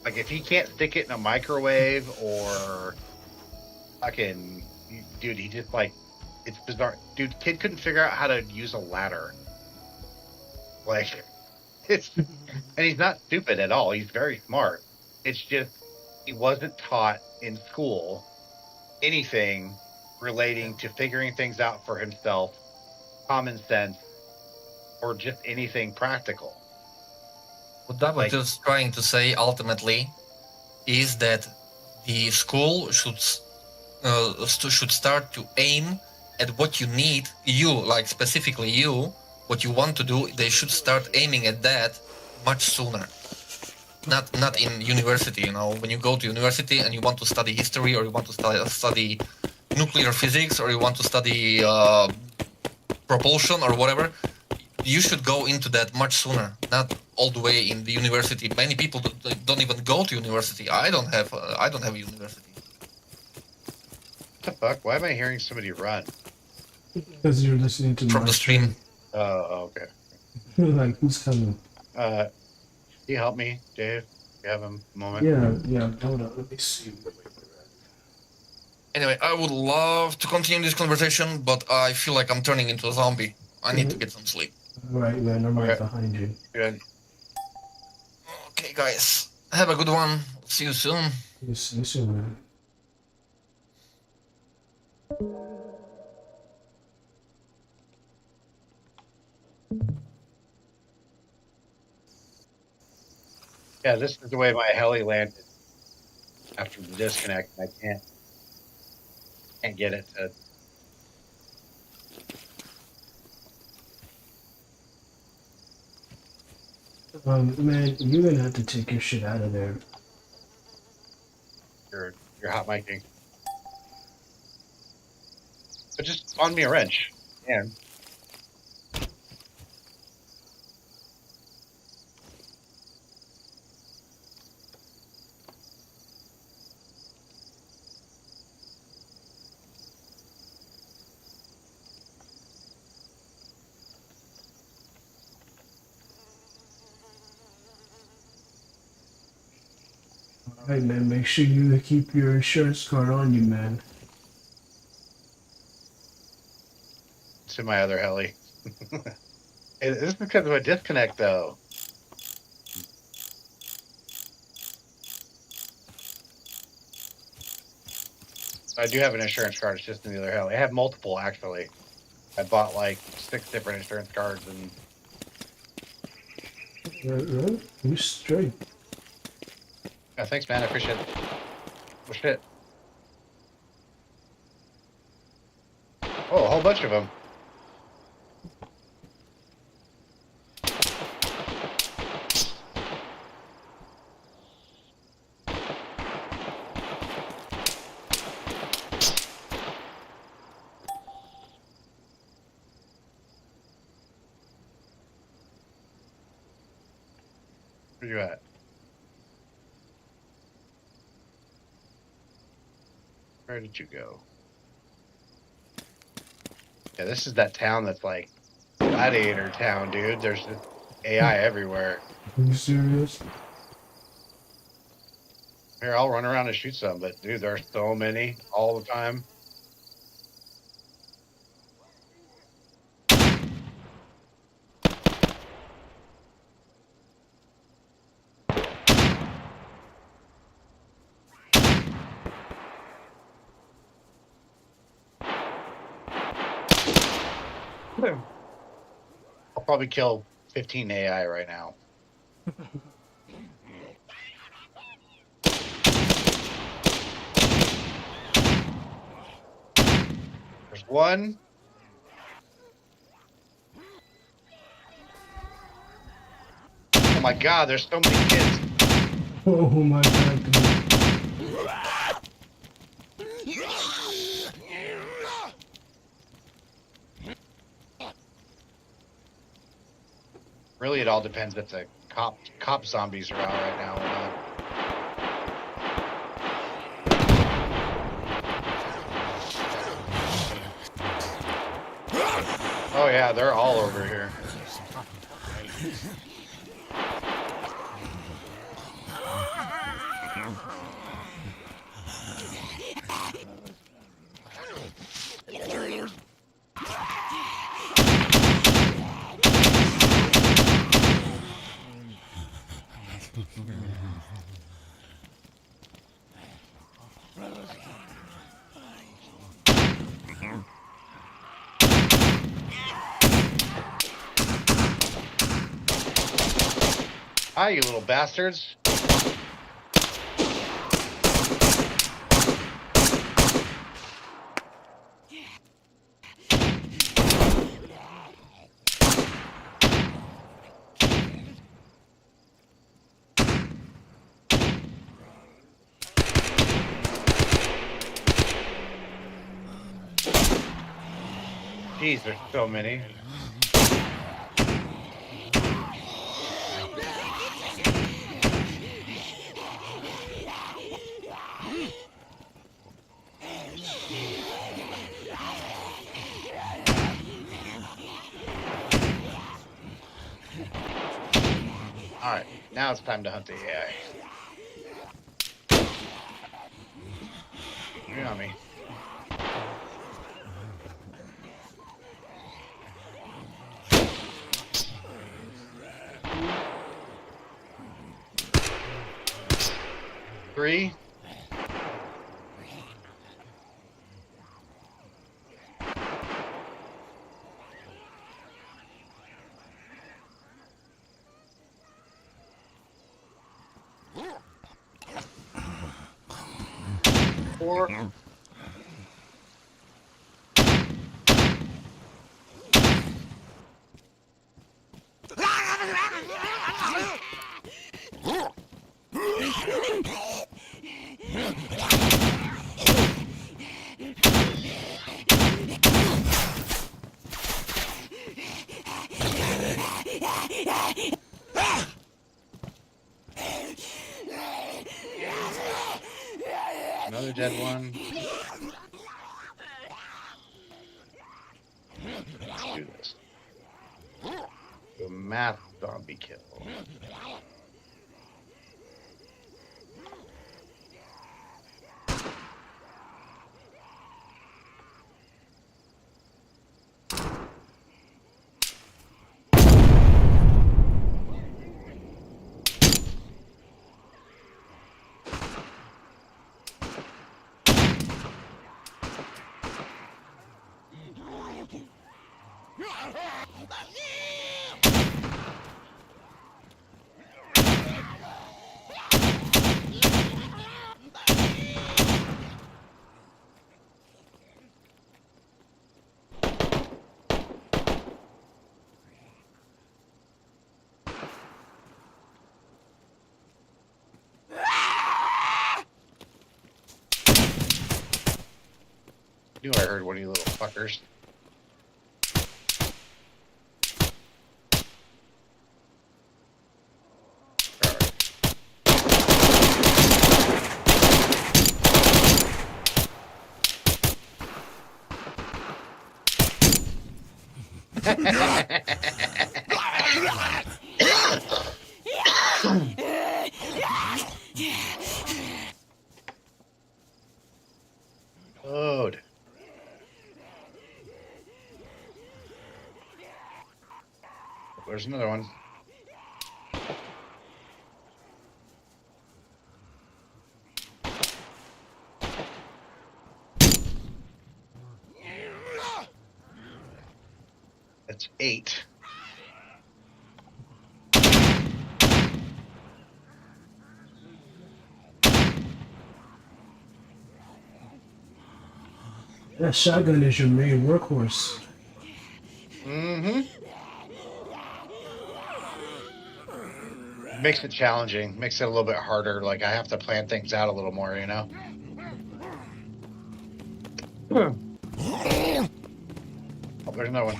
Speaker 2: Like, if he can't stick it in a microwave or fucking, dude, he just like, it's bizarre. Dude, kid couldn't figure out how to use a ladder. Like, and he's not stupid at all. He's very smart. It's just he wasn't taught in school anything relating to figuring things out for himself, common sense, or just anything practical.
Speaker 5: What I was just trying to say ultimately is that the school should start to aim at what you need, like specifically you, what you want to do. They should start aiming at that much sooner. Not in university. You know, when you go to university and you want to study history, or you want to study nuclear physics, or you want to study propulsion or whatever, you should go into that much sooner. Not all the way in the university. Many people don't even go to university. I don't have a university.
Speaker 2: What the fuck? Why am I hearing somebody run?
Speaker 4: Because you're listening to
Speaker 5: From the stream.
Speaker 2: Oh, okay.
Speaker 4: Like, who's coming?
Speaker 2: Can you help me, Dave? You have a moment?
Speaker 4: Yeah. Hold on. Let me see.
Speaker 5: Anyway, I would love to continue this conversation, but I feel like I'm turning into a zombie. I need to get some sleep.
Speaker 4: Right, man. I'm right behind you.
Speaker 2: Good.
Speaker 5: Okay, guys. Have a good one. See you soon.
Speaker 4: See you soon, man.
Speaker 2: Yeah, this is the way my heli landed after the disconnect. I can't get it to.
Speaker 4: Man, you're gonna have to take your shit out of there.
Speaker 2: You're hot micing. But just spawn me a wrench. Yeah.
Speaker 4: Alright, man, make sure you keep your insurance card on you, man.
Speaker 2: It's in my other heli. This is because of a disconnect, though. I do have an insurance card. It's just in the other heli. I have multiple, actually. I bought like 6 different insurance cards, and
Speaker 4: Right? You straight.
Speaker 2: Yeah, thanks, man. I appreciate it. Oh, shit. Oh, a whole bunch of them. Where you at? Where did you go? Yeah, this is that town that's like gladiator town, dude. There's just AI everywhere.
Speaker 4: Are you serious?
Speaker 2: Here, I'll run around and shoot some, but dude, there are so many all the time. I'll probably kill 15 AI right now. There's one. Oh my god, there's so many kids.
Speaker 4: Oh my god, dude.
Speaker 2: Really, it all depends if the cop zombies are out right now or not. Oh yeah, they're all over here. Hi, you little bastards. Jeez, there's so many. Alright, now it's time to hunt the AI. You're on me. Three. Four. Another dead one. Let's do this. The math zombie kill. Knew I heard one of you little fuckers. Load. There's another one. That's 8.
Speaker 4: That shotgun is your main workhorse.
Speaker 2: Mm-hmm. Makes it challenging. Makes it a little bit harder. Like I have to plan things out a little more, you know? Oh, there's another one.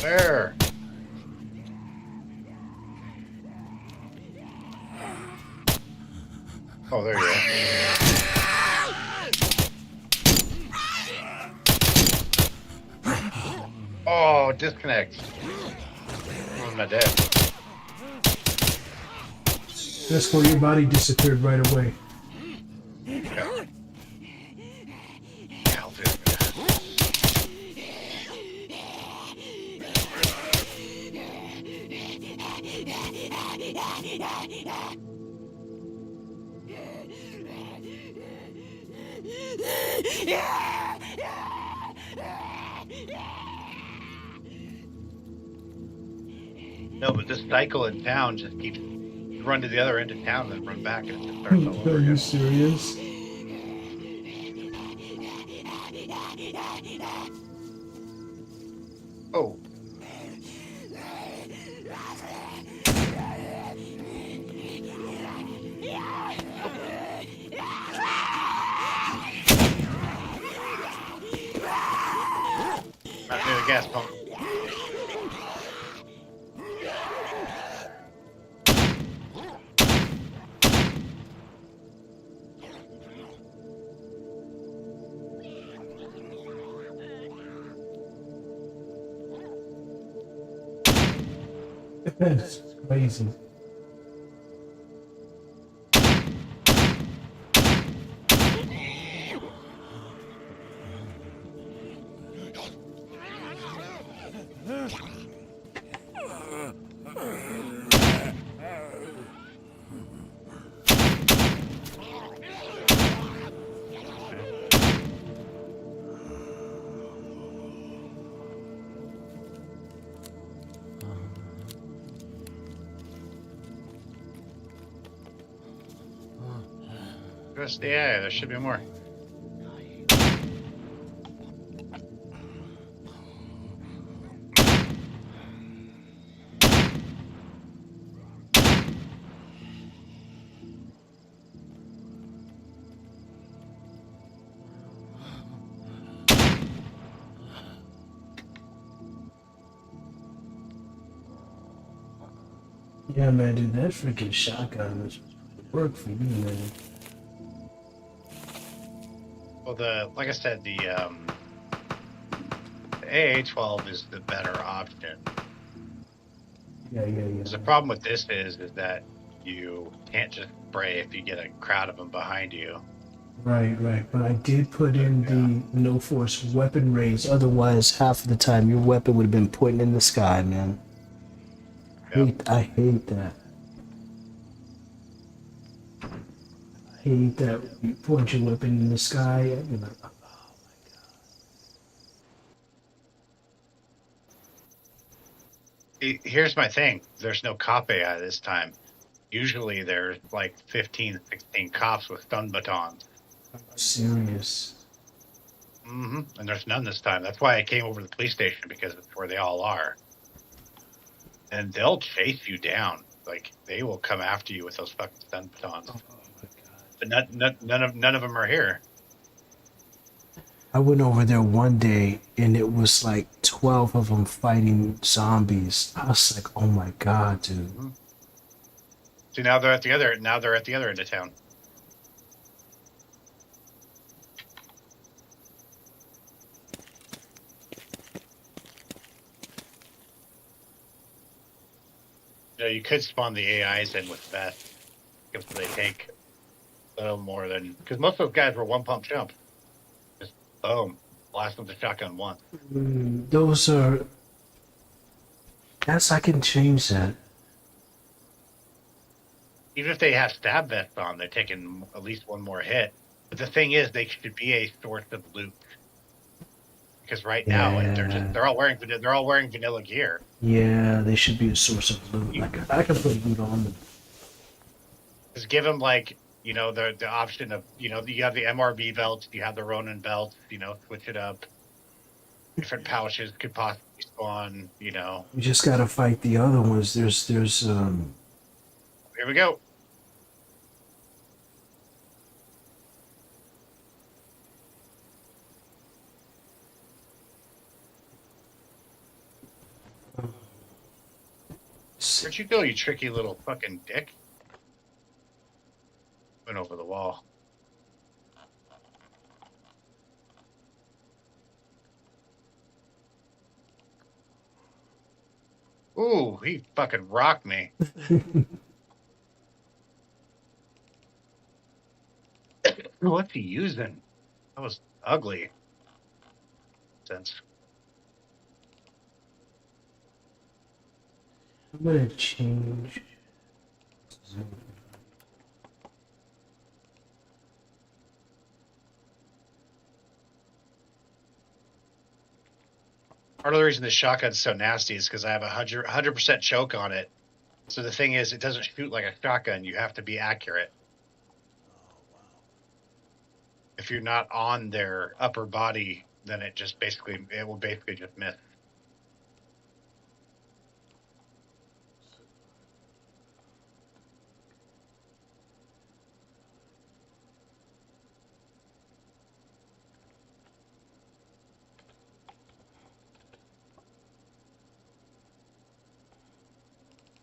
Speaker 2: Where? Oh, there you go. Oh, disconnect. I'm not dead.
Speaker 4: That's where your body disappeared right away.
Speaker 2: Yeah. I'll do it. No, but this cycle in town just keeps run to the other end of town, then run back, and it just starts all over
Speaker 4: Are you
Speaker 2: again.
Speaker 4: serious?
Speaker 2: Oh. Right near the gas pump.
Speaker 4: That's crazy.
Speaker 2: Just, yeah, there should be more.
Speaker 4: Yeah, man, dude, that freaking shotgun was work for you, man.
Speaker 2: Well, like I said, the AA-12 is the better option.
Speaker 4: Yeah.
Speaker 2: The problem with this is that you can't just spray if you get a crowd of them behind you.
Speaker 4: Right. But I did put in the no force weapon raise. Otherwise, half of the time your weapon would have been pointing in the sky, man.
Speaker 2: Yep.
Speaker 4: I hate that. I hate that you point your weapon in the sky and you're like, oh my god.
Speaker 2: Here's my thing. There's no cop AI this time. Usually there's like 15, 16 cops with stun batons.
Speaker 4: Serious.
Speaker 2: And there's none this time. That's why I came over to the police station, because it's where they all are. And they'll chase you down. Like, they will come after you with those fucking stun batons.
Speaker 4: Oh my god!
Speaker 2: But none of them are here.
Speaker 4: I went over there one day and it was like 12 of them fighting zombies. I was like, oh my god, dude.
Speaker 2: See, now they're at the other end of town. You know, you could spawn the AIs in with vests if they take a little more than, because most of those guys were one pump jump. Just boom, blast them with the shotgun once.
Speaker 4: Those are. Yes, I can change that.
Speaker 2: Even if they have stab vests on, they're taking at least one more hit. But the thing is, they should be a source of loot. Because right now they're all wearing vanilla gear.
Speaker 4: Yeah, they should be a source of loot. Like I can put loot on them.
Speaker 2: Just give them, like, you know, the option of, you know, you have the MRB belts, you have the Ronin belts, you know, switch it up. Different pouches could possibly spawn, you know.
Speaker 4: You just gotta fight the other ones. There's
Speaker 2: Here we go. Where'd you go, you tricky little fucking dick? Went over the wall. Ooh, he fucking rocked me. What's he using? That was ugly. Sense.
Speaker 4: I'm gonna change.
Speaker 2: Part of the reason the shotgun's so nasty is because I have 100% choke on it. So the thing is, it doesn't shoot like a shotgun. You have to be accurate. If you're not on their upper body, then it will basically just miss.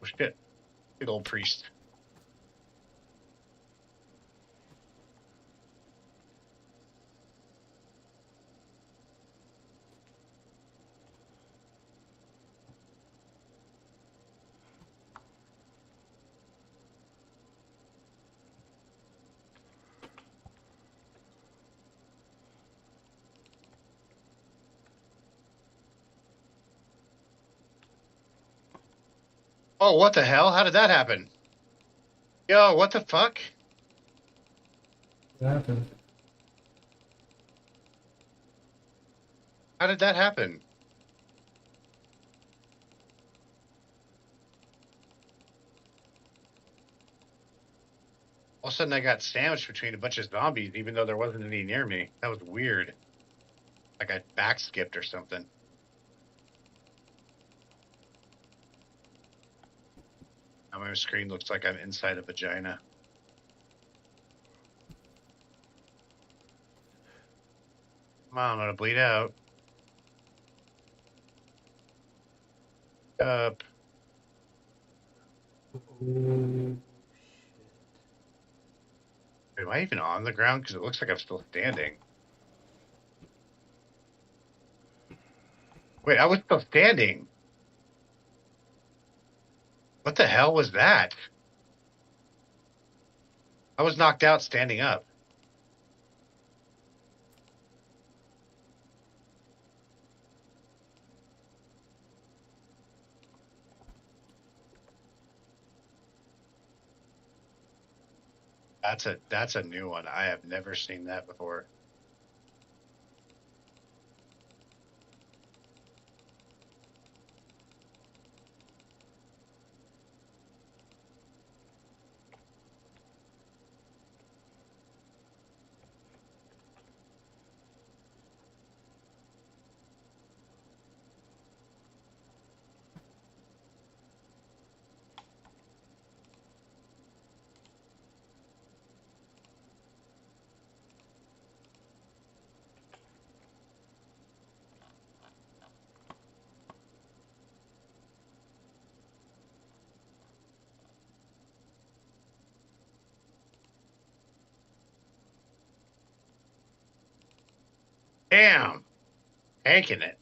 Speaker 2: Oh shit. Good old priest. Oh, what the hell? How did that happen? Yo, what the fuck?
Speaker 4: What happened?
Speaker 2: How did that happen? All of a sudden I got sandwiched between a bunch of zombies, even though there wasn't any near me. That was weird. Like I back skipped or something. Now my screen looks like I'm inside a vagina. Come on, I'm gonna bleed out. Up.
Speaker 4: Oh,
Speaker 2: Am I even on the ground? Because it looks like I'm still standing. Wait, I was still standing. What the hell was that? I was knocked out standing up. That's a new one. I have never seen that before. Damn. Tanking it.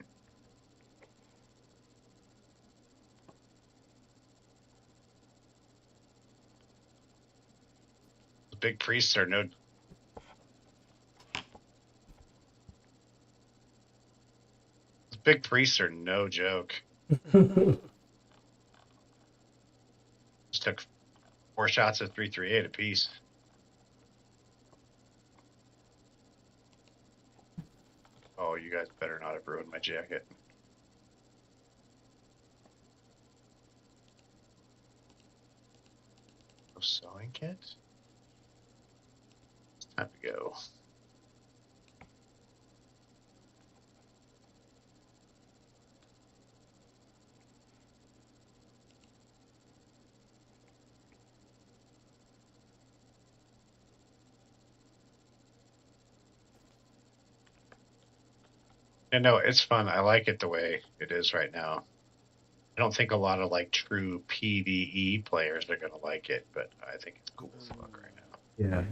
Speaker 2: The big priests are no. The big priests are no joke. Just took 4 shots at 338 apiece. Oh, you guys better not have ruined my jacket. Sewing kit? It's time to go. And no, it's fun. I like it the way it is right now. I don't think a lot of like true PvE players are gonna like it, but I think it's cool as fuck right now.
Speaker 4: Yeah.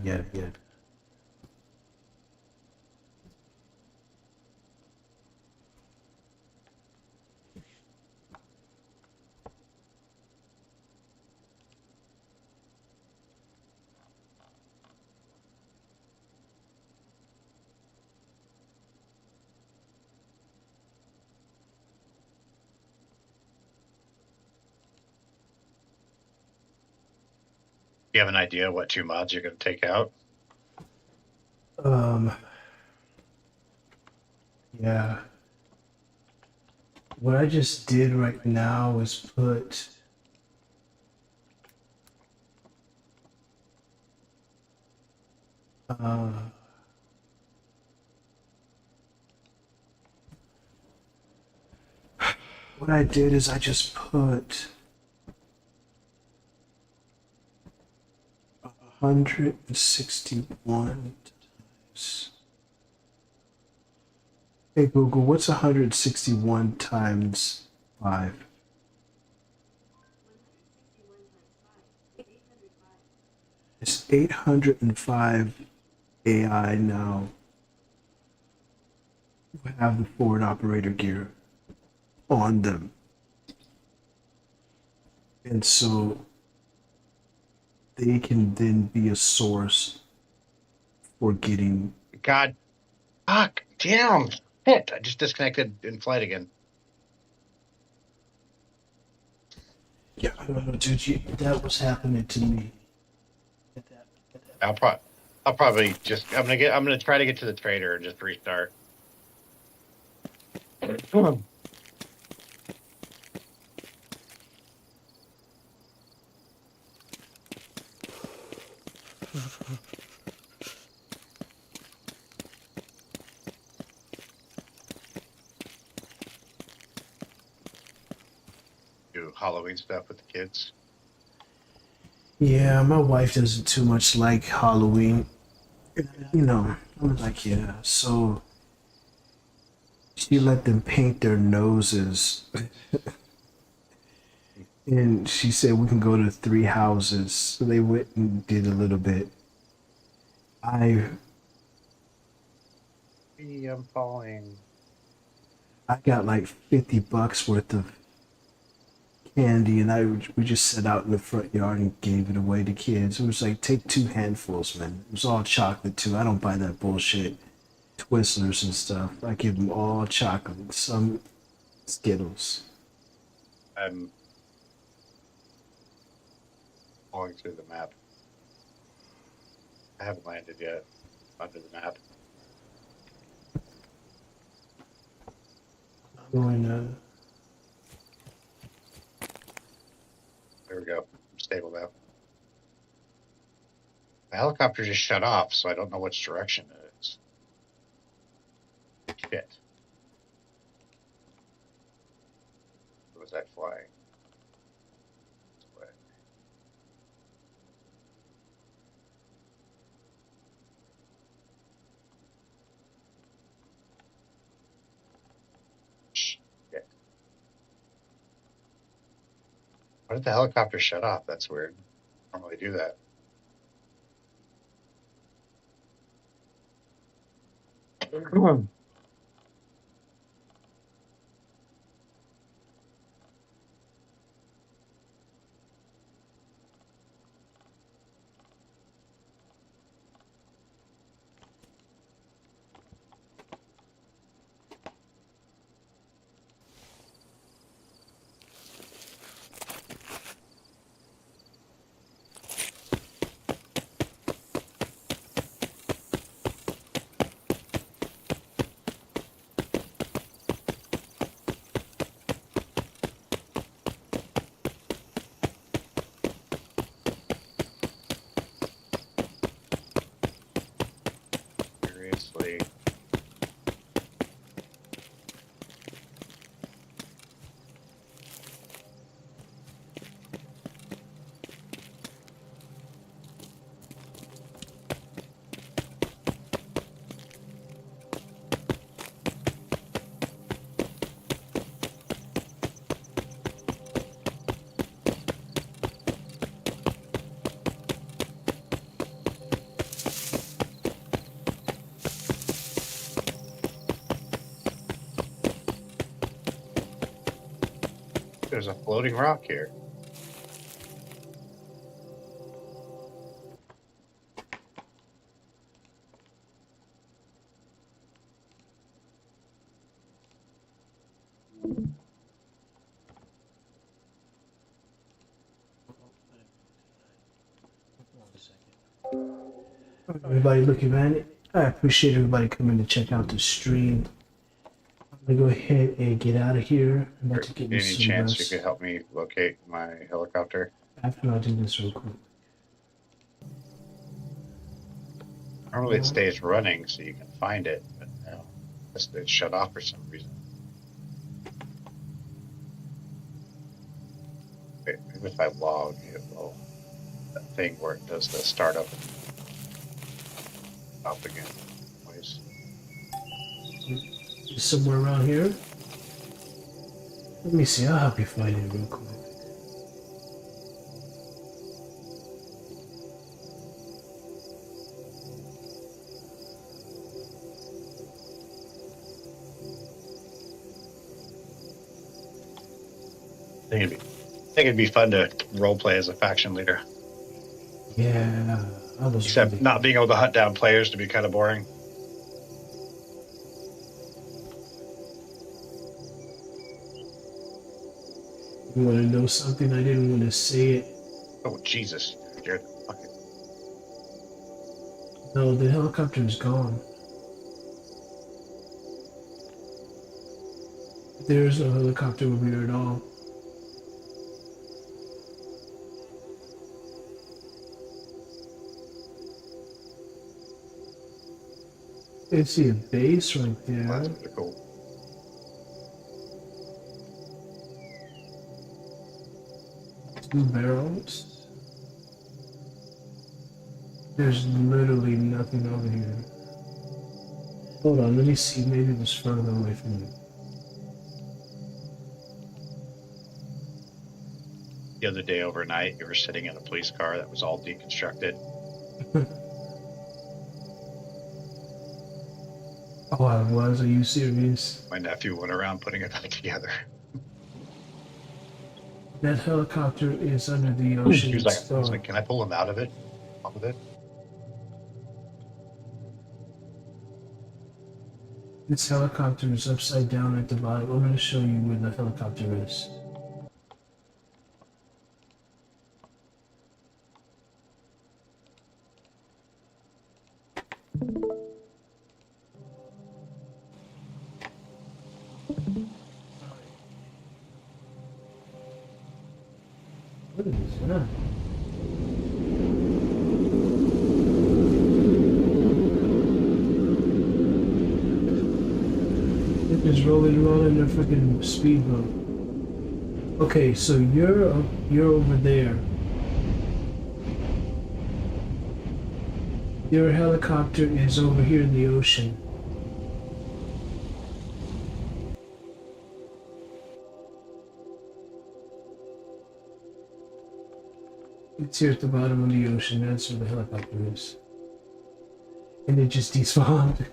Speaker 2: You have an idea what 2 mods you're gonna take out?
Speaker 4: Yeah. What I just did right now is put what I did is I just put 161 times. Hey Google, what's 161 times 5? It's 805 AI now. We have the forward operator gear on them. And so they can then be a source for getting.
Speaker 2: God, fuck, damn, shit! I just disconnected in flight again.
Speaker 4: Yeah, I don't know, dude. That was happening to me.
Speaker 2: I'll probably just. I'm gonna try to get to the trader and just restart. Do Halloween stuff with the kids.
Speaker 4: Yeah, my wife doesn't too much like Halloween. You know, I'm like, yeah. So she let them paint their noses. And she said we can go to 3 houses. So they went and did a little bit. I'm
Speaker 2: falling.
Speaker 4: I got like $50 worth of candy, and we just sat out in the front yard and gave it away to kids. It was like, take 2 handfuls, man. It was all chocolate too. I don't buy that bullshit. Twizzlers and stuff. I give them all chocolate. Some Skittles.
Speaker 2: I'm going through the map. I haven't landed yet under the map.
Speaker 4: I'm going
Speaker 2: There we go. I'm stable now. The helicopter just shut off, so I don't know which direction it is. Shit. Where was that flying? This way. Shit. Why did the helicopter shut off? That's weird. I don't normally do that. there's a floating rock here.
Speaker 4: Everybody looking at it. I appreciate everybody coming to check out the stream. I'm gonna go ahead and get out of here. I'm about to get me
Speaker 2: Any
Speaker 4: some
Speaker 2: chance you
Speaker 4: rest.
Speaker 2: could help me locate my helicopter?
Speaker 4: After I do this real quick.
Speaker 2: Normally it stays running so you can find it, but no, it's shut off for some reason. Wait, maybe if I log, it will, that thing where it does the startup and stop again. Please.
Speaker 4: Somewhere around here. Let me see. I'll help you find it real quick.
Speaker 2: I think it'd be fun to roleplay as a faction leader.
Speaker 4: Yeah, I was.
Speaker 2: Except
Speaker 4: really...
Speaker 2: not being able to hunt down players to be kind of boring.
Speaker 4: You want to know something? I didn't want to say it.
Speaker 2: Oh Jesus! You're fucking.
Speaker 4: No, the helicopter is gone. There's no helicopter over here at all. I see a base right there.
Speaker 2: That's pretty cool.
Speaker 4: Two barrels. There's literally nothing over here. Hold on, let me see. Maybe it was further away from you.
Speaker 2: The other day overnight, you were sitting in a police car that was all deconstructed.
Speaker 4: Oh, I was? Are you serious?
Speaker 2: My nephew went around putting it back together.
Speaker 4: That helicopter is under the ocean.
Speaker 2: He was like, "Can I pull him out of it? Off of it?"
Speaker 4: This helicopter is upside down at the bottom. I'm going to show you where the helicopter is. What is that? It is rolling around in a freaking speedboat. Okay, so you're over there. Your helicopter is over here in the ocean. It's here at the bottom of the ocean. That's where the helicopter is. And it just despawned.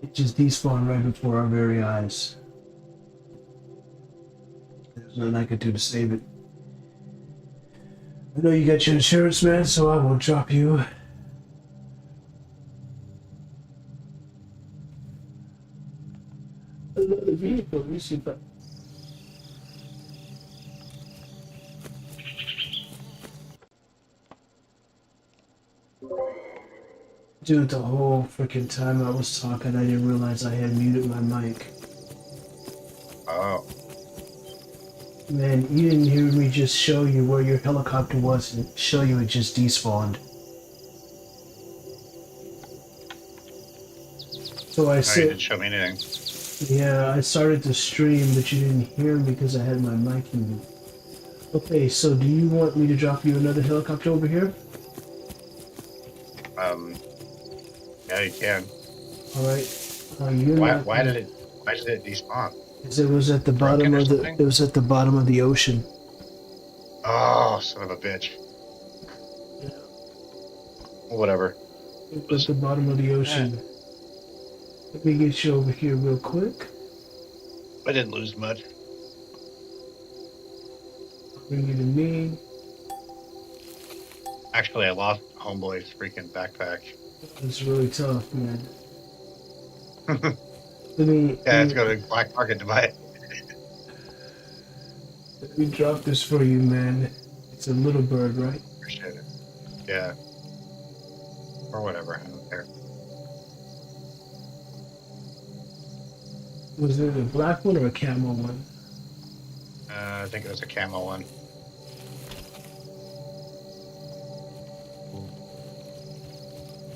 Speaker 4: It just despawned right before our very eyes. There's nothing I could do to save it. I know you got your insurance, man, so I won't drop you. Another vehicle. Let me see if I... Dude, the whole freaking time I was talking, I didn't realize I had muted my mic.
Speaker 2: Oh.
Speaker 4: Man, you didn't hear me just show you where your helicopter was and show you it just despawned. So I
Speaker 2: You
Speaker 4: said,
Speaker 2: didn't show me anything.
Speaker 4: yeah, I started to stream, but you didn't hear me because I had my mic muted. Okay, so do you want me to drop you another helicopter over here?
Speaker 2: Yeah, you can.
Speaker 4: All right.
Speaker 2: Why did it despawn?
Speaker 4: Because it was at the bottom of the. It was at the bottom of the ocean.
Speaker 2: Oh, son of a bitch.
Speaker 4: Yeah.
Speaker 2: Whatever.
Speaker 4: It was at the bottom of the ocean. Let me get you over here real quick.
Speaker 2: I didn't lose much.
Speaker 4: Bring you to me.
Speaker 2: Actually, I lost Homeboy's freaking backpack.
Speaker 4: It's really tough, man.
Speaker 2: Yeah,
Speaker 4: Let me
Speaker 2: let's go to Black Market to buy it.
Speaker 4: let me drop this for you, man. It's a little bird, right?
Speaker 2: Appreciate it. Yeah. Or whatever. I don't care.
Speaker 4: Was it a black one or a camel one?
Speaker 2: I think it was a camel one.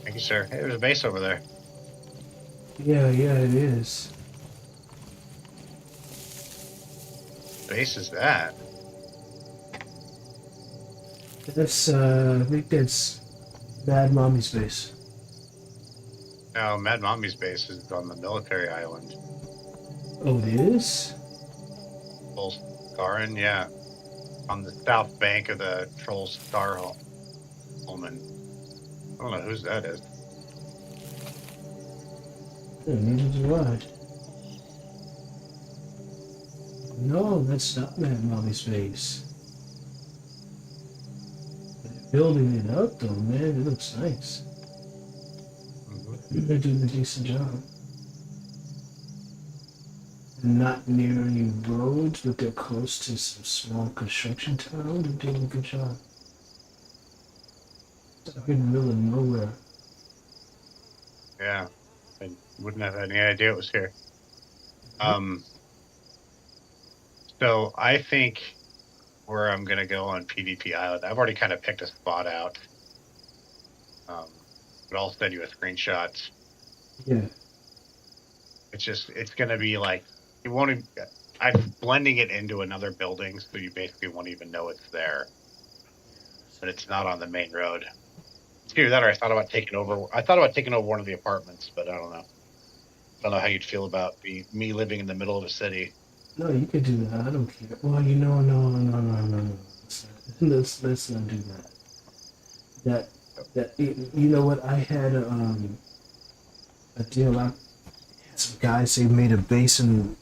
Speaker 2: Thank you, sir. Hey, there's a base over there.
Speaker 4: Yeah, it is.
Speaker 2: Base is that?
Speaker 4: That's I think that's Bad Mommy's base.
Speaker 2: No, Mad Mommy's base is on the military island.
Speaker 4: Oh, it is?
Speaker 2: Garin, yeah. On the south bank of the Troll Star Holman. I don't know whose that is.
Speaker 4: Yeah, neither do I. No, that's not Mad Mommy's base. They're building it up though, man. It looks nice. They're doing a decent job. Not near any roads, but they're close to some small construction town. They're doing a good job. It's like in the middle of nowhere.
Speaker 2: Yeah. I wouldn't have any idea it was here. So I think where I'm going to go on PvP Island, I've already kind of picked a spot out. But I'll send you a screenshot.
Speaker 4: Yeah.
Speaker 2: It's going to be like, you won't even, I'm blending it into another building, so you basically won't even know it's there. But it's not on the main road. It's either that or I thought about taking over one of the apartments, but I don't know. I don't know how you'd feel about me living in the middle of a city.
Speaker 4: No, you could do that. I don't care. Well, you know, no. Let's not do that. You know what? I had a deal. I had some guys. They made a base in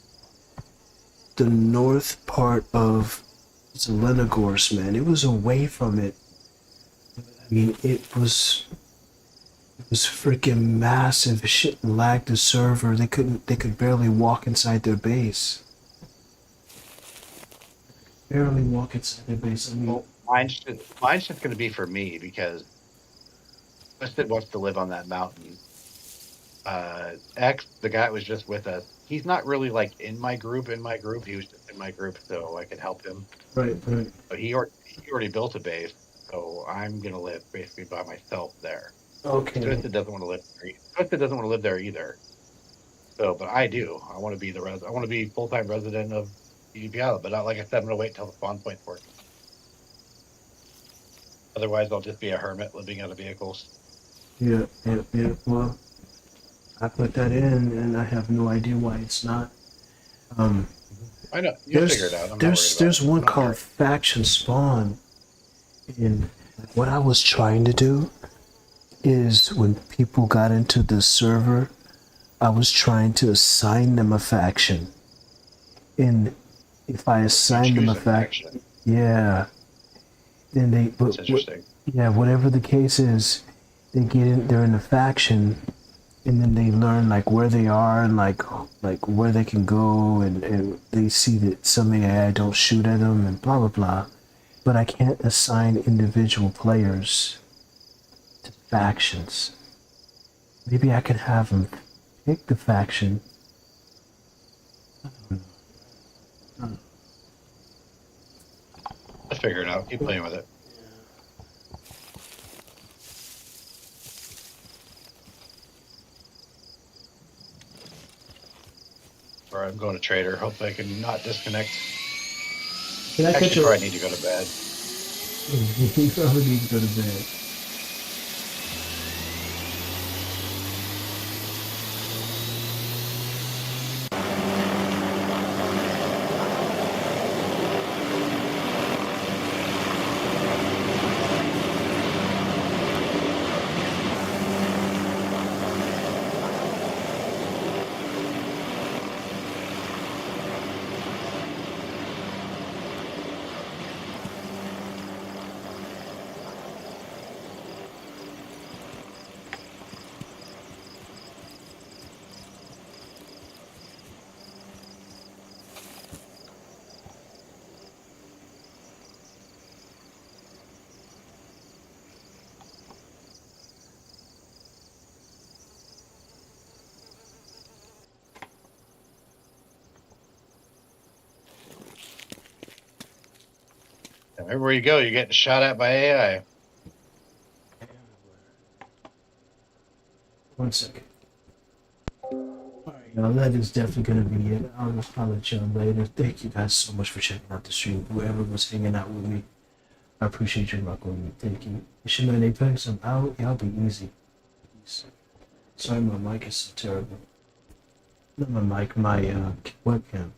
Speaker 4: the north part of Zelenogorsk, man. It was away from it. I mean, it was freaking massive. Shit lagged the server. They could barely walk inside their base. Barely walk inside their base. I mean,
Speaker 2: Well, mine's just going to be for me because Twisted wants to live on that mountain. X, the guy that was just with us, he's not really like in my group. He was just in my group, so I could help him.
Speaker 4: right.
Speaker 2: But he already built a base, so I'm going to live basically by myself there.
Speaker 4: Okay.
Speaker 2: Twisted doesn't want to live there. Twisted doesn't want to live there either. So, but I do. I want to be I want to be full-time resident of PvP Island, but not like I said. I'm going to wait until the spawn point's working. Otherwise, I'll just be a hermit living out of vehicles.
Speaker 4: Yeah. Well, I put that in, and I have no idea why it's not.
Speaker 2: I know. You'll figure it out.
Speaker 4: There's one called Faction Spawn, and what I was trying to do is when people got into the server, I was trying to assign them a faction. And if I assign them a faction, yeah, then
Speaker 2: That's interesting.
Speaker 4: Yeah, whatever the case is, they're in a faction, and then they learn like where they are and like where they can go, and they see that some AI don't shoot at them and blah blah blah. But I can't assign individual players to factions. Maybe I can have them pick the faction.
Speaker 2: I'll figure it out. Keep playing with it. Or I'm going to trader. Hopefully I can not disconnect.
Speaker 4: Can I catch
Speaker 2: Actually,
Speaker 4: you?
Speaker 2: probably need to go to bed.
Speaker 4: You probably need to go to bed.
Speaker 2: Everywhere you go, you're getting shot at by AI.
Speaker 4: One second. Alright, y'all, that is definitely gonna be it. I'll let y'all later. Thank you guys so much for checking out the stream. Whoever was hanging out with me, I appreciate you rocking with me. Thank you. It's your man Apex. I'm out. Y'all be easy. Peace. Sorry, my mic is so terrible. Not my mic, my webcam.